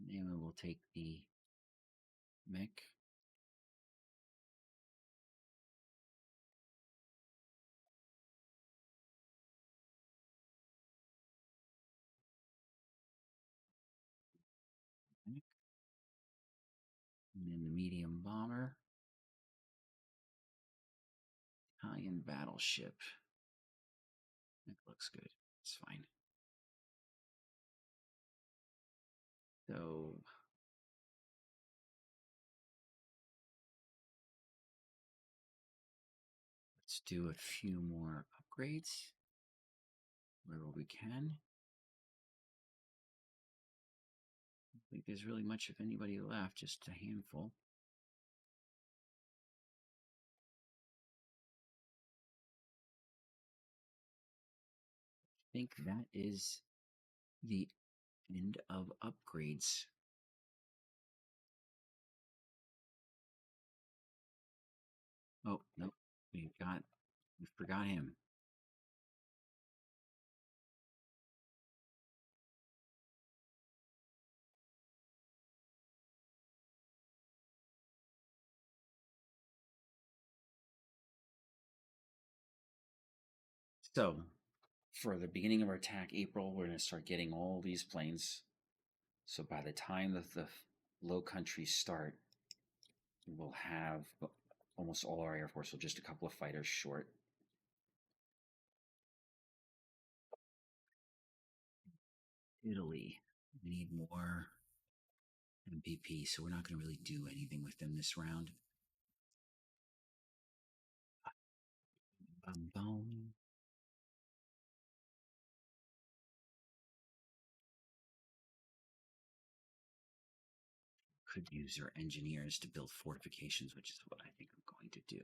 And we will take the mech. And then the medium bomber. Italian battleship. That looks good. It's fine. So let's do a few more upgrades wherever we can. I don't think there's really much of anybody left, just a handful. I think that is the end of upgrades. Oh, no, we forgot him. So, for the beginning of our attack, April, we're going to start getting all these planes. So by the time that the low countries start, we'll have almost all our air force, so just a couple of fighters short. Italy, we need more MVP, so we're not going to really do anything with them this round. Boom. Could use our engineers to build fortifications, which is what I think I'm going to do.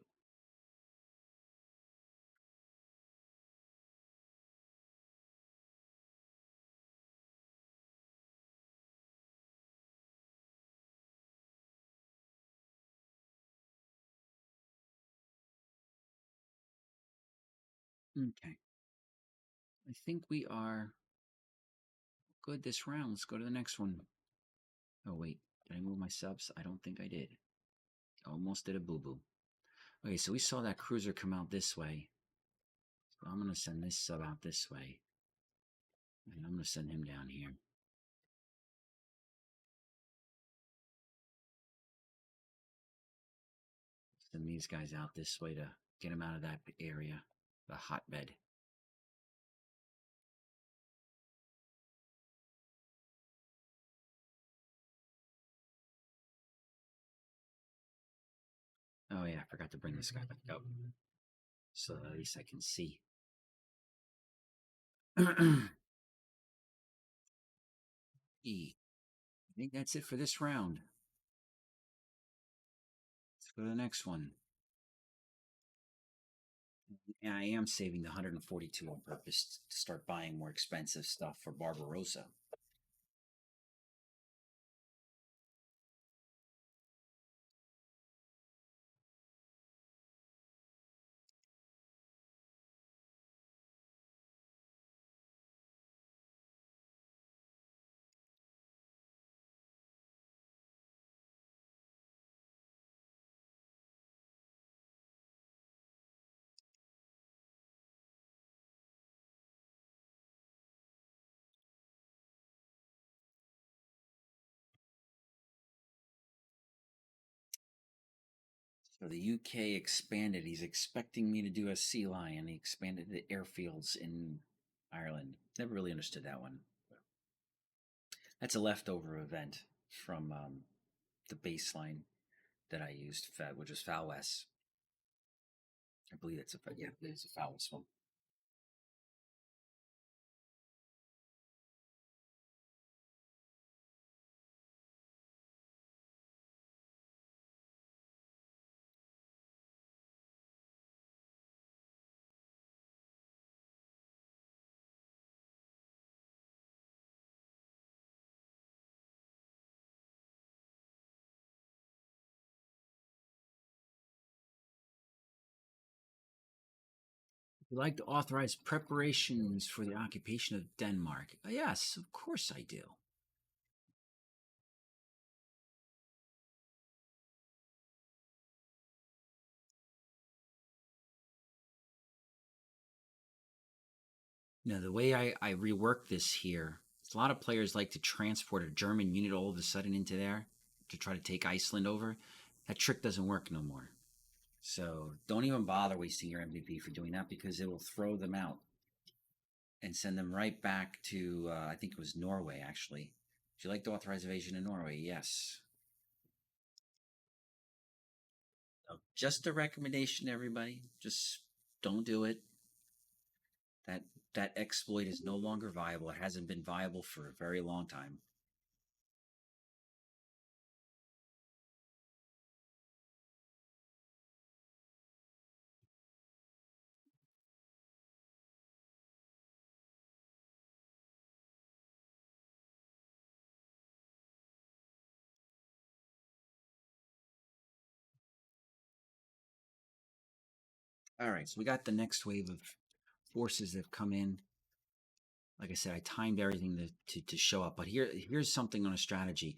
Okay. I think we are good this round. Let's go to the next one. Oh, wait. Did I move my subs? I don't think I did. Almost did a boo-boo. Okay, so we saw that cruiser come out this way. So I'm going to send this sub out this way. And I'm going to send him down here. Send these guys out this way to get them out of that area, the hotbed. Oh yeah, I forgot to bring this guy back up. so at least I can see. E. I think that's it for this round. Let's go to the next one. And I am saving the 142 on purpose to start buying more expensive stuff for Barbarossa. So the UK expanded. He's expecting me to do a sea lion. He expanded the airfields in Ireland. Never really understood that one. That's a leftover event from the baseline that I used, which was Foul West. I believe it's it's a Foul West one. Would you like to authorize preparations for the occupation of Denmark? Yes, of course I do. Now, the way I rework this here, a lot of players like to transport a German unit all of a sudden into there to try to take Iceland over. That trick doesn't work no more. So don't even bother wasting your MVP for doing that because it will throw them out and send them right back to, I think it was Norway, actually. Would you like to authorize invasion in Norway? Yes. So just a recommendation, everybody. Just don't do it. That that exploit is no longer viable. It hasn't been viable for a very long time. All right, so we got the next wave of forces that have come in. Like I said, I timed everything to show up. But here's something on a strategy.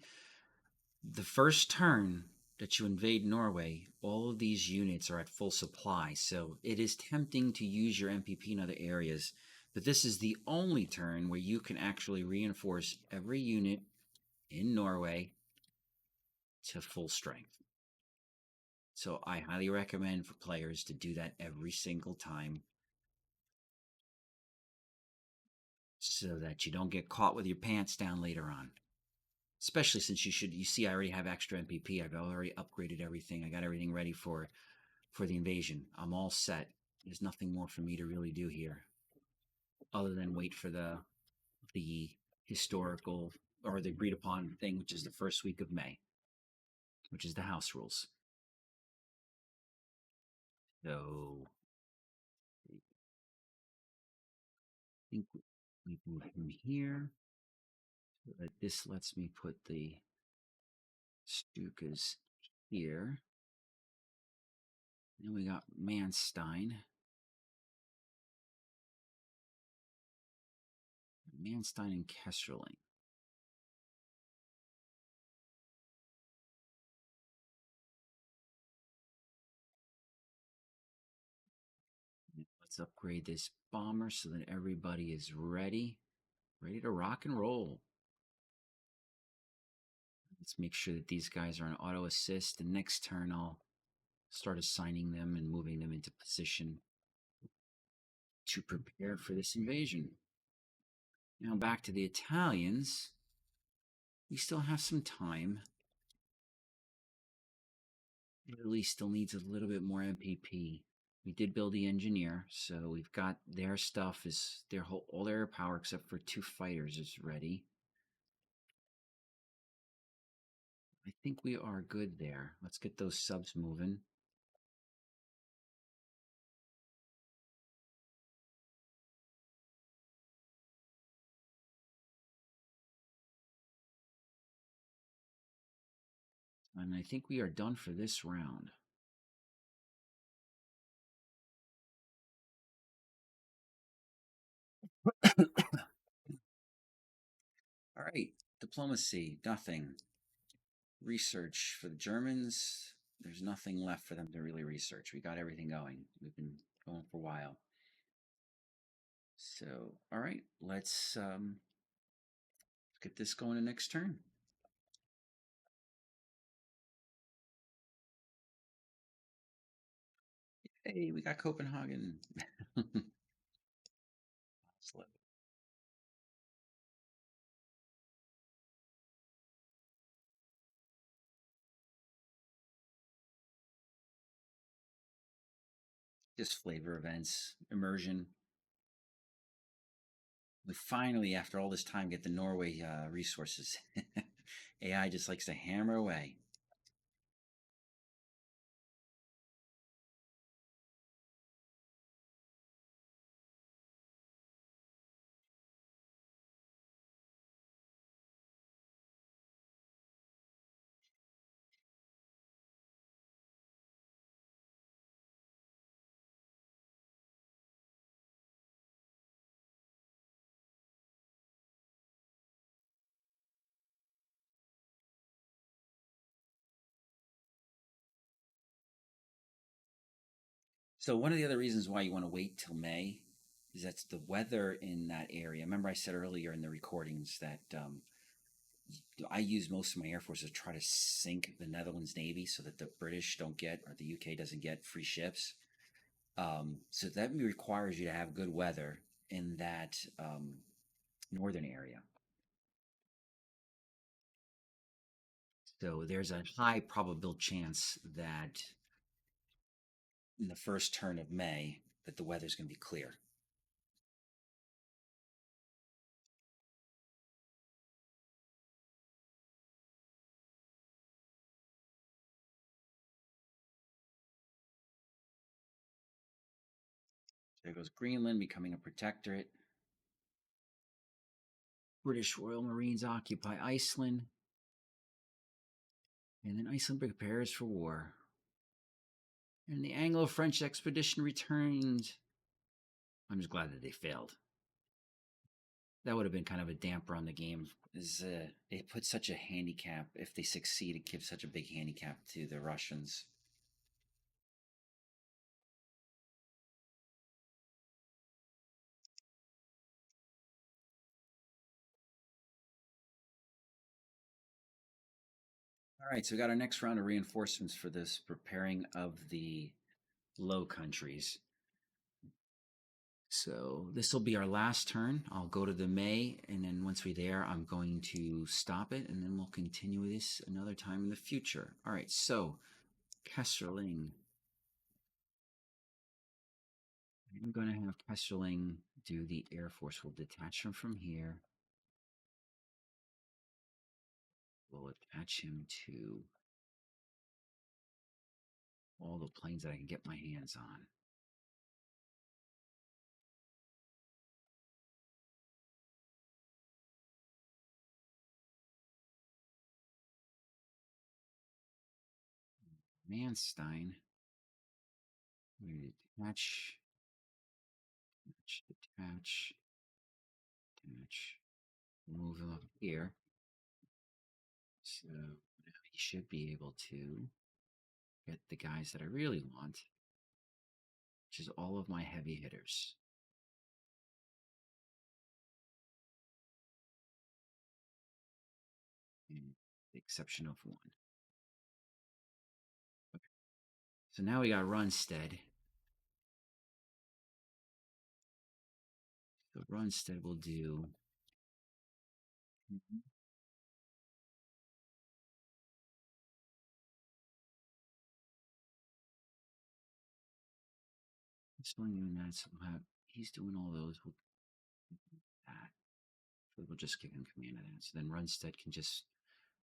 The first turn that you invade Norway, all of these units are at full supply. So it is tempting to use your MPP in other areas. But this is the only turn where you can actually reinforce every unit in Norway to full strength. So I highly recommend for players to do that every single time so that you don't get caught with your pants down later on. Especially since you see I already have extra MPP. I've already upgraded everything. I got everything ready for the invasion. I'm all set. There's nothing more for me to really do here other than wait for the historical or the agreed upon thing, which is the first week of May, which is the house rules. So I think we move from here. So that this lets me put the Stukas here. Then we got Manstein. Manstein and Kesserling. Let's upgrade this bomber so that everybody is ready to rock and roll. Let's make sure that these guys are on auto assist. The next turn, I'll start assigning them and moving them into position to prepare for this invasion. Now back to the Italians. We still have some time. Italy still needs a little bit more MPP. We did build the engineer, so we've got their stuff is their whole all their power except for 2 fighters is ready. I think we are good there. Let's get those subs moving. And I think we are done for this round. All right, diplomacy, nothing. Research for the Germans, there's nothing left for them to really research. We got everything going. We've been going for a while. So, all right, let's get this going the next turn. Hey, we got Copenhagen. Just flavor events, immersion. We finally, after all this time, get the Norway resources. AI just likes to hammer away. So one of the other reasons why you want to wait till May is that's the weather in that area. Remember, I said earlier in the recordings that I use most of my air force to try to sink the Netherlands Navy so that the British don't get or the UK doesn't get free ships. So that requires you to have good weather in that northern area. So there's a high probable chance that in the first turn of May that the weather's going to be clear. There goes Greenland becoming a protectorate. British Royal Marines occupy Iceland. And then Iceland prepares for war. And the Anglo-French expedition returned. I'm just glad that they failed. That would have been kind of a damper on the game. It put such a handicap. If they succeed, it gives such a big handicap to the Russians. All right, so we got our next round of reinforcements for this preparing of the Low Countries. So this will be our last turn. I'll go to the May, and then once we're there, I'm going to stop it, and then we'll continue this another time in the future. All right, so Kesserling. I'm going to have Kesserling do the Air Force. We'll detach him from here. We'll attach him to all the planes that I can get my hands on. Manstein. We detach, detach, detach. Move him up here. So now he should be able to get the guys that I really want, which is all of my heavy hitters. In the exception of one. Okay. So now we got Runstead. So Runstead will do. He's doing that somehow. He's doing all those. We'll do that. So we'll just give him command of that. So then Runstead can just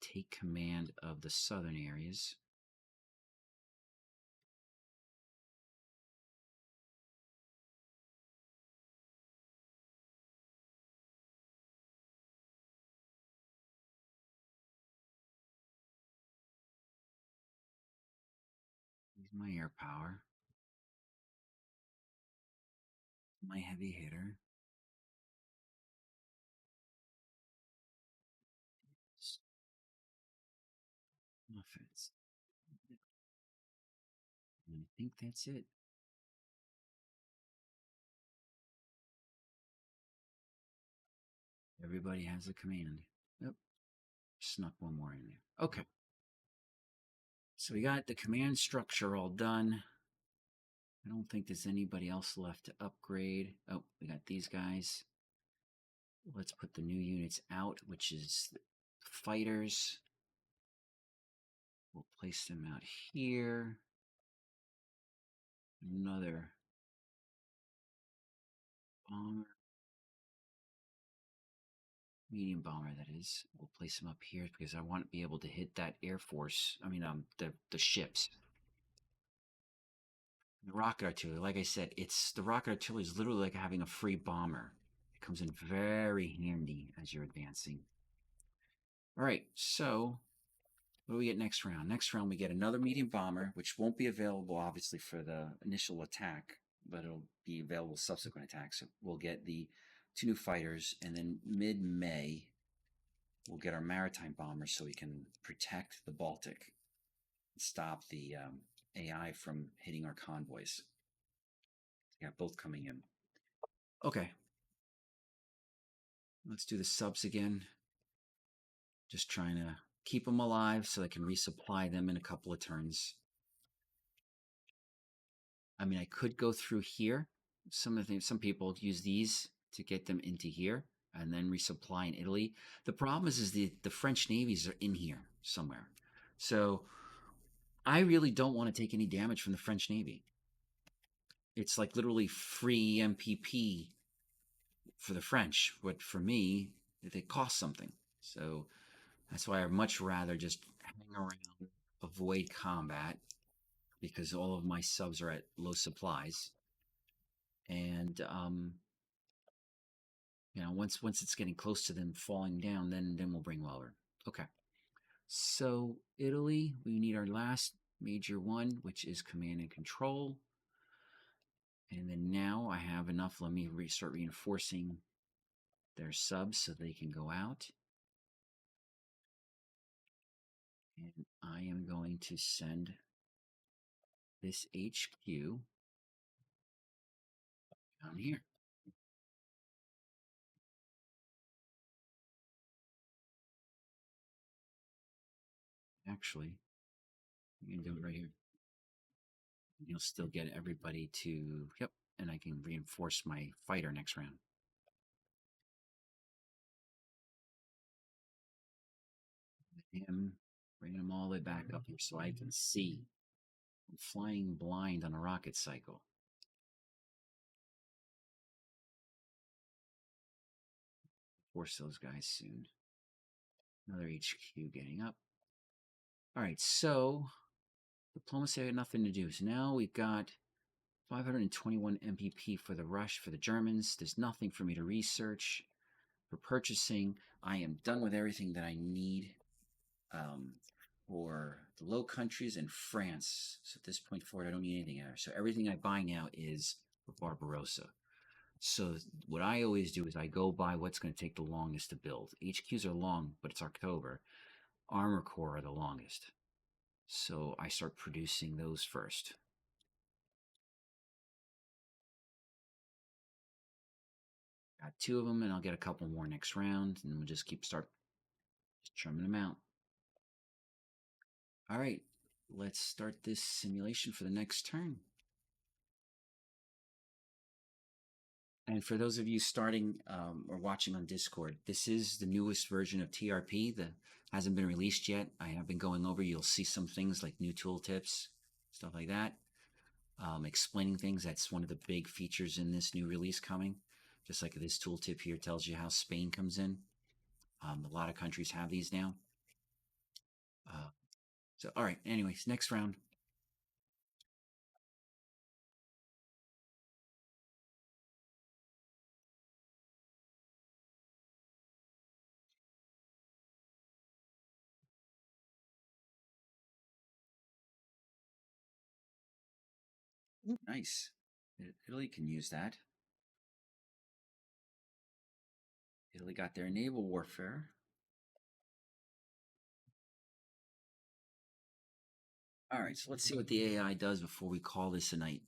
take command of the southern areas. He's my air power, my heavy hitter. Offense. And I think that's it. Everybody has a command. Yep. Snuck one more in there. Okay. So we got the command structure all done. I don't think there's anybody else left to upgrade. Oh, we got these guys. Let's put the new units out, which is fighters. We'll place them out here. Another bomber. Medium bomber, that is. We'll place them up here because I want to be able to hit that Air Force. I mean, the ships. The rocket artillery, like I said, it's the rocket artillery is literally like having a free bomber. It comes in very handy as you're advancing. All right, so what do we get next round? Next round, we get another medium bomber, which won't be available, obviously, for the initial attack, but it'll be available subsequent attacks. So we'll get the 2 new fighters, and then mid-May, we'll get our maritime bombers so we can protect the Baltic and stop the AI from hitting our convoys. We got both coming in. Okay. Let's do the subs again. Just trying to keep them alive so I can resupply them in a couple of turns. I mean, I could go through here. Some people use these to get them into here and then resupply in Italy. The problem is the French navies are in here somewhere. So I really don't want to take any damage from the French Navy. It's like literally free MPP for the French, but for me, it costs something. So that's why I'd much rather just hang around, avoid combat, because all of my subs are at low supplies. And once it's getting close to them falling down, then we'll bring lower. Okay. So Italy, we need our last major one, which is command and control. And then now I have enough. Let me start reinforcing their subs so they can go out. And I am going to send this HQ down here. Actually, you can do it right here. You'll still get everybody to, yep, and I can reinforce my fighter next round. Him, bringing them all the way back up here so I can see. I'm flying blind on a rocket cycle. Force those guys soon. Another HQ getting up. All right, so diplomacy had nothing to do. So now we've got 521 MPP for the Rush, for the Germans. There's nothing for me to research. For purchasing, I am done with everything that I need for the Low Countries and France. So at this point forward, I don't need anything else. So everything I buy now is for Barbarossa. So what I always do is I go by what's going to take the longest to build. HQs are long, but it's October. Armor Core are the longest. So I start producing those first. Got 2 of them, and I'll get a couple more next round, and we'll just start trimming them out. All right, let's start this simulation for the next turn. And for those of you starting or watching on Discord, this is the newest version of TRP that hasn't been released yet. I have been going over. You'll see some things like new tooltips, stuff like that. explaining things. That's one of the big features in this new release coming. Just like this tooltip here tells you how Spain comes in. A lot of countries have these now. Uh, so, all right. Anyways, next round. Nice. Italy can use that. Italy got their naval warfare. All right, so let's see what the AI does before we call this a night.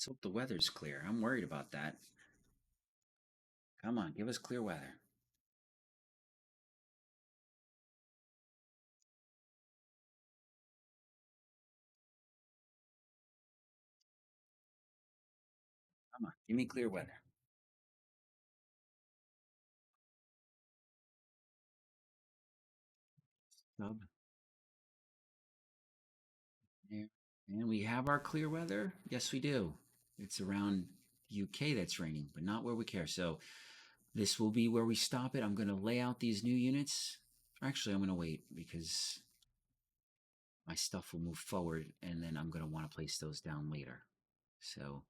Let's hope the weather's clear. I'm worried about that. Come on, give us clear weather. Come on, give me clear weather. Sub. Yeah. And we have our clear weather. Yes, we do. It's around UK that's raining, but not where we care. So this will be where we stop it. I'm going to lay out these new units. Actually, I'm going to wait because my stuff will move forward and then I'm going to want to place those down later. So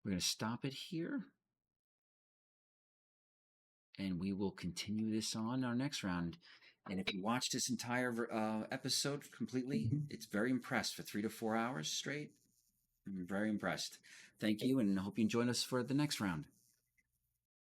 we're going to stop it here and we will continue this on our next round. And if you watch this entire episode completely, it's very impressed for 3 to 4 hours straight. I'm very impressed. Thank you, and I hope you join us for the next round.